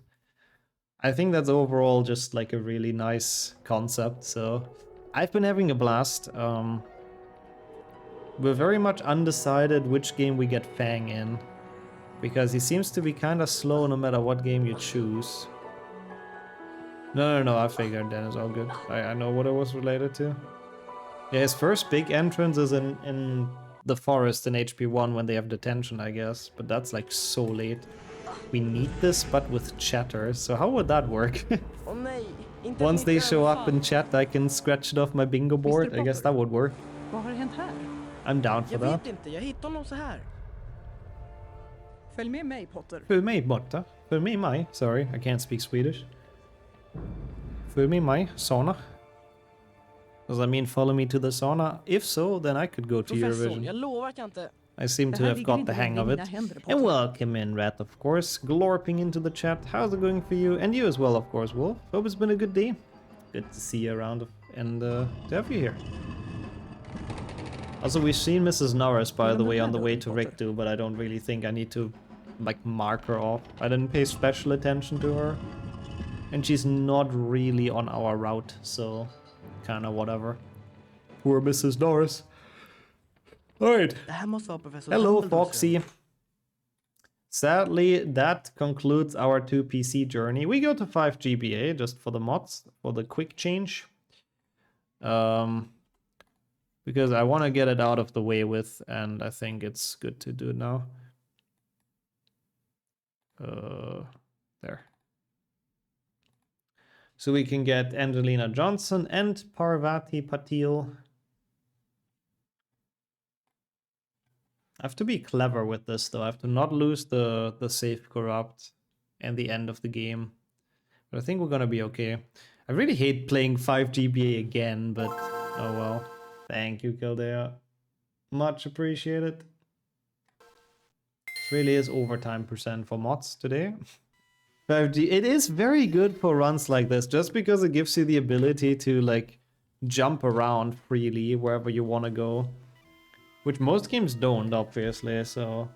I think that's overall just like a really nice concept, so I've been having a blast. We're very much undecided which game we get Fang in, because he seems to be kind of slow no matter what game you choose. No, I figured then it's all good. I know what it was related to. Yeah, his first big entrance is in the forest in HP1 when they have detention, I guess. But that's like so late. We need this, but with chatter. So how would that work? Once they show up in chat, I can scratch it off my bingo board. I guess that would work. I'm down for that. Följ med mig, Potter. Följ med, Potter. Följ med mig. Sorry, I can't speak Swedish. Följ med mig, sauna. Does that mean follow me to the sauna? If so, then I could go to Eurovision. I seem to have got the hang of it. And welcome in, Rat, of course. Glorping into the chat. How's it going for you? And you as well, of course, Wolf. Hope it's been a good day. Good to see you around and to have you here. Also, we've seen Mrs. Norris, by the way, on the way to Rictu, but I don't really think I need to, like, mark her off. I didn't pay special attention to her. And she's not really on our route, so kinda whatever. Poor Mrs. Norris. Alright. Hello, Foxy. Sadly, that concludes our 2 PC journey. We go to 5 GBA just for the mods, for the quick change. Because I want to get it out of the way with, and I think it's good to do it now. There. So we can get Angelina Johnson and Parvati Patil. I have to be clever with this, though. I have to not lose the save corrupt and the end of the game. But I think we're gonna be okay. I really hate playing 5 GBA again, but oh well. Thank you, Kildea. Much appreciated. This really is overtime % for mods today. 5G, it is very good for runs like this, just because it gives you the ability to like jump around freely wherever you want to go. Which most games don't, obviously, so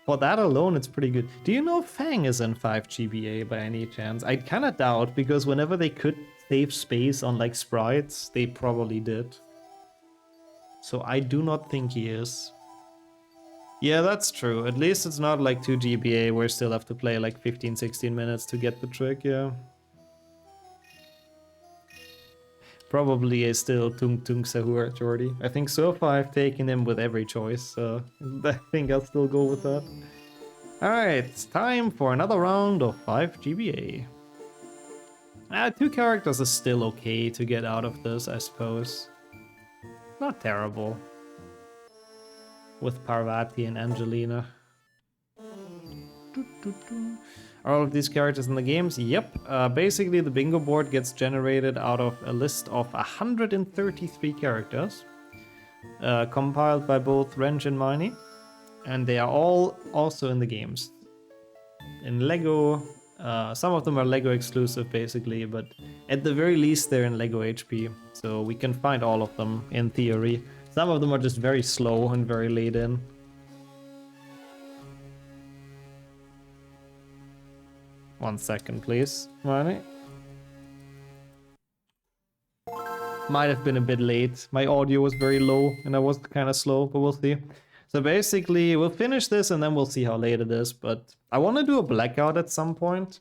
for that alone it's pretty good. Do you know Fang is in 5 GBA by any chance? I kinda doubt, because whenever they could save space on like sprites, they probably did. So I do not think he is. Yeah, that's true. At least it's not like 2 GBA where you still have to play like 15-16 minutes to get the trick, yeah. Probably is still Tung Tung Sahur Jordi. I think so far I've taken him with every choice, so I think I'll still go with that. Alright, it's time for another round of 5 GBA. 2 characters is still okay to get out of this, I suppose. Not terrible. With Parvati and Angelina. Are all of these characters in the games? Yep. Basically, the bingo board gets generated out of a list of 133 characters. Compiled by both Wrench and Miney. And they are all also in the games. In Lego. Some of them are Lego exclusive, basically. But at the very least, they're in Lego HP. So we can find all of them, in theory. Some of them are just very slow and very late in. One second, please, Miney. Might have been a bit late. My audio was very low and I was kind of slow, but we'll see. So basically, we'll finish this and then we'll see how late it is. But I want to do a Blackout at some point.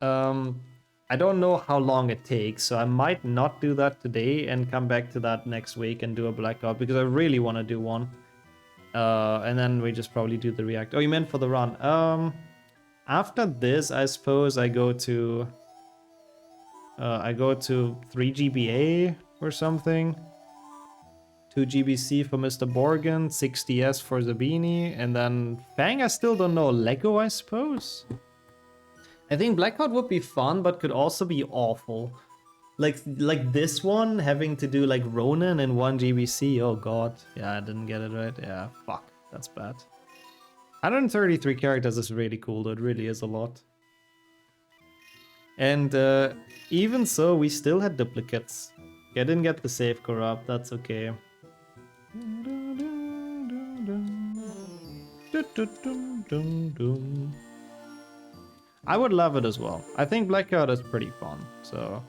I don't know how long it takes, so I might not do that today and come back to that next week and do a Blackout because I really want to do one. And then we just probably do the react. Oh, you meant for the run. After this, I suppose I go to 3 GBA or something. 2 GBC for Mr. Borgen, 60S for Zabini, and then Fang, I still don't know. Lego, I suppose? I think Blackout would be fun, but could also be awful. Like this one, having to do like Ronin and 1 GBC. Oh god. Yeah, I didn't get it right. Yeah, fuck. That's bad. 133 characters is really cool, though. It really is a lot. And even so, we still had duplicates. I didn't get the save corrupt. That's okay. I would love it as well. I think Blackout is pretty fun, so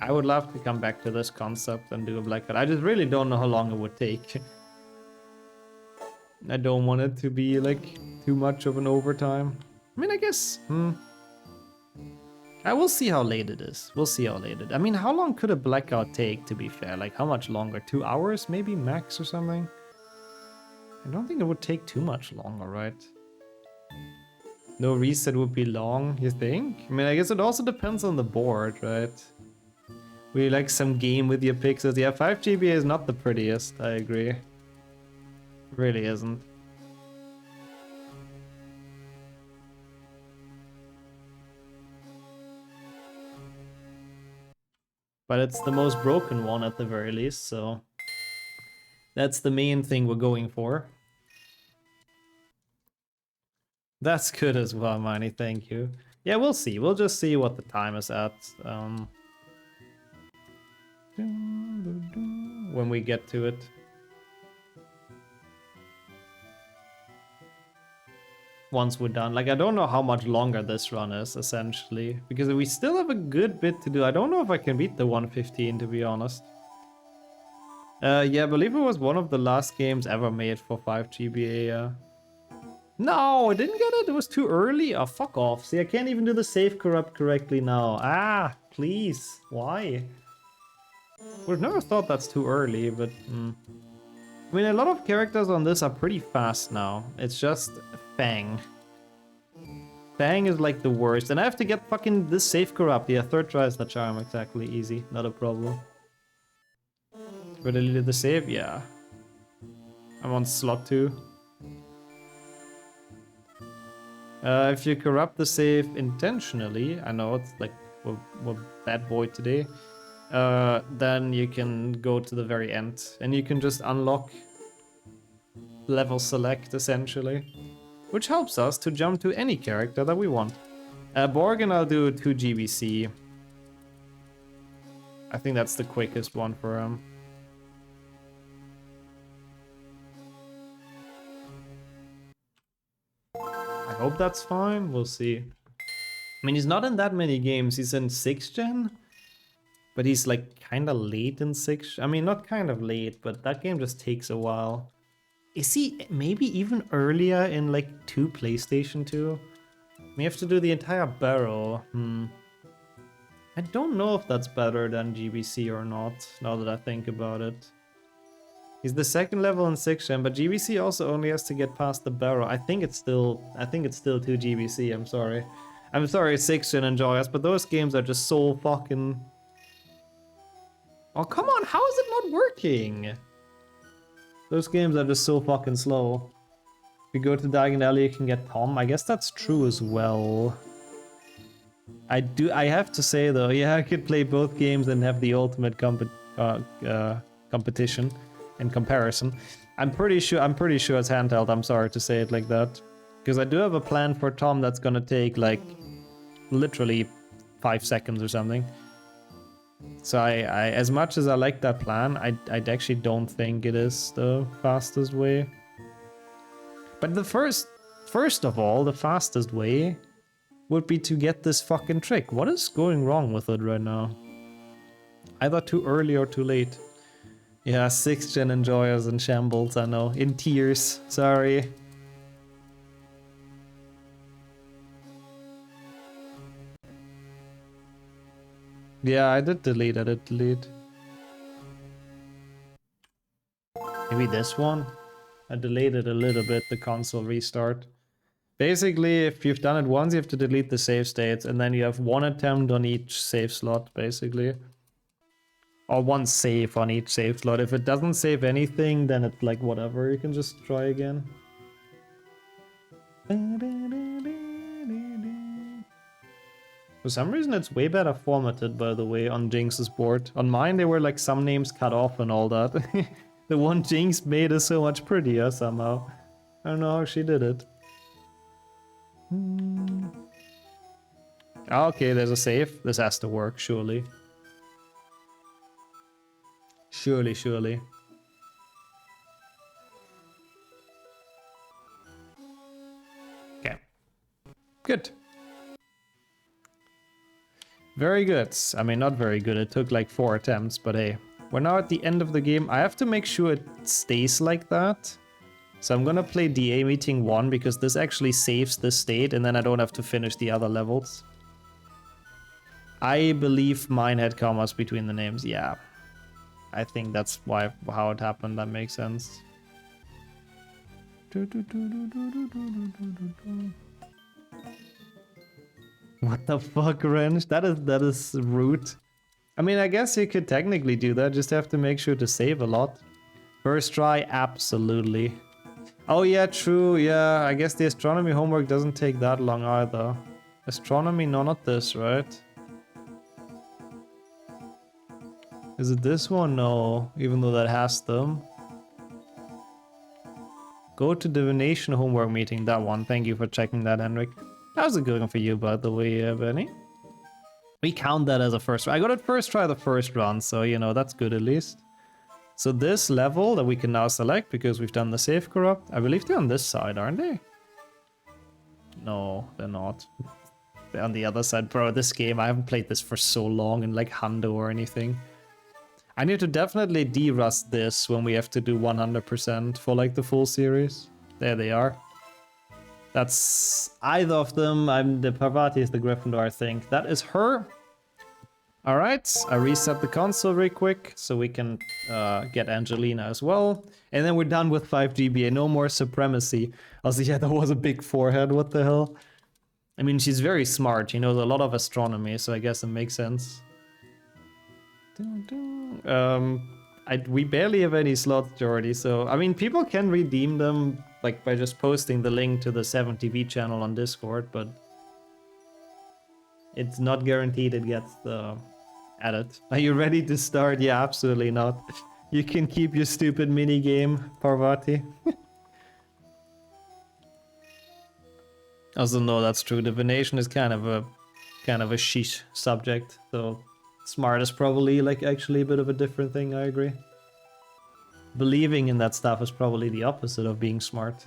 I would love to come back to this concept and do a Blackout. I just really don't know how long it would take. I don't want it to be like too much of an overtime. I mean, I guess, I will see how late it is. We'll see how late it is. I mean, how long could a Blackout take, to be fair? Like, how much longer? 2 hours, maybe, max or something? I don't think it would take too much longer, right? No reset would be long, you think? I mean, I guess it also depends on the board, right? We like some game with your pixels. Yeah, 5 GBA is not the prettiest, I agree. Really isn't. But it's the most broken one at the very least, so that's the main thing we're going for. That's good as well, Miney, thank you. Yeah, we'll see. We'll just see what the time is at. When we get to it. Once we're done. Like, I don't know how much longer this run is, essentially. Because we still have a good bit to do. I don't know if I can beat the 115, to be honest. Yeah, I believe it was one of the last games ever made for 5 GBA, yeah. No, I didn't get it. It was too early. Oh, fuck off. See, I can't even do the save corrupt correctly now. Ah, please. Why? Would have never thought that's too early, but... I mean, a lot of characters on this are pretty fast now. It's just Fang. Fang is like the worst. And I have to get fucking this save corrupt. Yeah, third try is the charm. Exactly. Easy. Not a problem. Would I deleted the save? Yeah. I'm on slot 2. If you corrupt the save intentionally, I know it's like we're bad boy today, then you can go to the very end and you can just unlock level select essentially, which helps us to jump to any character that we want. Borgen, I'll do 2 GBC. I think that's the quickest one for him. I hope that's fine, we'll see. I mean, he's not in that many games, he's in 6th gen, but he's like kind of late in 6th. I mean, not kind of late, but that game just takes a while. Is he maybe even earlier in like 2 PlayStation 2? We have to do the entire barrel. I don't know if that's better than GBC or not, now that I think about it. He's the second level in 6th gen, but GBC also only has to get past the barrow. I think it's still 2 GBC, I'm sorry. I'm sorry, 6th gen and Joyous, but those games are just so fucking... Oh, come on, how is it not working? Those games are just so fucking slow. If you go to Diagon Alley, you can get Tom. I guess that's true as well. I have to say though, yeah, I could play both games and have the ultimate competition in comparison. I'm pretty sure it's handheld. I'm sorry to say it like that, because I do have a plan for Tom that's gonna take like literally 5 seconds or something. So I as much as I like that plan, I actually don't think it is the fastest way. But the first of all, the fastest way would be to get this fucking trick. What is going wrong with it right now? Either too early or too late. Yeah, 6th gen enjoyers in shambles, I know. In tears, sorry. Yeah, I did delete. Maybe this one? I deleted a little bit, the console restart. Basically, if you've done it once, you have to delete the save states, and then you have 1 attempt on each save slot, basically. Or 1 save on each save slot. If it doesn't save anything, then it's like whatever, you can just try again. For some reason, it's way better formatted, by the way, on Jinx's board. On mine, there were like some names cut off and all that. The one Jinx made is so much prettier somehow. I don't know how she did it. Okay, there's a save. This has to work, surely. Surely. Okay. Good. Very good. I mean, not very good. It took like 4 attempts, but hey. We're now at the end of the game. I have to make sure it stays like that. So I'm gonna play DA Meeting 1 because this actually saves the state and then I don't have to finish the other levels. I believe mine had commas between the names, yeah. I think that's how it happened, that makes sense. What the fuck, Wrench? That is rude. I mean, I guess you could technically do that, just have to make sure to save a lot. First try, absolutely. Oh yeah, true, yeah, I guess the astronomy homework doesn't take that long either. Astronomy, no, not this, right? Is it this one? No, even though that has them. Go to divination homework meeting, that one. Thank you for checking that, Henrik. That was a good one for you, by the way, Benny. We count that as a first try. I got it first try the first run, so, you know, that's good at least. So this level that we can now select because we've done the save corrupt, I believe they're on this side, aren't they? No, they're not. They're on the other side. Bro, this game, I haven't played this for so long in like Hundo or anything. I need to definitely de-rust this when we have to do 100% for like the full series. There they are. That's either of them. I'm the Parvati is the Gryffindor, I think. That is her. Alright, I reset the console real quick so we can get Angelina as well. And then we're done with 5 GBA, no more supremacy. Also, yeah, that was a big forehead, what the hell? I mean, she's very smart, she knows a lot of astronomy, so I guess it makes sense. We barely have any slots, Jordy, so... I mean, people can redeem them like by just posting the link to the 7TV channel on Discord, but... it's not guaranteed it gets added. Are you ready to start? Yeah, absolutely not. You can keep your stupid mini game, Parvati. Also, no, that's true. Divination is kind of a sheesh subject. So smart is probably like actually a bit of a different thing. I agree. Believing in that stuff is probably the opposite of being smart.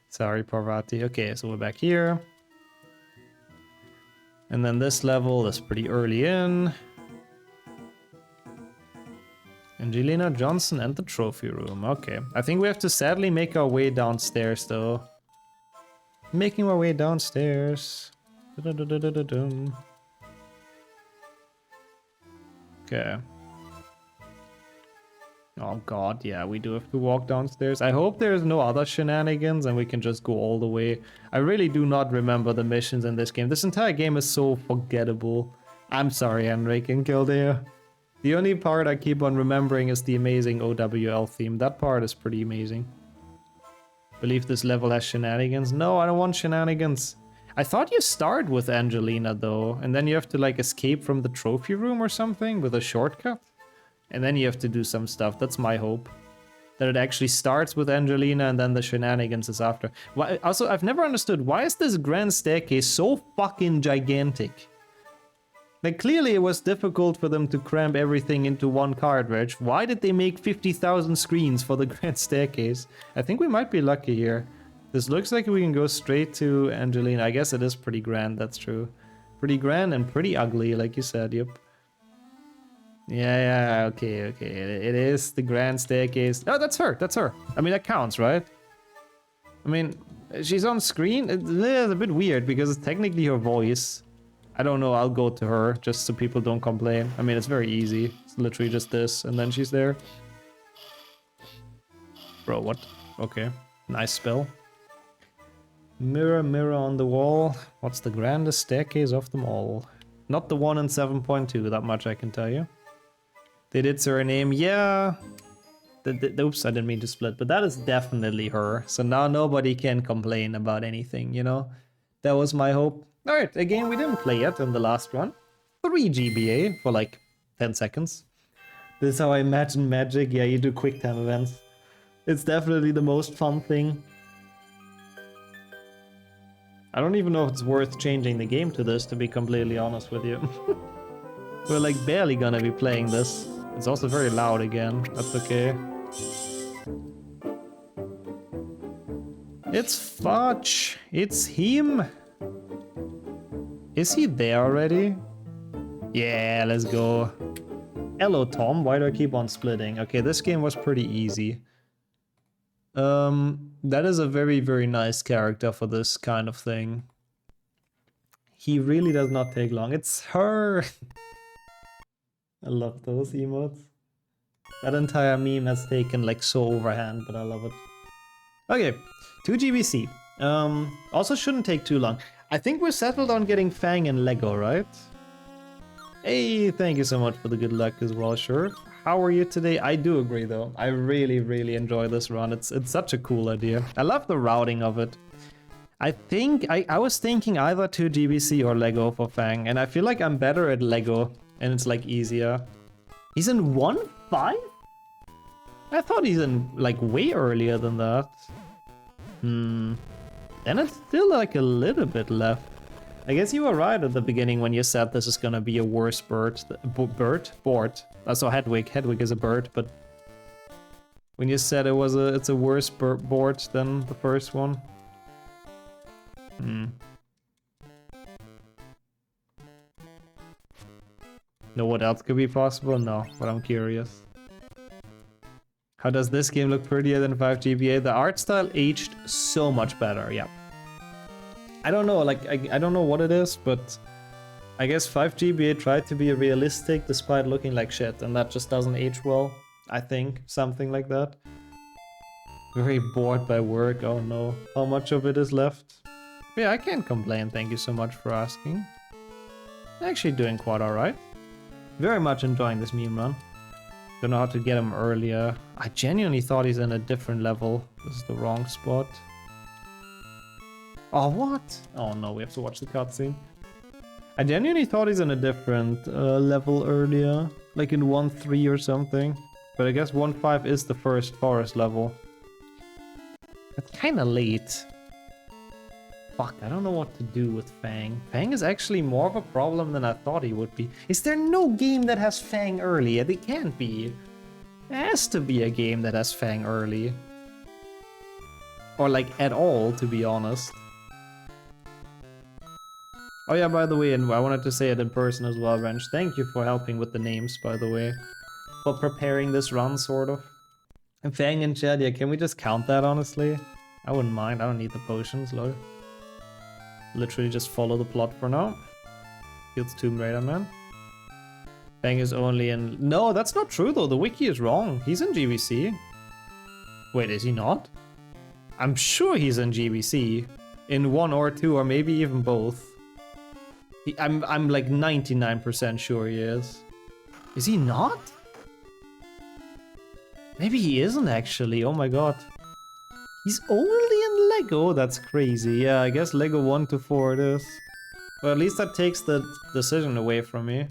Sorry, Parvati. Okay, so we're back here. And then this level is pretty early in. Angelina Johnson and the trophy room. Okay. I think we have to sadly make our way downstairs though. Making our way downstairs. Okay. Oh god, yeah, we do have to walk downstairs. I hope there's no other shenanigans and we can just go all the way. I really do not remember the missions in this game. This entire game is so forgettable. I'm sorry, Henrik and Kildare. The only part I keep on remembering is the amazing OWL theme. That part is pretty amazing. Believe this level has shenanigans. No, I don't want shenanigans. I thought you start with Angelina though, and then you have to like escape from the trophy room or something with a shortcut. And then you have to do some stuff. That's my hope. That it actually starts with Angelina and then the shenanigans is after. Why, also, I've never understood, why is this grand staircase so fucking gigantic? Like, clearly it was difficult for them to cram everything into one cartridge. Why did they make 50,000 screens for the grand staircase? I think we might be lucky here. This looks like we can go straight to Angelina. I guess it is pretty grand, that's true. Pretty grand and pretty ugly, like you said, yep. Yeah, okay. It is the grand staircase. Oh, that's her. I mean, that counts, right? I mean, she's on screen. It's a bit weird because it's technically her voice. I don't know, I'll go to her just so people don't complain. I mean, it's very easy. It's literally just this, and then she's there. Bro, what? Okay, nice spell. Mirror, mirror on the wall. What's the grandest staircase of them all? Not the one in 7.2, that much I can tell you. They did surname, yeah. Oops, I didn't mean to split, but that is definitely her. So now nobody can complain about anything, you know? That was my hope. Alright, a game we didn't play yet in the last run. 3 GBA for like 10 seconds. This is how I imagine Magic. Yeah, you do quick time events. It's definitely the most fun thing. I don't even know if it's worth changing the game to this, to be completely honest with you. We're like barely gonna be playing this. It's also very loud again. That's okay. It's Fudge. It's him. Is he there already? Yeah, let's go. Hello, Tom. Why do I keep on splitting? Okay, this game was pretty easy. That is a very, very nice character for this kind of thing. He really does not take long. It's her. I love those emotes. That entire meme has taken like so overhand, but I love it. Okay, 2 GBC. Also shouldn't take too long. I think we're settled on getting Fang and Lego, right? Hey, thank you so much for the good luck as well, sure. How are you today? I do agree though. I really, really enjoy this run. It's such a cool idea. I love the routing of it. I think I was thinking either 2 GBC or Lego for Fang, and I feel like I'm better at Lego. And it's like easier. He's in 1.5? I thought he's in like way earlier than that. Then it's still like a little bit left. I guess you were right at the beginning when you said this is gonna be a worse board. So Hedwig. Hedwig is a bird, but when you said it's a worse board than the first one. Know what else could be possible? No, but I'm curious. How does this game look prettier than 5 GBA? The art style aged so much better, yeah. I don't know, like, I don't know what it is, but I guess 5 GBA tried to be realistic despite looking like shit, and that just doesn't age well, I think. Something like that. Very bored by work, oh no. How much of it is left? Yeah, I can't complain, thank you so much for asking. Actually doing quite alright. Very much enjoying this meme run. Don't know how to get him earlier. I genuinely thought he's in a different level. This is the wrong spot. Oh, what? Oh no, we have to watch the cutscene. I genuinely thought he's in a different level earlier. Like in 1.3 or something. But I guess 1.5 is the first forest level. It's kinda late. Fuck, I don't know what to do with Fang. Fang is actually more of a problem than I thought he would be. Is there no game that has Fang early? It can't be. There has to be a game that has Fang early. Or like at all, to be honest. Oh yeah, by the way, and I wanted to say it in person as well, Wrench. Thank you for helping with the names, by the way. For preparing this run, sort of. And Fang and Chad, yeah, can we just count that, honestly? I wouldn't mind, I don't need the potions, lol. Literally just follow the plot for now. Feels Tomb Raider, man. Fang is only in... No, that's not true though. The wiki is wrong. He's in GBC. Wait, is he not? I'm sure he's in GBC. In 1 or 2 or maybe even both. I'm like 99% sure he is. Is he not? Maybe he isn't actually. Oh my god. He's only in Lego? That's crazy. Yeah, I guess Lego 1 to 4 it is. Well, at least that takes the decision away from me.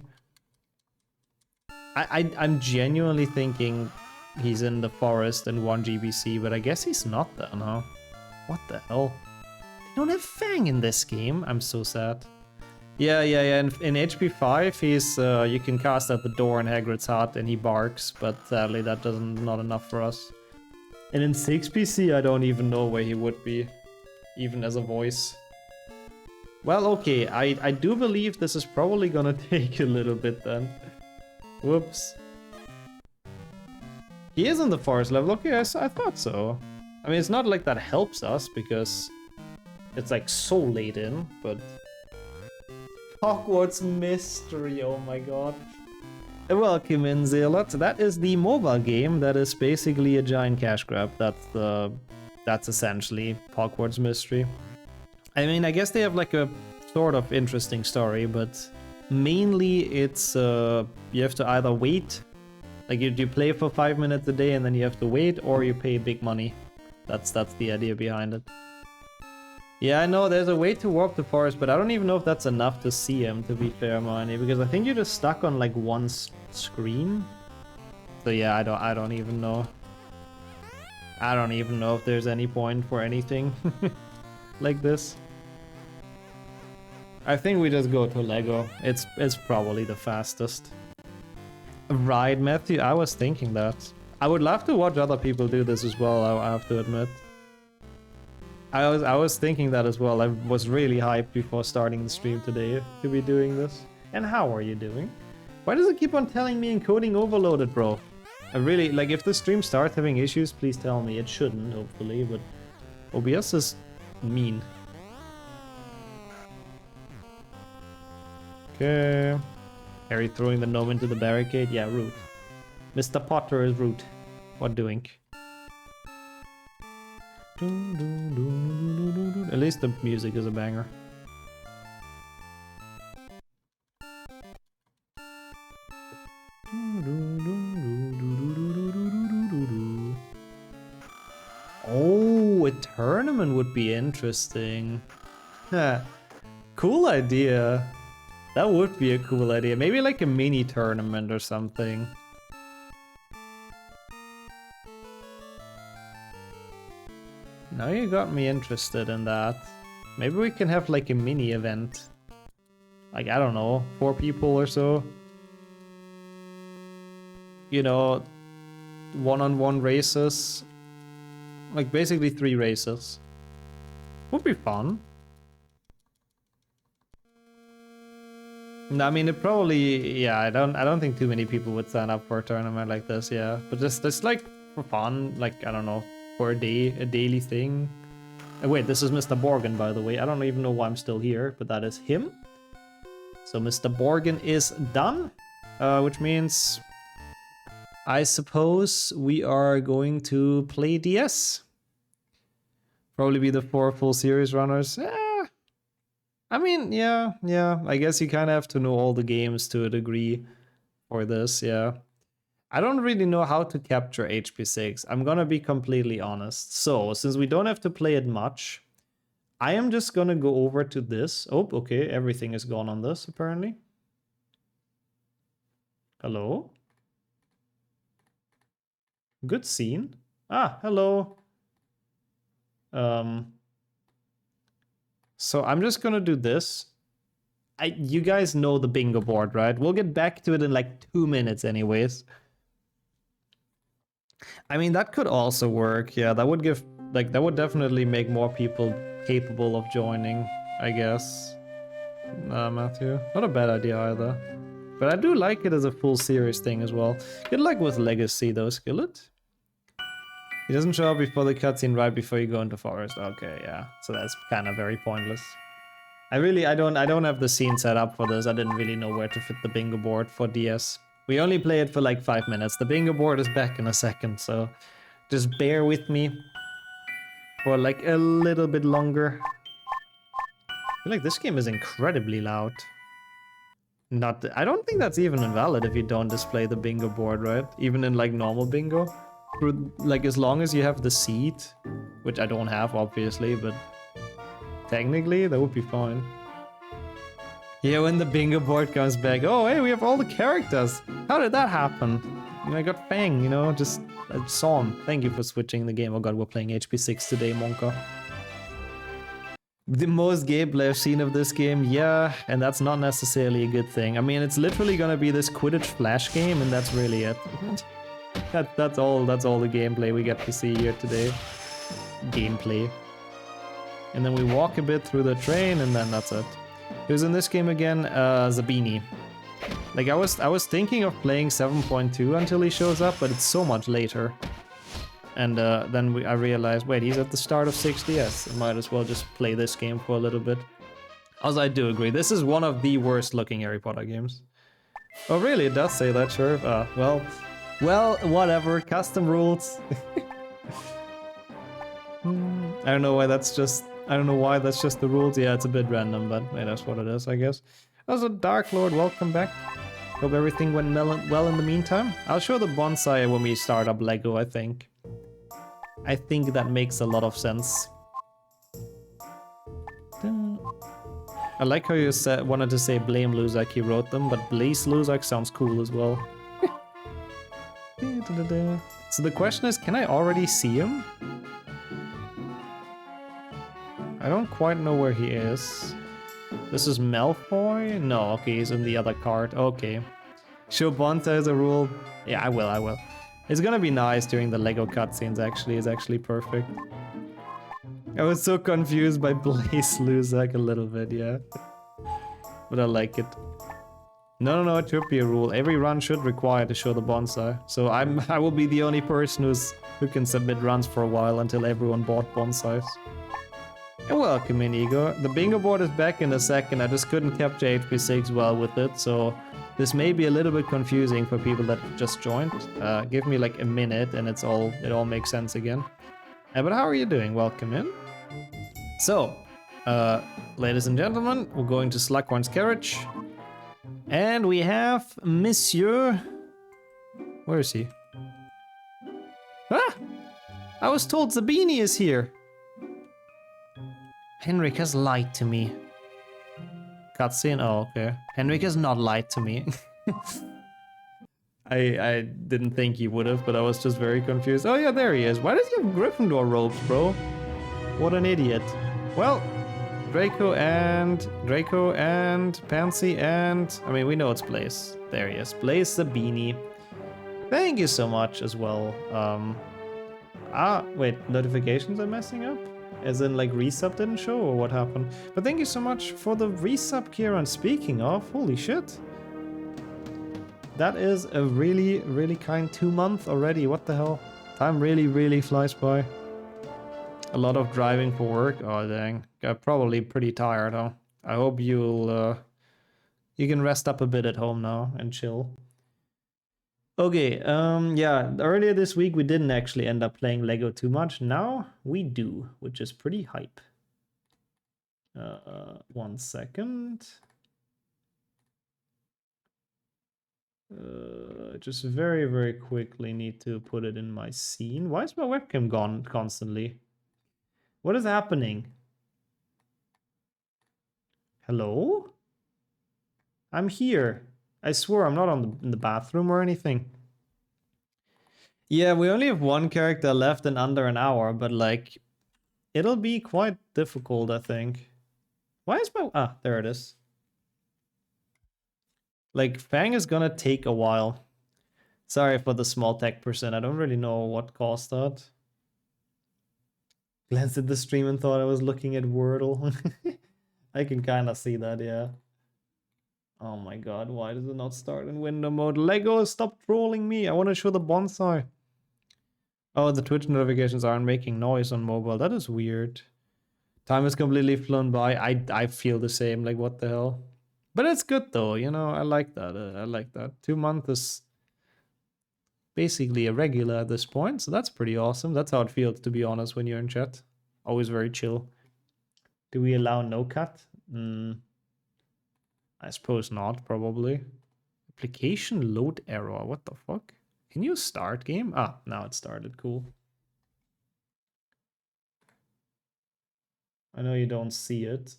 I'm genuinely thinking he's in the forest in 1 GBC, but I guess he's not then, huh? What the hell? They don't have Fang in this game. I'm so sad. Yeah. In HP 5, he's you can cast at the door in Hagrid's hut and he barks, but sadly that doesn't not enough for us. And in 6 PC, I don't even know where he would be, even as a voice. Well, okay, I do believe this is probably gonna take a little bit then. Whoops. He is in the forest level. Okay, I thought so. I mean, it's not like that helps us because it's like so late in, but... Hogwarts Mystery, oh my god. Welcome in, Zealot. That is the mobile game that is basically a giant cash grab. That's essentially Hogwarts Mystery. I mean, I guess they have like a sort of interesting story, but mainly it's you have to either wait, like you play for 5 minutes a day and then you have to wait, or you pay big money. That's the idea behind it. Yeah, I know there's a way to warp the forest, but I don't even know if that's enough to see him, to be fair, Marnie, because I think you're just stuck on like one screen. So yeah, I don't even know. I don't even know if there's any point for anything like this. I think we just go to Lego. It's probably the fastest. Right, Matthew, I was thinking that. I would love to watch other people do this as well, I have to admit. I was thinking that as well. I was really hyped before starting the stream today to be doing this. And how are you doing? Why does it keep on telling me encoding overloaded, bro? I really, like, if the stream starts having issues, please tell me. It shouldn't, hopefully, but OBS is mean. Okay. Harry throwing the gnome into the barricade? Yeah, rude. Mr. Potter is rude. What doing? At least the music is a banger. Oh, a tournament would be interesting. Cool idea. That would be a cool idea. Maybe like a mini tournament or something. Now you got me interested in that. Maybe we can have like a mini event. Like, I don't know, 4 people or so. You know, one-on-one races. Like basically 3 races. Would be fun. I mean, it probably, yeah, I don't think too many people would sign up for a tournament like this, yeah. But just like for fun, like, I don't know, for a daily thing. Wait, this is Mr. Borgin, by the way. I don't even know why I'm still here, but that is him. So Mr. Borgin is done, which means I suppose we are going to play DS. Probably be the 4 full series runners. I mean, yeah. I guess you kind of have to know all the games to a degree for this, yeah. I don't really know how to capture HP6. I'm gonna be completely honest. So, since we don't have to play it much, I am just gonna go over to this. Oh, okay, everything is gone on this, apparently. Hello? Good scene. Ah, hello. So I'm just gonna do this. You guys know the bingo board, right? We'll get back to it in like 2 minutes anyways. I mean, that could also work. Yeah, that would give, like, that would definitely make more people capable of joining, I guess. Matthew. Not a bad idea either. But I do like it as a full series thing as well. Good luck with Legacy though, Skillet. He doesn't show up before the cutscene right before you go into forest. Okay, yeah. So that's kind of very pointless. I don't have the scene set up for this. I didn't really know where to fit the bingo board for DS. We only play it for like 5 minutes. The bingo board is back in a second, so just bear with me for like a little bit longer. I feel like this game is incredibly loud. I don't think that's even invalid if you don't display the bingo board, right? Even in like normal bingo. Like as long as you have the seat, which I don't have obviously, but technically that would be fine. Yeah, when the bingo board comes back, oh hey, we have all the characters. How did that happen? I got Fang, you know, just I saw him. Thank you for switching the game. Oh god, we're playing HP6 today, Monka. The most gameplay I've seen of this game, yeah, and that's not necessarily a good thing. I mean, it's literally gonna be this Quidditch Flash game, and that's really it. That's all the gameplay we get to see here today. Gameplay. And then we walk a bit through the train, and then that's it. Who's in this game again? Zabini. Like, I was thinking of playing 7.2 until he shows up, but it's so much later. And then I realized, wait, he's at the start of 6DS. I might as well just play this game for a little bit. Also, I do agree. This is one of the worst looking Harry Potter games. Oh, really? It does say that, sure. Well, whatever. Custom rules. I don't know why that's just the rules. Yeah, it's a bit random, but hey, that's what it is, I guess. Also, Dark Lord, welcome back. Hope everything went well in the meantime. I'll show the bonsai when we start up Lego, I think. I think that makes a lot of sense. I like how you wanted to say blame Luzak, he wrote them, but Blaze Luzak sounds cool as well. So the question is, can I already see him? I don't quite know where he is. This is Malfoy? No, okay, he's in the other card. Okay. Show bonsai as a rule. Yeah, I will. It's gonna be nice during the Lego cutscenes, actually. It's actually perfect. I was so confused by Blaze Luzak a little bit, yeah. But I like it. No, it should be a rule. Every run should require to show the bonsai. So I will be the only person who can submit runs for a while until everyone bought bonsais. And welcome, Inigo. The bingo board is back in a second. I just couldn't capture HP6 well with it, so this may be a little bit confusing for people that just joined. Give me like a minute and it all makes sense again. But how are you doing? Welcome in. So, ladies and gentlemen, we're going to Slughorn's carriage. And we have Monsieur... Where is he? Ah! I was told Zabini is here. Henrik has lied to me. Cutscene? Oh, okay. Henrik has not lied to me. I didn't think he would have, but I was just very confused. Oh yeah, there he is. Why does he have Gryffindor robes, bro? What an idiot. Well, Draco and Pansy and... I mean, we know it's Blaze. There he is. Blaze Zabini. Thank you so much as well. Wait, notifications are messing up? As in, like, resub didn't show, or what happened? But thank you so much for the resub, Kieran. Speaking of, holy shit. That is a really, really kind 2 month already. What the hell? Time really, really flies by. A lot of driving for work. Oh, dang. Got probably pretty tired, huh? I hope you can rest up a bit at home now and chill. Okay, yeah, earlier this week we didn't actually end up playing Lego too much. Now we do, which is pretty hype. 1 second. Just very, very quickly need to put it in my scene. Why is my webcam gone constantly? What is happening? Hello? I'm here. I swear I'm not in the bathroom or anything. Yeah, we only have one character left in under an hour, but like, it'll be quite difficult, I think. Why is my... Ah, there it is. Like, Fang is gonna take a while. Sorry for the small tech percent. I don't really know what caused that. Glanced at the stream and thought I was looking at Wordle. I can kind of see that, yeah. Oh my god, why does it not start in window mode? Lego, stop trolling me. I want to show the bonsai. Oh, the Twitch notifications aren't making noise on mobile. That is weird. Time is completely flown by. I feel the same. Like, what the hell? But it's good though, you know, I like that. I like that. 2 months is basically a regular at this point, so that's pretty awesome. That's how it feels, to be honest, when you're in chat. Always very chill. Do we allow no cut? I suppose not, probably. Application load error, what the fuck? Can you start game? Ah, now it started, cool. I know you don't see it.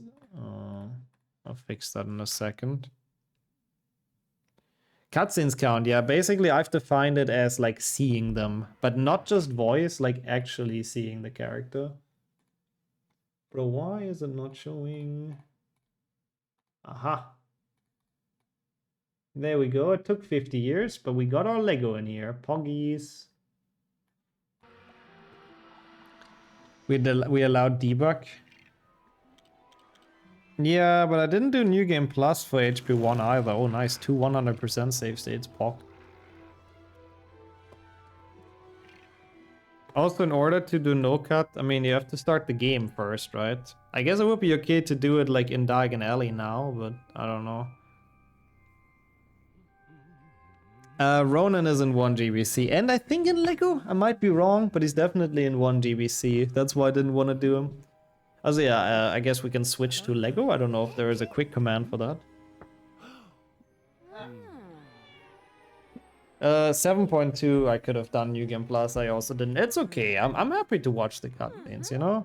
I'll fix that in a second. Cutscenes count, yeah. Basically, I've defined it as like seeing them, but not just voice, like actually seeing the character. Bro, why is it not showing? Aha. There we go. It took 50 years, but we got our Lego in here. Poggies. We allowed debug. Yeah, but I didn't do New Game Plus for HP1 either. Oh, nice. 2 100% save states. Pog. Also, in order to do no cut, I mean, you have to start the game first, right? I guess it would be okay to do it like in Diagon Alley now, but I don't know. Ronan is in 1 GBC, and I think in Lego. I might be wrong, but he's definitely in 1 GBC. That's why I didn't want to do him. Also, yeah, I guess we can switch to Lego. I don't know if there is a quick command for that. 7.2, I could have done New Game Plus. I also didn't. It's okay. I'm happy to watch the cutscenes, you know?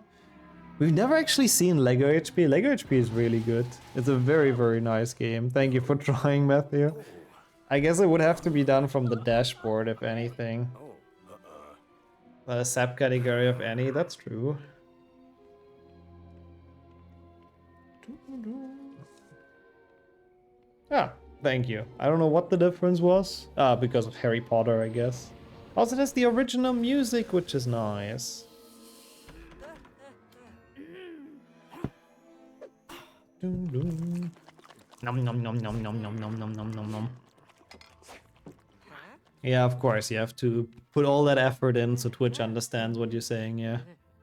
We've never actually seen Lego HP. Lego HP is really good. It's a very, very nice game. Thank you for trying, Matthew. I guess it would have to be done from the dashboard, if anything. The subcategory of any, that's true. Yeah, thank you. I don't know what the difference was. Because of Harry Potter, I guess. Also, there's the original music, which is nice. Nom nom nom nom nom nom nom nom nom nom nom. Yeah, of course, you have to put all that effort in so Twitch understands what you're saying, yeah.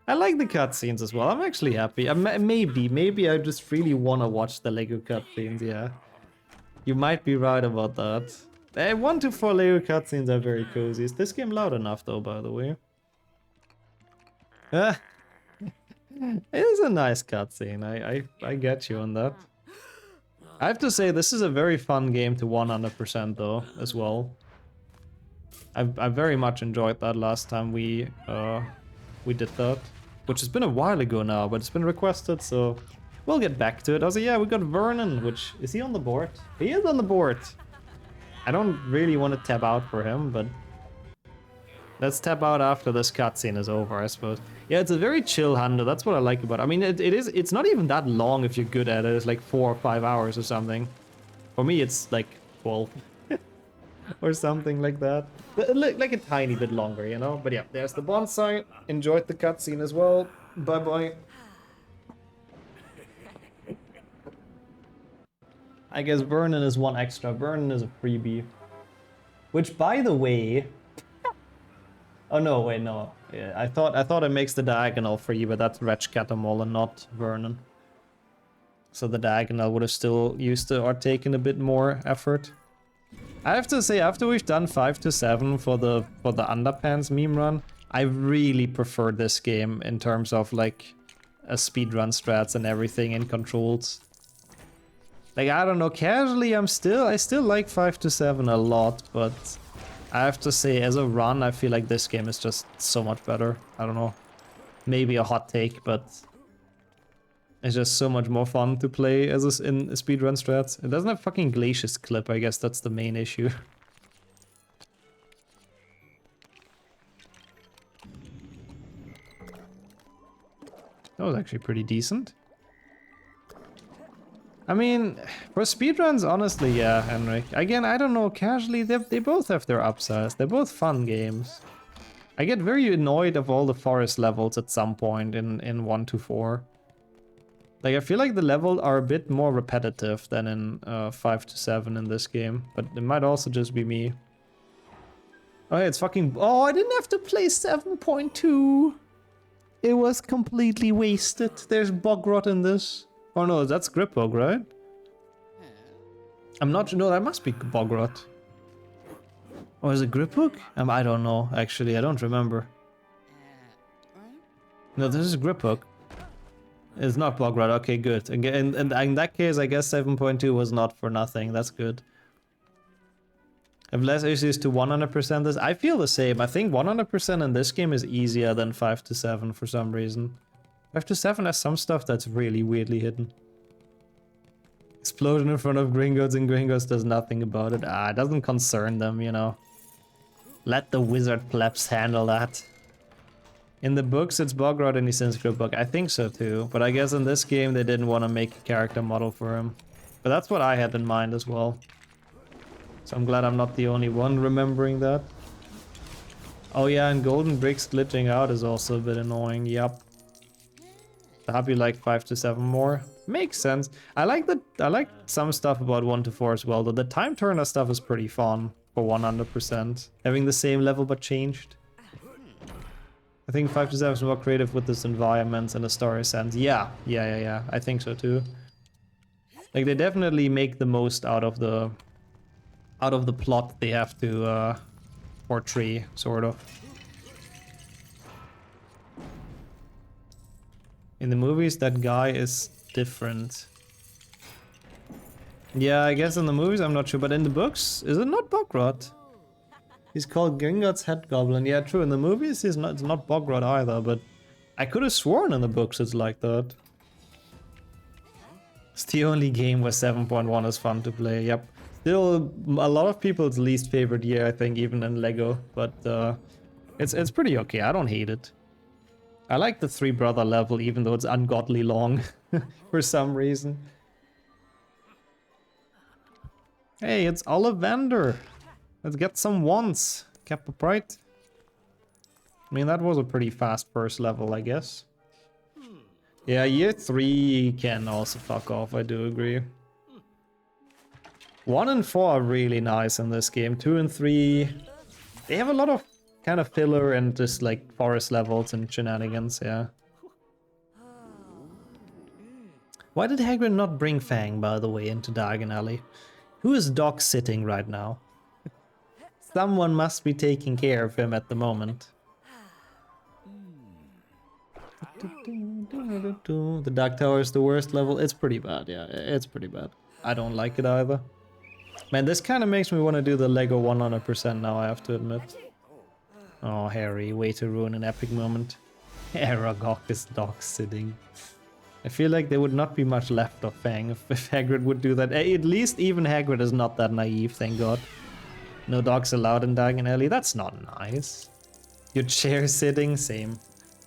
I like the cutscenes as well. I'm actually happy. Maybe I just really want to watch the Lego cutscenes, yeah. You might be right about that. 1 to 4 Lego cutscenes are very cozy. Is this game loud enough though, by the way? It is a nice cutscene. I get you on that. I have to say, this is a very fun game to 100% though, as well. I very much enjoyed that last time we did that. Which has been a while ago now, but it's been requested, so we'll get back to it. Also, yeah, we got Vernon, which... Is he on the board? He is on the board! I don't really want to tab out for him, but... Let's tab out after this cutscene is over, I suppose. Yeah, it's a very chill hunter, that's what I like about it. I mean, it's not even that long if you're good at it. It's like 4 or 5 hours or something. For me, it's like 12. Or something like that. Like a tiny bit longer, you know? But yeah, there's the bonsai. Enjoyed the cutscene as well. Bye-bye. I guess Vernon is one extra. Vernon is a freebie. Which, by the way... Oh no, wait, no. Yeah, I thought it makes the diagonal free, but that's Reg Catamol and not Vernon. So the diagonal would have still used to or taken a bit more effort. I have to say, after we've done 5 to 7 for the Underpants meme run, I really prefer this game in terms of like a speedrun strats and everything and controls. Like, I don't know, casually I still like 5 to 7 a lot, but I have to say, as a run, I feel like this game is just so much better. I don't know, maybe a hot take, but it's just so much more fun to play as in speedrun strats. It doesn't have fucking Glacius clip, I guess that's the main issue. That was actually pretty decent. I mean, for speedruns, honestly, yeah, Henrik. Again, I don't know, casually, they both have their upsides. They're both fun games. I get very annoyed of all the forest levels at some point in 1 to 4. Like, I feel like the levels are a bit more repetitive than in 5 to 7 in this game. But it might also just be me. Oh, hey, it's fucking... Oh, I didn't have to play 7.2. It was completely wasted. There's bug rot in this. Oh no, that's grip bug, right? I'm not sure. No, that must be Bogrot. Or is it Grip Hook? I don't know, actually. I don't remember. No, this is Grip Hook. It's not Bogrot. Okay, good. And in that case, I guess 7.2 was not for nothing. That's good. Have less issues to 100% this. I feel the same. I think 100% in this game is easier than 5 to 7 for some reason. 5 to 7 has some stuff that's really weirdly hidden. Explosion in front of Gringotts and Gringotts does nothing about it. It doesn't concern them, you know. Let the wizard plebs handle that. In the books, it's Bogrot and he sends Grip Hook. I think so too, but I guess in this game they didn't want to make a character model for him. But that's what I had in mind as well. So I'm glad I'm not the only one remembering that. Oh yeah, and Golden Bricks glitching out is also a bit annoying, yep. I hope you like 5 to 7 more. Makes sense. I like some stuff about 1 to 4 as well, though the time turner stuff is pretty fun for 100%. Having the same level but changed. I think 5 to 7 is more creative with this environment and the story sense. Yeah. I think so too. Like they definitely make the most out of the plot they have to portray, sort of. In the movies, that guy is different. Yeah, I guess in the movies I'm not sure, but in the books, is it not Bogrot? He's called Gringotts Head Goblin. Yeah, true. In the movies, it's not Bogrot either, but I could have sworn in the books it's like that. It's the only game where 7.1 is fun to play. Yep. Still, a lot of people's least favorite year, I think, even in Lego, but it's pretty okay. I don't hate it. I like the 3 brother level, even though it's ungodly long for some reason. Hey, it's Ollivander. Let's get some wands. Kappa Pride. I mean, that was a pretty fast first level, I guess. Yeah, year 3 can also fuck off, I do agree. 1 and 4 are really nice in this game. 2 and 3, they have a lot of kind of filler and just like forest levels and shenanigans, yeah. Why did Hagrid not bring Fang, by the way, into Diagon Alley? Who is Doc sitting right now? Someone must be taking care of him at the moment. The Dark Tower is the worst level. It's pretty bad, yeah. It's pretty bad. I don't like it either. Man, this kind of makes me want to do the Lego 100% now, I have to admit. Oh, Harry, way to ruin an epic moment. Aragog is dog sitting. I feel like there would not be much left of Fang if Hagrid would do that. At least even Hagrid is not that naive, thank God. No dogs allowed in Diagon Alley. That's not nice. Your chair sitting, same.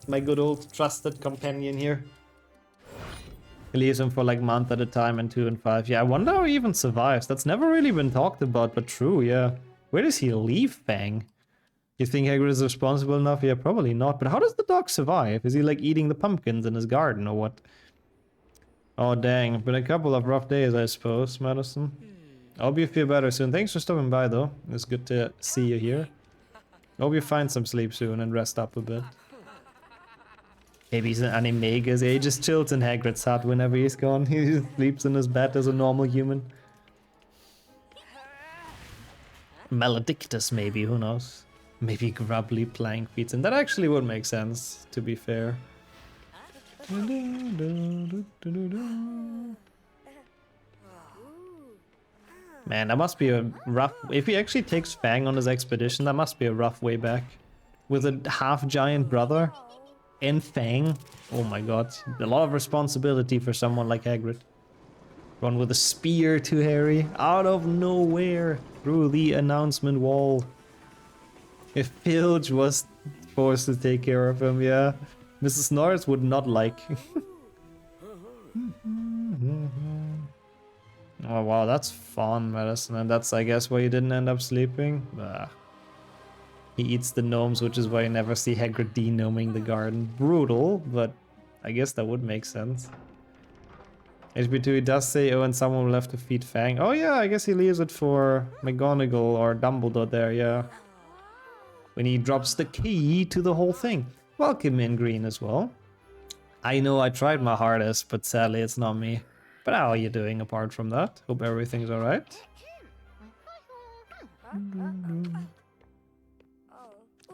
My good old trusted companion here. He leaves him for like a month at a time in 2 and 5. Yeah, I wonder how he even survives. That's never really been talked about, but true, yeah. Where does he leave Fang? You think Hagrid is responsible enough? Yeah, probably not. But how does the dog survive? Is he like eating the pumpkins in his garden or what? Oh, dang. Been a couple of rough days, I suppose, Madison. I hope you feel better soon. Thanks for stopping by, though. It's good to see you here. I hope you find some sleep soon and rest up a bit. Maybe he's an animagus. He just chills in Hagrid's hut whenever he's gone. He just sleeps in his bed as a normal human. Maledictus, maybe. Who knows? Maybe Grubbly playing feats. And that actually would make sense, to be fair. Man, that must be a rough... If he actually takes Fang on his expedition, that must be a rough way back. With a half-giant brother and Fang. Oh my god. A lot of responsibility for someone like Hagrid. Run with a spear to Harry. Out of nowhere. Through the announcement wall. If Filch was forced to take care of him, yeah. Mrs. Norris would not like. Oh wow, that's fun, Madison. And that's, I guess, why you didn't end up sleeping? He eats the gnomes, which is why you never see Hagrid de-gnoming the garden. Brutal, but I guess that would make sense. HB2, he does say, oh, and someone will have to feed Fang. Oh yeah, I guess he leaves it for McGonagall or Dumbledore there, yeah. When he drops the key to the whole thing. Welcome in, Green, as well. I know I tried my hardest, but sadly it's not me. But how are you doing apart from that? Hope everything's alright.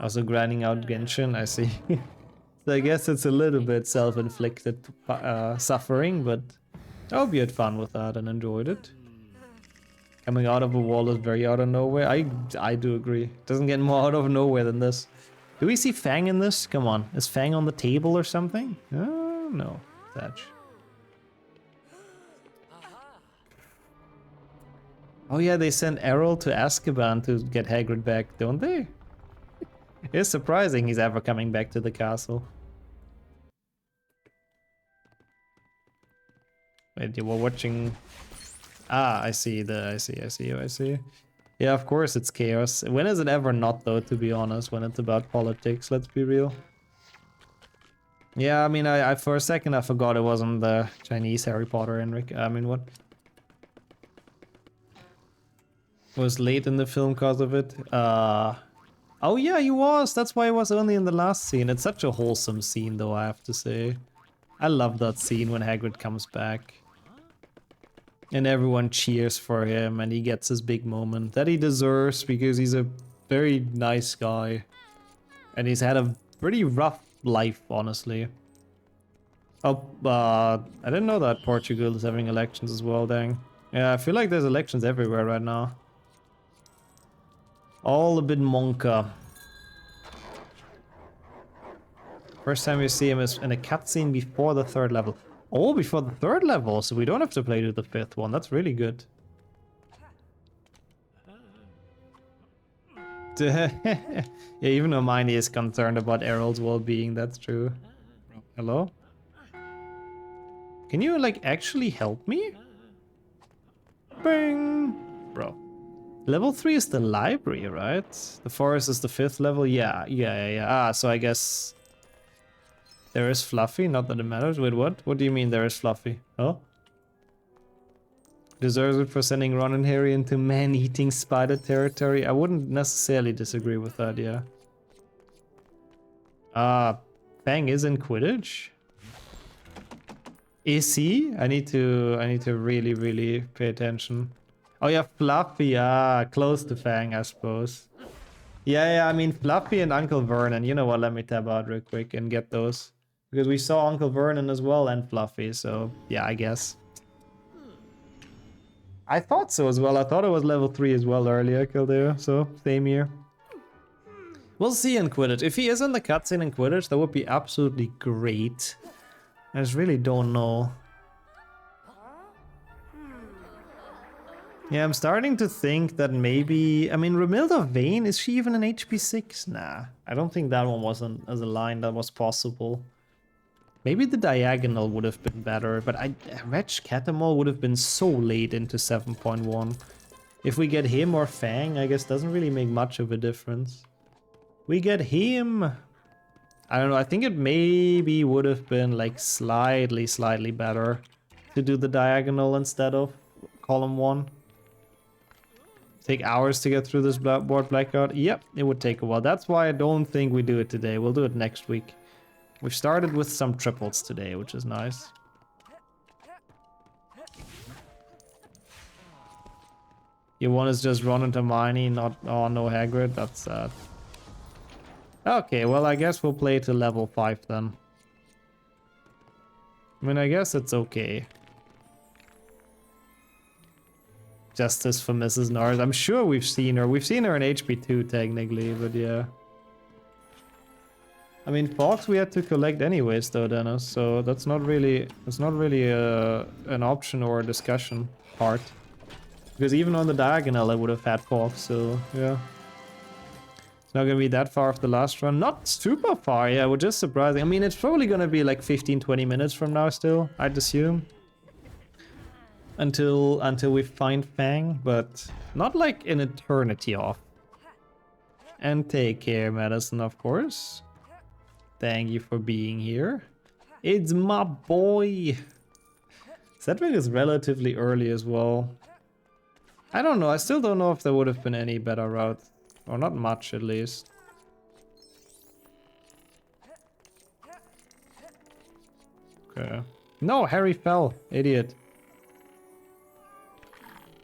Also grinding out Genshin, I see. So I guess it's a little bit self-inflicted suffering, but I hope you had fun with that and enjoyed it. Coming out of a wall is very out of nowhere. I do agree. Doesn't get more out of nowhere than this. Do we see Fang in this? Come on. Is Fang on the table or something? Oh, no. Thatch. Oh yeah, they sent Errol to Azkaban to get Hagrid back, don't they? It's surprising he's ever coming back to the castle. Wait, you were watching... Ah, I see. Yeah, of course it's chaos. When is it ever not, though, to be honest, when it's about politics, let's be real. Yeah, I mean, I for a second I forgot it wasn't the Chinese Harry Potter, Henrik. I mean, what? Was late in the film because of it? Oh yeah, he was! That's why he was only in the last scene. It's such a wholesome scene, though, I have to say. I love that scene when Hagrid comes back. And everyone cheers for him, and he gets his big moment that he deserves because he's a very nice guy. And he's had a pretty rough life, honestly. Oh, I didn't know that Portugal is having elections as well, dang. Yeah, I feel like there's elections everywhere right now. All a bit monka. First time we see him is in a cutscene before the 3rd level. Oh, before the 3rd level, so we don't have to play to the 5th one. That's really good. Yeah, even Hermione is concerned about Errol's well-being, that's true. Hello? Can you, like, actually help me? Bing! Bro. Level 3 is the library, right? The forest is the 5th level? Yeah. Ah, so I guess... There is Fluffy, not that it matters. Wait, what? What do you mean there is Fluffy? Oh? Deserves it for sending Ron and Harry into man-eating spider territory? I wouldn't necessarily disagree with that, yeah. Fang is in Quidditch? Is he? I need to really pay attention. Oh yeah, Fluffy, close to Fang, I suppose. Yeah, I mean Fluffy and Uncle Vernon. You know what, let me tab out real quick and get those. Because we saw Uncle Vernon as well and Fluffy, so yeah, I guess. I thought so as well. I thought it was level 3 as well earlier, Kildare, so same here. We'll see in Quidditch. If he is in the cutscene in Quidditch, that would be absolutely great. I just really don't know. Yeah, I'm starting to think that maybe... I mean, Romilda Vane, is she even an HP 6? Nah, I don't think that one wasn't as a line that was possible. Maybe the diagonal would have been better, but Reg Catamol would have been so late into 7.1. If we get him or Fang, I guess doesn't really make much of a difference. We get him! I don't know, I think it maybe would have been like slightly better to do the diagonal instead of column 1. Take hours to get through this board Blackout? Yep, it would take a while. That's why I don't think we do it today. We'll do it next week. We've started with some triples today, which is nice. Your one is just Ron and Hermione, not... Oh, no Hagrid. That's sad. Okay, well, I guess we'll play to level 5 then. I mean, I guess it's okay. Justice for Mrs. Norris. I'm sure we've seen her. We've seen her in HP 2 technically, but yeah. I mean, Fox we had to collect anyways though, Dennis, so that's not really an option or a discussion part. Because even on the diagonal I would have had Fox, so yeah. It's not gonna be that far off the last run. Not super far, yeah, which is surprising. I mean, it's probably gonna be like 15-20 minutes from now still, I'd assume. Until we find Fang, but not like an eternity off. And take care, Madison, of course. Thank you for being here. It's my boy. Cedric is relatively early as well. I don't know. I still don't know if there would have been any better route. Or not much, at least. Okay. No, Harry fell. Idiot.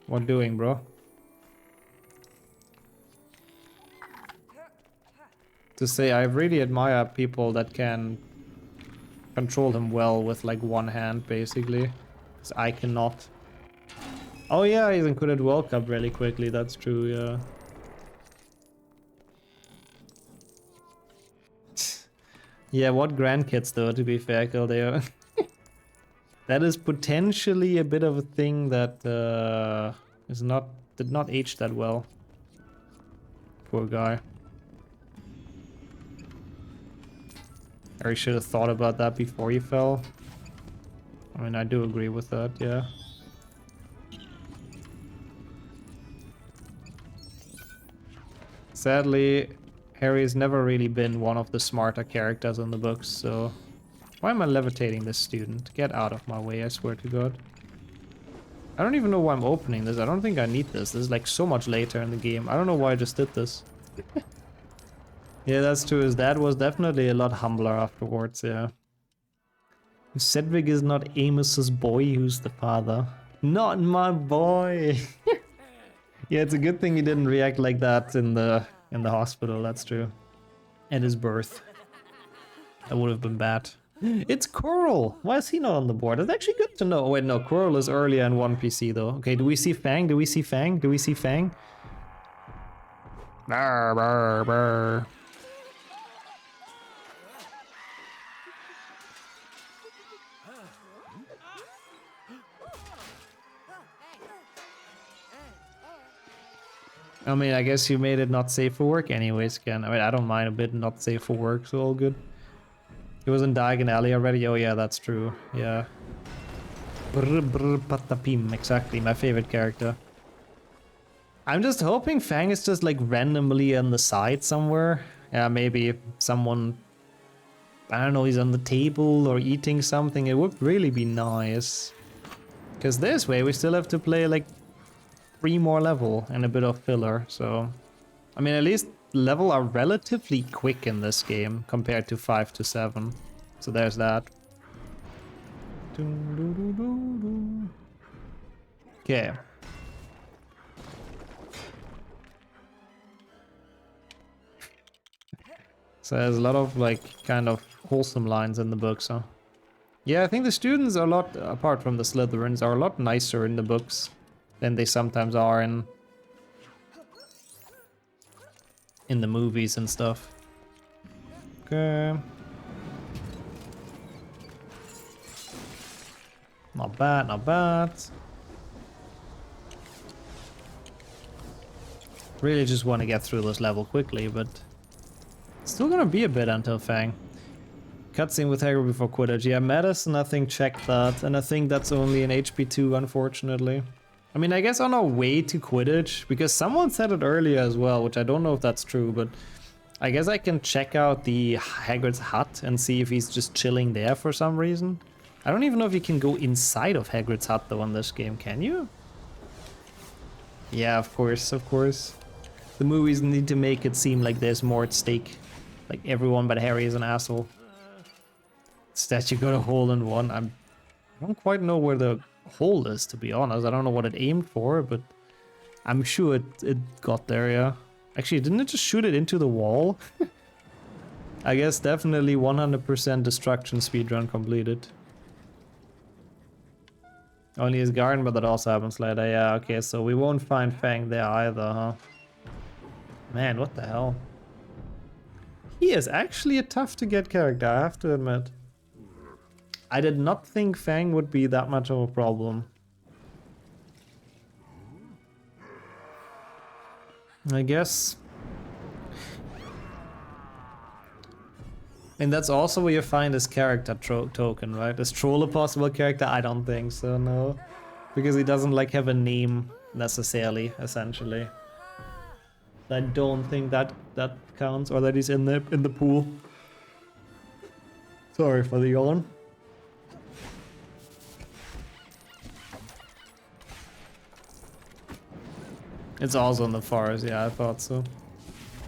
What doing, bro? To say, I really admire people that can control him well with like one hand, basically. Because I cannot. Oh yeah, he's included World Cup really quickly, that's true, yeah. Yeah, what grandkids though, to be fair, Kildeo. That is potentially a bit of a thing that did not age that well. Poor guy. I should have thought about that before he fell. I mean, I do agree with that, yeah. Sadly, Harry's never really been one of the smarter characters in the books, so... Why am I levitating this student? Get out of my way, I swear to God. I don't even know why I'm opening this. I don't think I need this. This is like so much later in the game. I don't know why I just did this. Yeah, that's true. His dad was definitely a lot humbler afterwards, yeah. Cedric is not Amos's boy, who's the father. Not my boy! Yeah, it's a good thing he didn't react like that in the hospital, that's true. At his birth. That would have been bad. It's Coral! Why is he not on the board? It's actually good to know. Oh, wait, no, Coral is earlier in 1PC though. Okay, do we see Fang? Do we see Fang? Do we see Fang? Brr, brr, brr. I mean, I guess you made it not safe for work anyways, Ken. I mean, I don't mind a bit not safe for work, so all good. He was in Diagon Alley already? Oh yeah, that's true. Yeah. Brr, brr, patapim, exactly, my favorite character. I'm just hoping Fang is just like randomly on the side somewhere. Yeah, maybe someone... I don't know, he's on the table or eating something. It would really be nice. Because this way we still have to play like 3 more level and a bit of filler, so... I mean, at least level are relatively quick in this game compared to 5 to 7. So there's that. Okay. So there's a lot of like kind of wholesome lines in the books, huh? Yeah, I think the students are a lot, apart from the Slytherins, are a lot nicer in the books than they sometimes are in the movies and stuff. Okay. Not bad, not bad. Really just want to get through this level quickly, but still gonna be a bit until Fang. Cutscene with Hagrid before Quidditch. Yeah, Madison, I think, checked that, and I think that's only in HP 2, unfortunately. I mean, I guess on our way to Quidditch, because someone said it earlier as well, which I don't know if that's true, but I guess I can check out the Hagrid's hut and see if he's just chilling there for some reason. I don't even know if you can go inside of Hagrid's hut though in this game, can you? Yeah, of course, of course. The movies need to make it seem like there's more at stake. Like everyone but Harry is an asshole. Statue got a hole in one. I don't quite know where the hole is, to be honest. I don't know what it aimed for, but I'm sure it got there, yeah. Actually, didn't it just shoot it into the wall? I guess definitely 100% destruction speedrun completed. Only his garden, but that also happens later. Yeah, okay, so we won't find Fang there either, huh? Man, what the hell? He is actually a tough to get character, I have to admit. I did not think Fang would be that much of a problem. I guess. And that's also where you find his character token, right? Is Troll a possible character? I don't think so, no. Because he doesn't like have a name necessarily, essentially. I don't think that counts, or that he's in the pool. Sorry for the yawn. It's also in the forest, yeah, I thought so.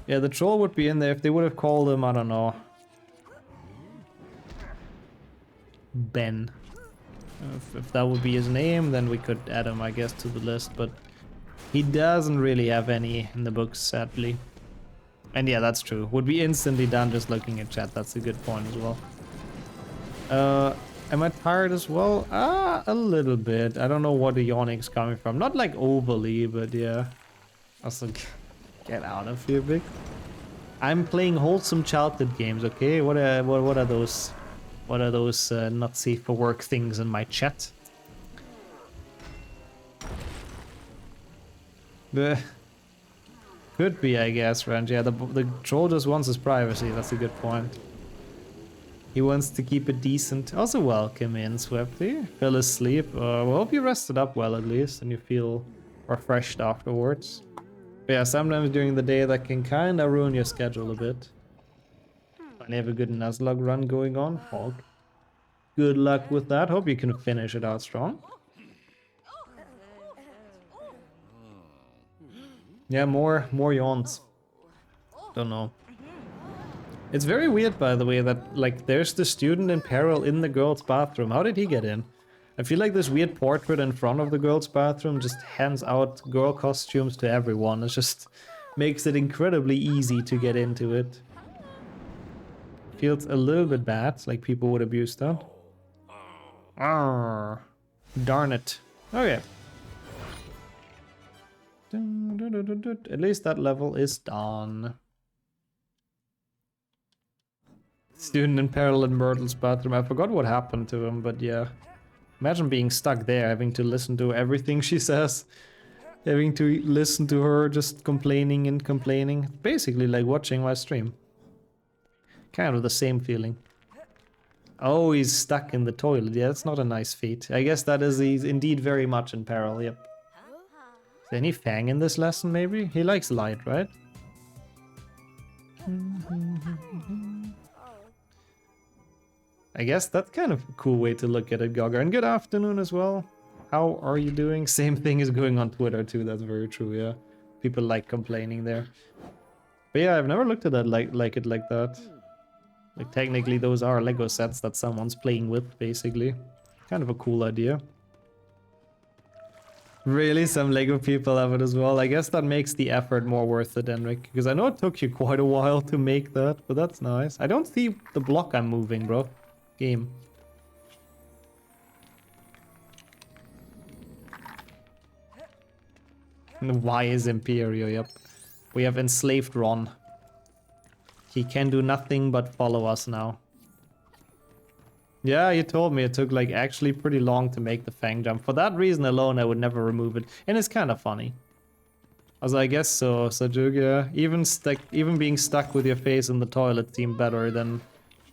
Yeah, the troll would be in there if they would have called him, I don't know, Ben. If that would be his name, then we could add him, I guess, to the list, but he doesn't really have any in the books, sadly. And yeah, that's true. Would be instantly done just looking at chat. That's a good point as well. Am I tired as well? A little bit. I don't know what the yawning's coming from. Not like overly, but yeah. Also, get out of here, Big. I'm playing wholesome childhood games, okay? What are those? What are those not safe for work things in my chat? Could be, I guess, Range. Yeah, the troll just wants his privacy. That's a good point. He wants to keep it decent. Also, welcome in, Swifty. Fell asleep. Well, hope you rested up well at least, and you feel refreshed afterwards. But yeah, sometimes during the day that can kind of ruin your schedule a bit. I have a good Nuzlocke run going on. Hog. Good luck with that. Hope you can finish it out strong. Yeah, more yawns. Don't know. It's very weird, by the way, that like there's the student in peril in the girls' bathroom. How did he get in? I feel like this weird portrait in front of the girls' bathroom just hands out girl costumes to everyone. It just makes it incredibly easy to get into it. Feels a little bit bad, like people would abuse that. Arrgh. Darn it. Okay. At least that level is done. Student in peril in Myrtle's bathroom. I forgot what happened to him, but yeah. Imagine being stuck there, having to listen to everything she says. Having to listen to her just complaining and complaining. Basically like watching my stream. Kind of the same feeling. Oh, he's stuck in the toilet. Yeah, that's not a nice feat. I guess that is he's indeed very much in peril, yep. Is there any Fang in this lesson, maybe? He likes light, right? I guess that's kind of a cool way to look at it, Gogger. And good afternoon as well. How are you doing? Same thing is going on Twitter too, that's very true, yeah. People like complaining there. But yeah, I've never looked at that like it like that. Like technically those are Lego sets that someone's playing with, basically. Kind of a cool idea. Really, some Lego people have it as well. I guess that makes the effort more worth it, Enric. Because I know it took you quite a while to make that, but that's nice. I don't see the block I'm moving, bro. Game. And why is Imperio? Yep. We have enslaved Ron. He can do nothing but follow us now. Yeah, you told me it took like actually pretty long to make the Fang jump. For that reason alone, I would never remove it. And it's kind of funny. Also, I guess so, Sajug, yeah. Even being stuck with your face in the toilet seemed better than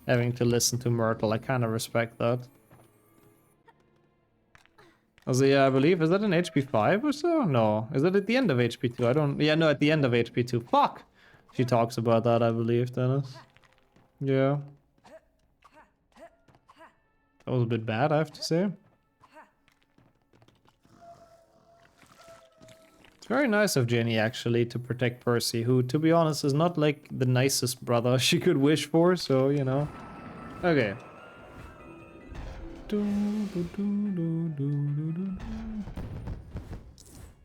having to listen to Myrtle. I kind of respect that. Also, yeah, I believe, is that an HP 5 or so? No. Is it at the end of HP 2? I don't... Yeah, no, at the end of HP 2. Fuck! She talks about that, I believe, Dennis. Yeah. That was a bit bad, I have to say. It's very nice of Jenny, actually, to protect Percy, who, to be honest, is not, like, the nicest brother she could wish for, so, you know. Okay.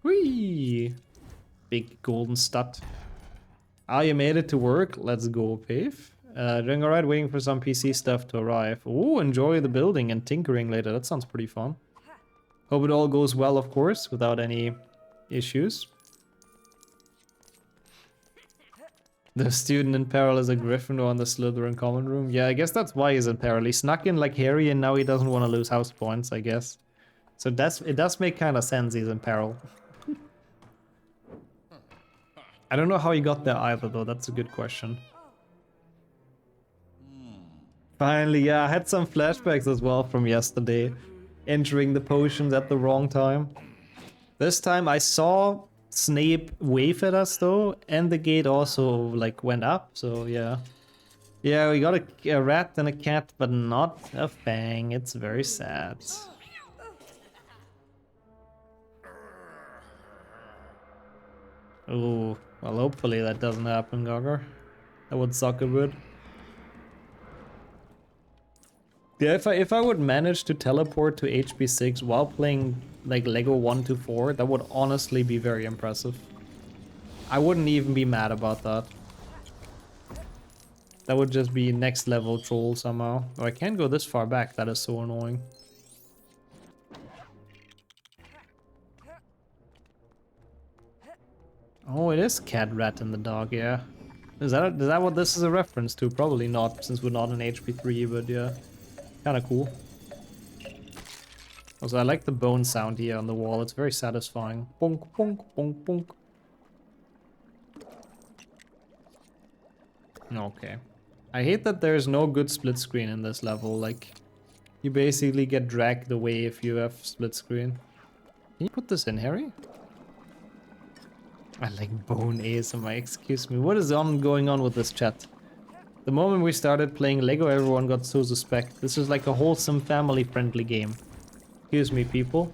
Whee! Big golden stud. Ah, you made it to work. Let's go, Pave. Doing alright, waiting for some PC stuff to arrive. Ooh, enjoy the building and tinkering later. That sounds pretty fun. Hope it all goes well, of course, without any issues. The student in peril is a Gryffindor in the Slytherin common room. Yeah, I guess that's why he's in peril. He snuck in like Harry and now he doesn't want to lose house points, I guess. So it does make kind of sense he's in peril. I don't know how he got there either, though. That's a good question. Finally, yeah, I had some flashbacks as well from yesterday. Entering the potions at the wrong time. This time I saw Snape wave at us, though, and the gate also, like, went up, so yeah. Yeah, we got a rat and a cat, but not a Fang. It's very sad. Oh, well, hopefully that doesn't happen, Gogger. That would suck a bit. Yeah, if I would manage to teleport to HP6 while playing like Lego 1 to 4, that would honestly be very impressive. I wouldn't even be mad about that. That would just be next level troll somehow. Oh, I can't go this far back, that is so annoying. Oh, it is cat, rat, and the dog, yeah. Is that what this is a reference to? Probably not, since we're not in HP3, but yeah. Kinda cool. Also, I like the bone sound here on the wall. It's very satisfying. Bonk, bonk, bonk, bonk. Okay. I hate that there's no good split screen in this level. Like, you basically get dragged away if you have split screen. Can you put this in, Harry? I like bone ASMR, excuse me. What is going on with this chat? The moment we started playing Lego, everyone got so suspect. This is like a wholesome, family-friendly game. Excuse me, people.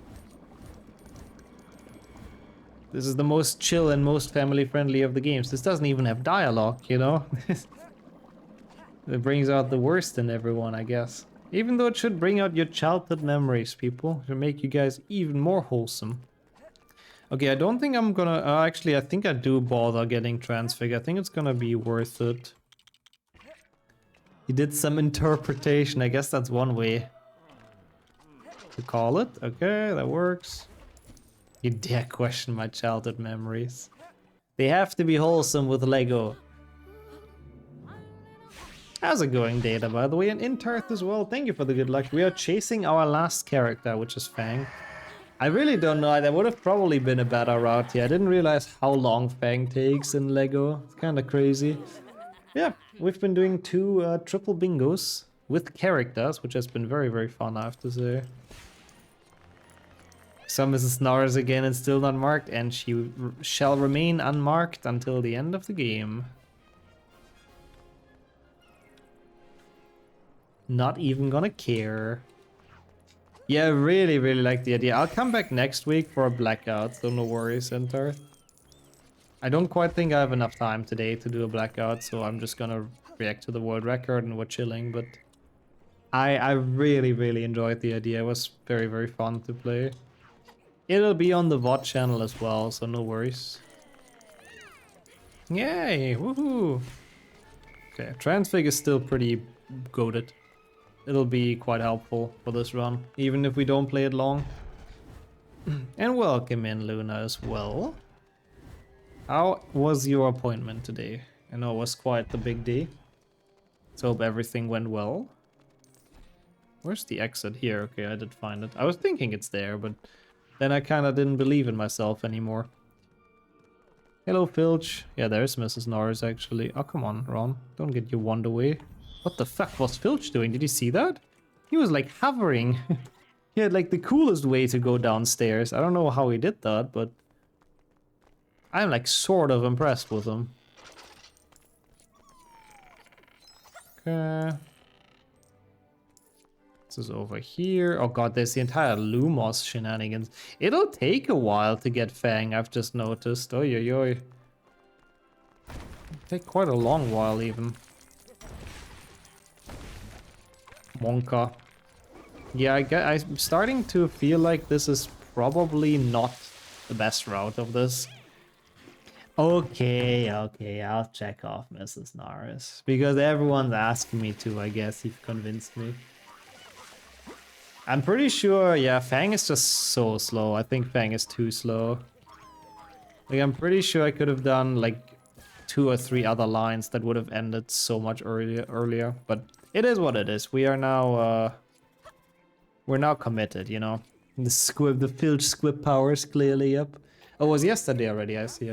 This is the most chill and most family-friendly of the games. This doesn't even have dialogue, you know? It brings out the worst in everyone, I guess. Even though it should bring out your childhood memories, people. It should make you guys even more wholesome. Okay, I don't think I'm gonna... actually, I think I do bother getting transfig. I think it's gonna be worth it. You did some interpretation. I guess that's one way to call it. Okay, that works. You dare question my childhood memories. They have to be wholesome with Lego. How's it going, Data, by the way? And Intarth as well. Thank you for the good luck. We are chasing our last character, which is Fang. I really don't know. That would have probably been a better route here. I didn't realize how long Fang takes in Lego. It's kind of crazy. Yeah, we've been doing 2 triple bingos with characters, which has been very, very fun, I have to say. So Mrs. Norris again and still not marked, and she shall remain unmarked until the end of the game. Not even gonna care. Yeah, I really, really like the idea. I'll come back next week for a Blackout, so no worries, Enter. I don't quite think I have enough time today to do a Blackout, so I'm just gonna react to the world record and we're chilling, but I really, really enjoyed the idea. It was very, very fun to play. It'll be on the VOD channel as well, so no worries. Yay, woohoo! Okay, Transfig is still pretty goated. It'll be quite helpful for this run, even if we don't play it long. And welcome in, Luna, as well. How was your appointment today? I know it was quite the big day. So hope everything went well. Where's the exit? Here, okay, I did find it. I was thinking it's there, but then I kind of didn't believe in myself anymore. Hello, Filch. Yeah, there's Mrs. Norris, actually. Oh, come on, Ron. Don't get your wand away. What the fuck was Filch doing? Did you see that? He was like hovering. He had like the coolest way to go downstairs. I don't know how he did that, but I'm like sort of impressed with him. Okay. This is over here. Oh god, there's the entire Lumos shenanigans. It'll take a while to get Fang, I've just noticed. Oi, oi, oi. It'll take quite a long while even. Wonka. Yeah, I'm starting to feel like this is probably not the best route of this. Okay, I'll check off Mrs. Norris. Because everyone's asking me to, I guess you've convinced me. I'm pretty sure, yeah, Fang is just so slow. I think Fang is too slow. Like, I'm pretty sure I could have done like 2 or 3 other lines that would have ended so much earlier. But it is what it is. We are now, we're now committed, you know. The Filch squib powers clearly up. Oh, it was yesterday already. I see.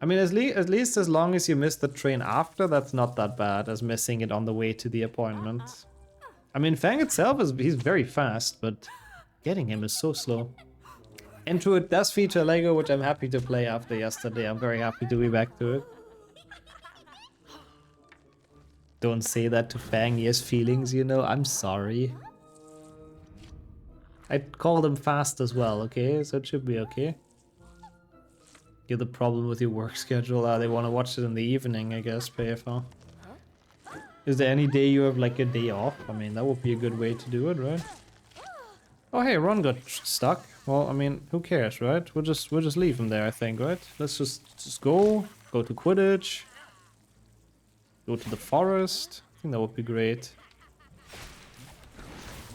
I mean, at least as long as you miss the train after, that's not that bad as missing it on the way to the appointment. I mean, Fang itself he's very fast, but getting him is so slow. And true, it does feature Lego, which I'm happy to play after yesterday. I'm very happy to be back to it. Don't say that to Fang, he has feelings, you know, I'm sorry. I called him fast as well, okay? So it should be okay. You're the problem with your work schedule. They want to watch it in the evening, I guess, PFL. Is there any day you have like a day off? I mean, that would be a good way to do it, right? Oh, hey, Ron got stuck. Well, I mean, who cares, right? We'll just leave him there, I think, right? Let's just go to Quidditch, go to the forest. I think that would be great.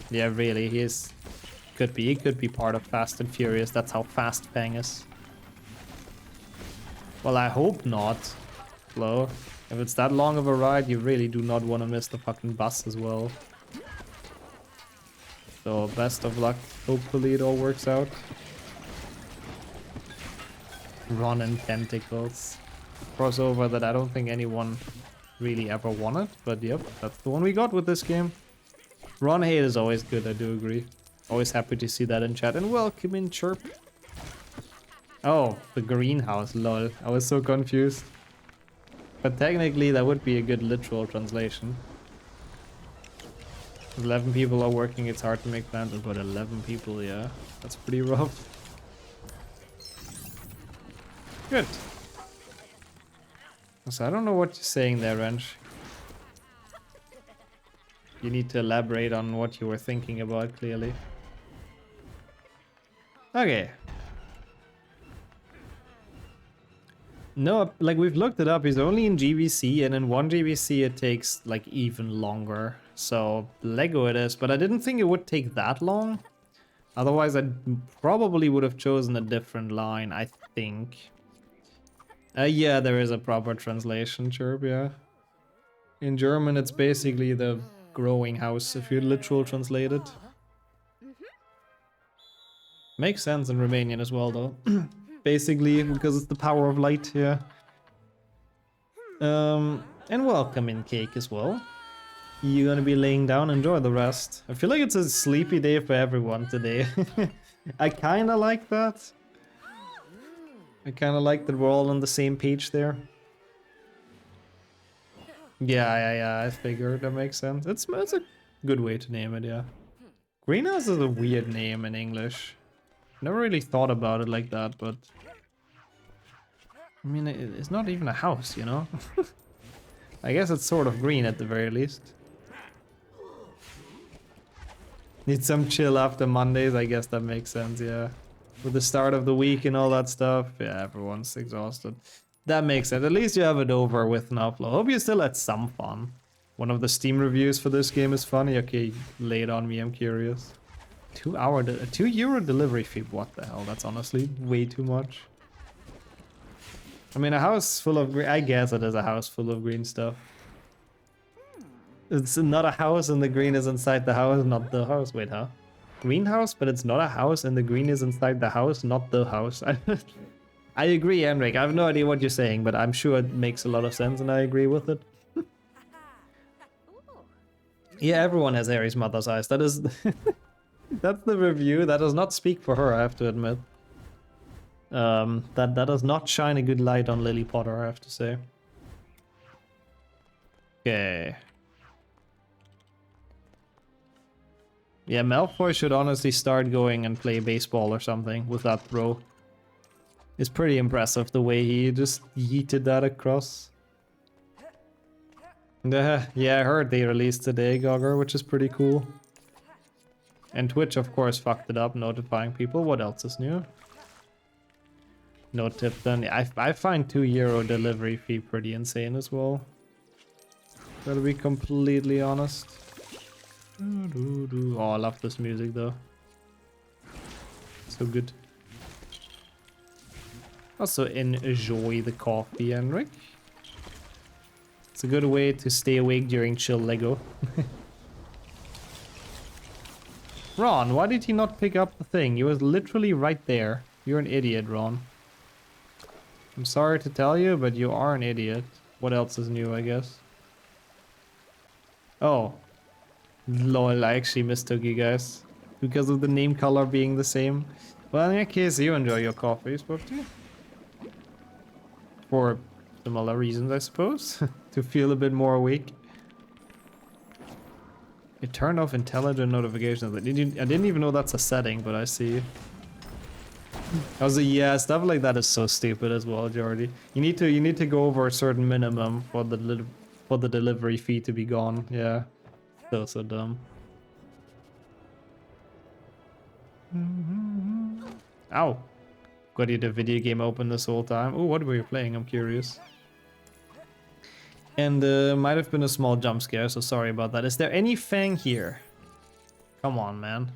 Yeah, really, he could be part of Fast and Furious. That's how fast Fang is. Well, I hope not, Flo. If it's that long of a ride, you really do not want to miss the fucking bus as well. So, best of luck. Hopefully it all works out. Ron and Tentacles. Crossover that I don't think anyone really ever wanted. But yep, that's the one we got with this game. Ron hate is always good, I do agree. Always happy to see that in chat. And welcome in, Chirp. Oh, the greenhouse, lol. I was so confused. But technically that would be a good literal translation. 11 people are working, it's hard to make plans, but 11 people, yeah. That's pretty rough. Good. So I don't know what you're saying there, Wrench. You need to elaborate on what you were thinking about, clearly. Okay. No, like we've looked it up, he's only in GBC, and in one GBC it takes like even longer. So Lego it is, but I didn't think it would take that long. Otherwise I probably would have chosen a different line, I think. Yeah, there is a proper translation, Chirp, yeah. In German it's basically the growing house, if you literal translate it. Makes sense in Romanian as well, though. Basically, because it's the power of light, yeah. And welcome in, Cake, as well. You're gonna be laying down, enjoy the rest. I feel like it's a sleepy day for everyone today. I kinda like that. I kinda like that we're all on the same page there. Yeah, I figured that makes sense. It's a good way to name it, yeah. Greenhouse is a weird name in English. Never really thought about it like that, but... I mean, it's not even a house, you know? I guess it's sort of green at the very least. Need some chill after Mondays, I guess that makes sense, yeah. With the start of the week and all that stuff, yeah, everyone's exhausted. That makes sense. At least you have it over with now, Flo. Hope you still had some fun. One of the Steam reviews for this game is funny. Okay, lay it on me, I'm curious. €2 delivery fee. What the hell? That's honestly way too much. I mean, a house full of green. I guess it is a house full of green stuff. It's not a house and the green is inside the house, not the house. Wait, huh? Greenhouse, but it's not a house and the green is inside the house, not the house. I agree, Henrik. I have no idea what you're saying, but I'm sure it makes a lot of sense and I agree with it. Yeah, everyone has Harry's mother's eyes. That is... That's the review. That does not speak for her, I have to admit. That does not shine a good light on Lily Potter, I have to say. Okay. Yeah, Malfoy should honestly start going and play baseball or something with that throw. It's pretty impressive the way he just yeeted that across. Yeah, I heard they released today, Gogger, which is pretty cool. And Twitch, of course, fucked it up, notifying people. What else is new? No tip then. I find €2 delivery fee pretty insane as well. Gotta be completely honest. Oh, I love this music though. So good. Also enjoy the coffee, Henrik. It's a good way to stay awake during chill Lego. Ron, why did he not pick up the thing? He was literally right there. You're an idiot, Ron. I'm sorry to tell you, but you are an idiot. What else is new, I guess? Oh. Lol, I actually mistook you guys. Because of the name color being the same. Well, in that case, you enjoy your coffee, supposed to. For similar reasons, I suppose. To feel a bit more awake. You turned off intelligent notifications. I didn't even know that's a setting, but I see. Also, yeah, stuff like that is so stupid as well, Jordy. You need to go over a certain minimum for the for the delivery fee to be gone. Yeah, so dumb. Ow. Got you the video game open this whole time. Oh, what were you playing? I'm curious. And might have been a small jump scare, so sorry about that. Is there any Fang here? Come on, man.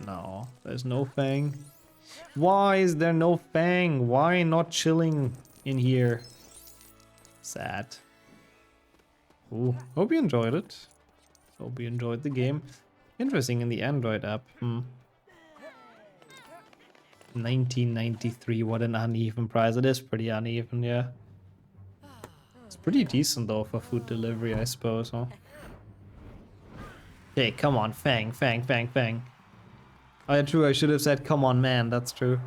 No, there's no Fang. Why is there no Fang? Why not chilling in here? Sad. Ooh, hope you enjoyed it. Hope you enjoyed the game. Interesting in the Android app. 1993, what an uneven price. It is pretty uneven, yeah. It's pretty decent though for food delivery, I suppose, huh? Okay, come on, Fang, Fang, Fang, Fang. Oh yeah, true, I should have said come on man, that's true.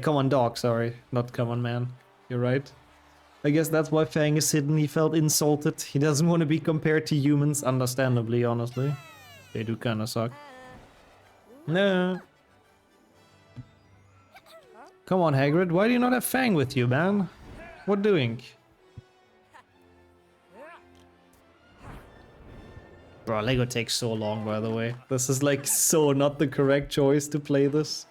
Come on dog, sorry, not come on man. You're right. I guess that's why Fang is hidden, he felt insulted. He doesn't want to be compared to humans, understandably, honestly. They do kinda suck. No. Come on, Hagrid, why do you not have Fang with you, man? What doing? Bro, Lego takes so long, by the way. This is like so not the correct choice to play this.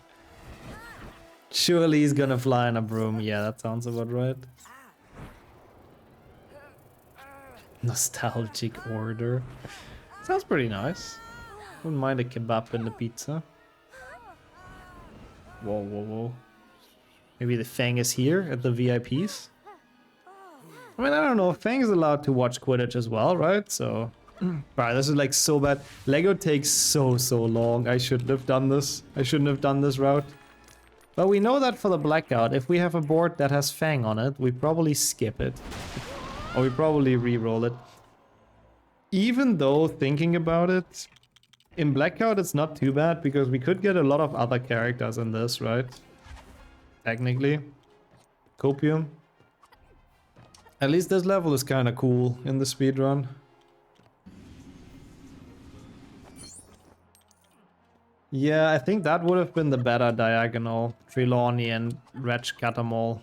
Surely he's gonna fly in a broom. Yeah, that sounds about right. Nostalgic order. Sounds pretty nice. Wouldn't mind a kebab and the pizza. Whoa, whoa, whoa. Maybe the Fang is here at the VIPs? I mean, I don't know. Fang's allowed to watch Quidditch as well, right? So... Right, this is like so bad. Lego takes so long. I shouldn't have done this. I shouldn't have done this route. But we know that for the Blackout, if we have a board that has Fang on it, we probably skip it. Or we probably re-roll it. Even though, thinking about it, in Blackout it's not too bad because we could get a lot of other characters in this, right? Technically. Copium. At least this level is kind of cool in the speedrun. Yeah, I think that would have been the better diagonal. Trelawney and Wretch Catamol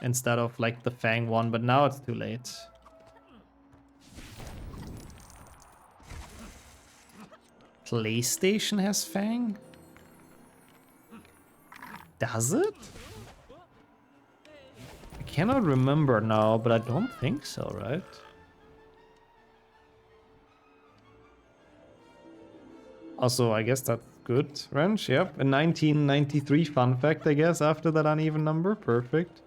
instead of like the Fang one, but now it's too late. PlayStation has Fang? Does it? I cannot remember now, but I don't think so, right? Also, I guess that's good, Wrench, yep. A 1993 fun fact, I guess, after that uneven number. Perfect.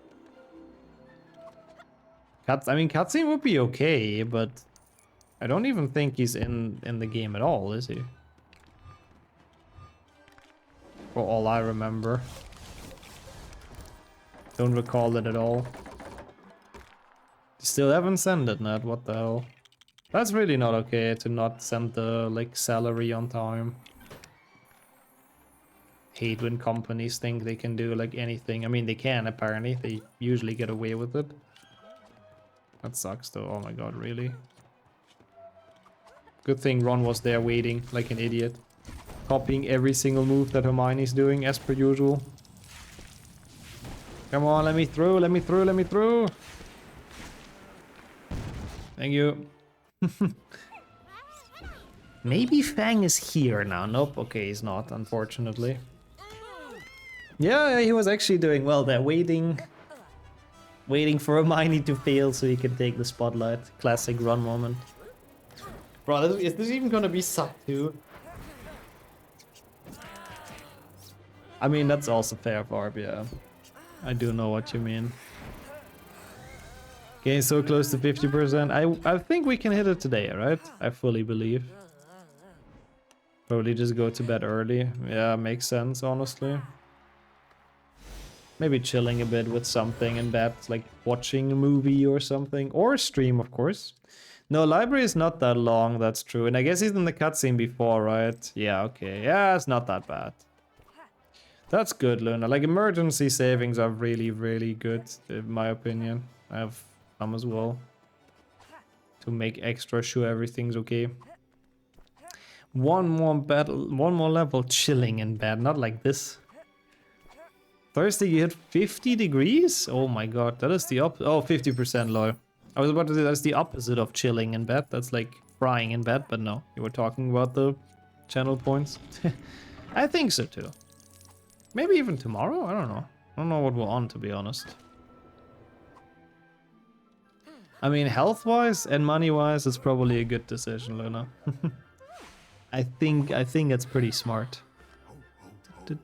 Cutscene would be okay, but I don't even think he's in the game at all, is he? For all I remember. Don't recall it at all. Still haven't sent it, Ned, what the hell? That's really not okay to not send the, like, salary on time. Hate when companies think they can do, like, anything. I mean, they can, apparently. They usually get away with it. That sucks, though. Oh my god, really? Good thing Ron was there waiting, like an idiot. Copying every single move that Hermione's doing, as per usual. Come on, let me through, let me through, let me through! Thank you. Maybe Fang is here now. Nope, okay, he's not, unfortunately. Yeah, he was actually doing well there, waiting for Hermione to fail so he can take the spotlight. Classic Ron moment. Bro, is this even gonna be sub 2? I mean, that's also fair, Barb, yeah. I do know what you mean. Getting so close to 50%. I think we can hit it today, right? I fully believe. Probably just go to bed early. Yeah, makes sense, honestly. Maybe chilling a bit with something in bed, like watching a movie or something. Or a stream, of course. No, library is not that long, that's true. And I guess he's in the cutscene before, right? Yeah, okay. Yeah, it's not that bad. That's good, Luna. Like, emergency savings are really, really good, in my opinion. I have some as well. To make extra sure everything's okay. One more level chilling in bed, not like this. Thursday you hit 50 degrees? Oh my god, that is the oh, 50% low. I was about to say that's the opposite of chilling in bed. That's like frying in bed, but no. You were talking about the channel points. I think so too. Maybe even tomorrow? I don't know. I don't know what we're on, to be honest. I mean, health-wise and money-wise, it's probably a good decision, Luna. I think it's pretty smart. The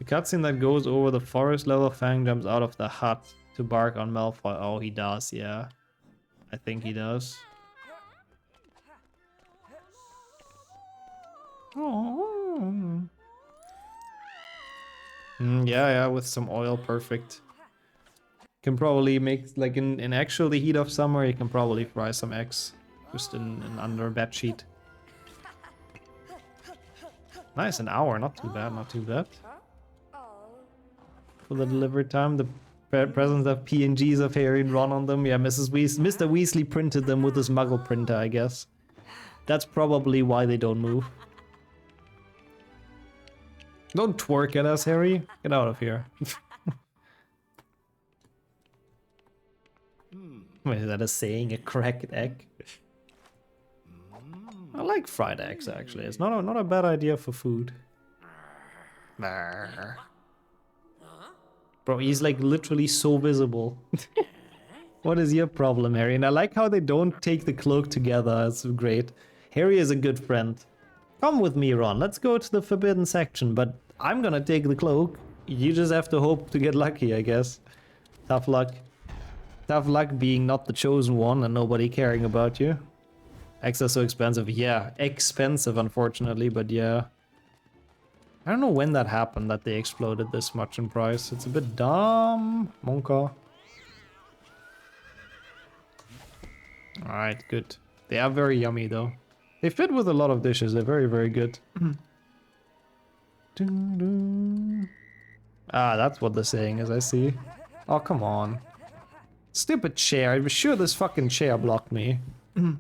cutscene that goes over the forest level, Fang jumps out of the hut to bark on Malfoy. Oh, he does, yeah. I think he does. Oh. Yeah, with some oil, perfect. Can probably make, like in actual the heat of summer, you can probably fry some eggs. Just in under a bed sheet. Nice, an hour, not too bad, not too bad. For the delivery time, the presence of PNGs of Harry and Ron on them. Yeah, Mr. Weasley printed them with his muggle printer, I guess. That's probably why they don't move. Don't twerk at us, Harry. Get out of here. Wait, is that a saying? A cracked egg? I like fried eggs, actually. It's not a bad idea for food. Bro, he's like literally so visible. What is your problem, Harry? And I like how they don't take the cloak together. It's great. Harry is a good friend. Come with me, Ron. Let's go to the forbidden section, but I'm gonna take the cloak. You just have to hope to get lucky, I guess. Tough luck. Tough luck being not the chosen one and nobody caring about you. Eggs are so expensive. Yeah, expensive, unfortunately, but yeah. I don't know when that happened, that they exploded this much in price. It's a bit dumb. Monka. Alright, good. They are very yummy, though. They fit with a lot of dishes. They're very, very good. Ah, that's what the saying is, I see. Oh, come on. Stupid chair. I was sure this fucking chair blocked me. Yeah.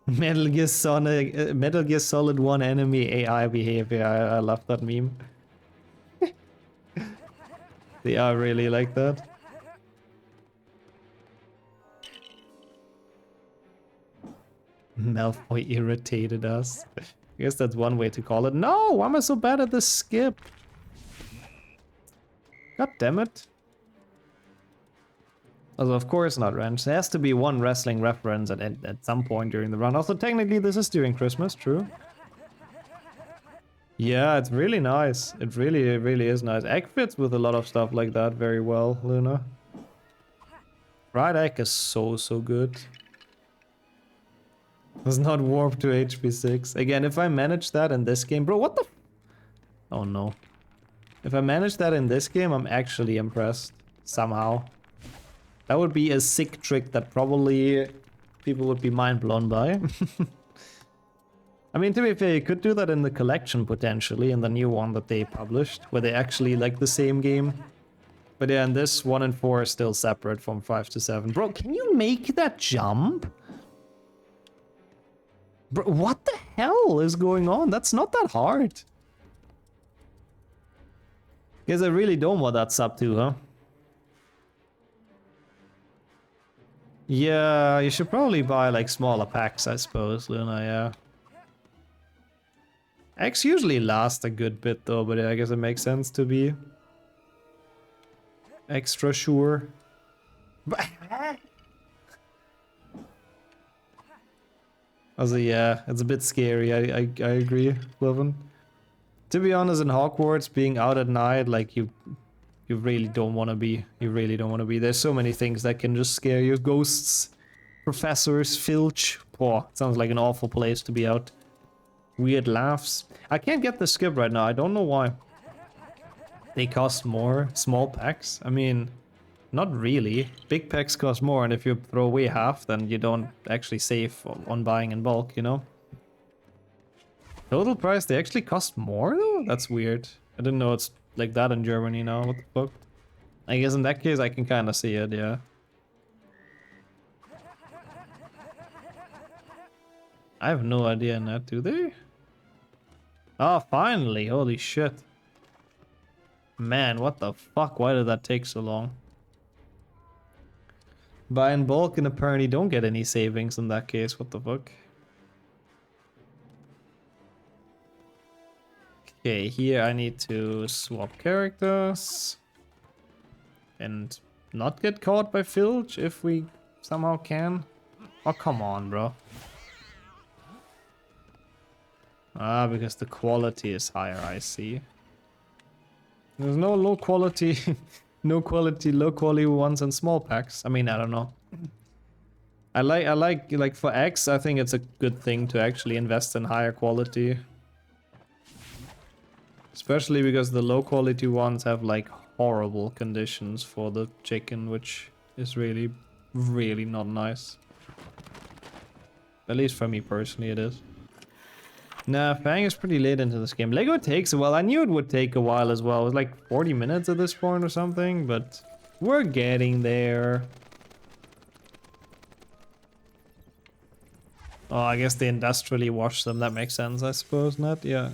Metal Gear Solid 1 enemy AI behavior. I love that meme. They are really like that. Malfoy irritated us. I guess that's one way to call it. No! Why am I so bad at this skip? God damn it. Also, of course not wrench. There has to be one wrestling reference at some point during the run. Also, technically, this is during Christmas, true. Yeah, it's really nice. It really is nice. Egg fits with a lot of stuff like that very well, Luna. Fried egg is so good. It's not warped to HP 6. Again, if I manage that in this game... Bro, what the... Oh no. If I manage that in this game, I'm actually impressed. Somehow. That would be a sick trick that probably people would be mind blown by. I mean, to be fair, you could do that in the collection potentially, in the new one that they published, where they actually like the same game. But yeah, in this, 1 and 4 are still separate from 5 to 7. Bro, can you make that jump? Bro, what the hell is going on? That's not that hard. Guess I really don't want that sub too, huh? Yeah, you should probably buy like smaller packs, I suppose, Luna, yeah. Eggs usually last a good bit though, but I guess it makes sense to be extra sure. Also, yeah, it's a bit scary, I agree, Levin. To be honest, in Hogwarts, being out at night, like you really don't want to be. You really don't want to be. There's so many things that can just scare you. Ghosts, professors, filch. Oh, it sounds like an awful place to be out. Weird laughs. I can't get the skip right now. I don't know why. They cost more. Small packs? I mean, not really. Big packs cost more, and if you throw away half, then you don't actually save on buying in bulk, you know? Total price, they actually cost more though? That's weird. I didn't know it's like that in Germany now. What the fuck? I guess in that case I can kind of see it, yeah. I have no idea, Nat, do they? Oh, finally! Holy shit. Man, what the fuck? Why did that take so long? Buy in bulk and apparently don't get any savings in that case. What the fuck? Okay, here I need to swap characters. And not get caught by Filch if we somehow can. Oh, come on, bro. Ah, because the quality is higher, I see. There's no low quality, low quality ones in small packs. I mean, I don't know. I like for X, I think it's a good thing to actually invest in higher quality. Especially because the low quality ones have like horrible conditions for the chicken, which is really, really not nice. At least for me personally it is. Nah, Fang is pretty late into this game. Lego takes a while. I knew it would take a while as well. It was like 40 minutes at this point or something, but we're getting there. Oh, I guess they industrially wash them. That makes sense, I suppose, not? Yeah.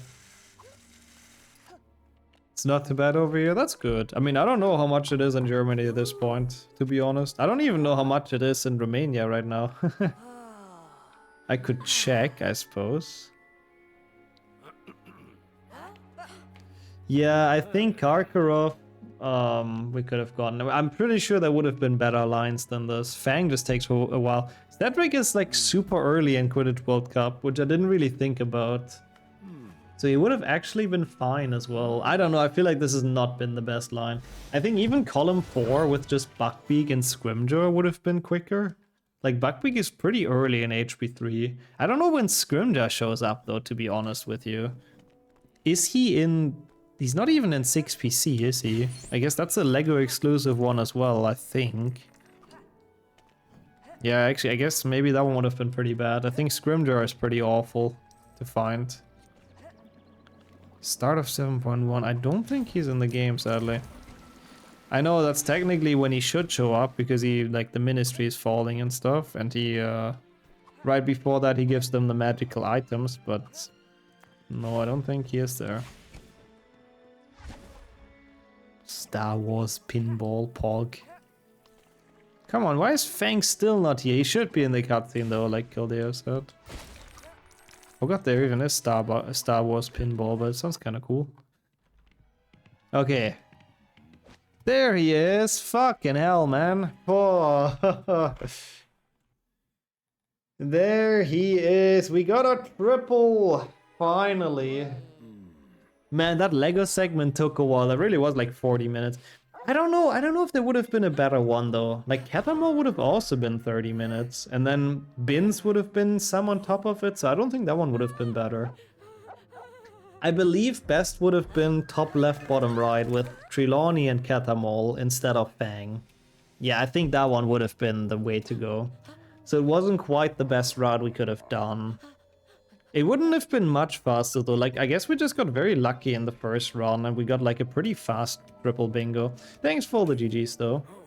It's not too bad over here. That's good. I mean, I don't know how much it is in Germany at this point, to be honest. I don't even know how much it is in Romania right now. I could check, I suppose. Yeah, I think Karkaroff, we could have gotten. I'm pretty sure there would have been better lines than this. Fang just takes a while. Cedric is like super early in Quidditch World Cup, which I didn't really think about. So he would have actually been fine as well. I don't know, I feel like this has not been the best line. I think even column 4 with just Buckbeak and Scrimgeour would have been quicker. Like, Buckbeak is pretty early in HP 3. I don't know when Scrimgeour shows up though, to be honest with you. Is he in... He's not even in 6PC, is he? I guess that's a LEGO exclusive one as well, I think. Yeah, actually, I guess maybe that one would have been pretty bad. I think Scrimgeour is pretty awful to find. Start of 7.1. I don't think he's in the game, sadly. I know that's technically when he should show up, because he, like, the ministry is falling and stuff, and he, right before that he gives them the magical items, but... No, I don't think he is there. Star Wars Pinball Pog. Come on, why is Fang still not here? He should be in the cutscene though, like Kildeo said. Forgot there even is Star Wars Pinball, but it sounds kind of cool. Okay. There he is. Fucking hell, man. Oh. There he is. We got a triple. Finally. Man, that Lego segment took a while. It really was like 40 minutes. I don't know if there would have been a better one though. Like Catamo would have also been 30 minutes. And then Bins would have been some on top of it. So I don't think that one would have been better. I believe best would have been top left, bottom right with Trelawney and Catamol instead of Fang. Yeah, I think that one would have been the way to go. So it wasn't quite the best route we could have done. It wouldn't have been much faster though. Like, I guess we just got very lucky in the first run and we got like a pretty fast triple bingo. Thanks for all the GGs though.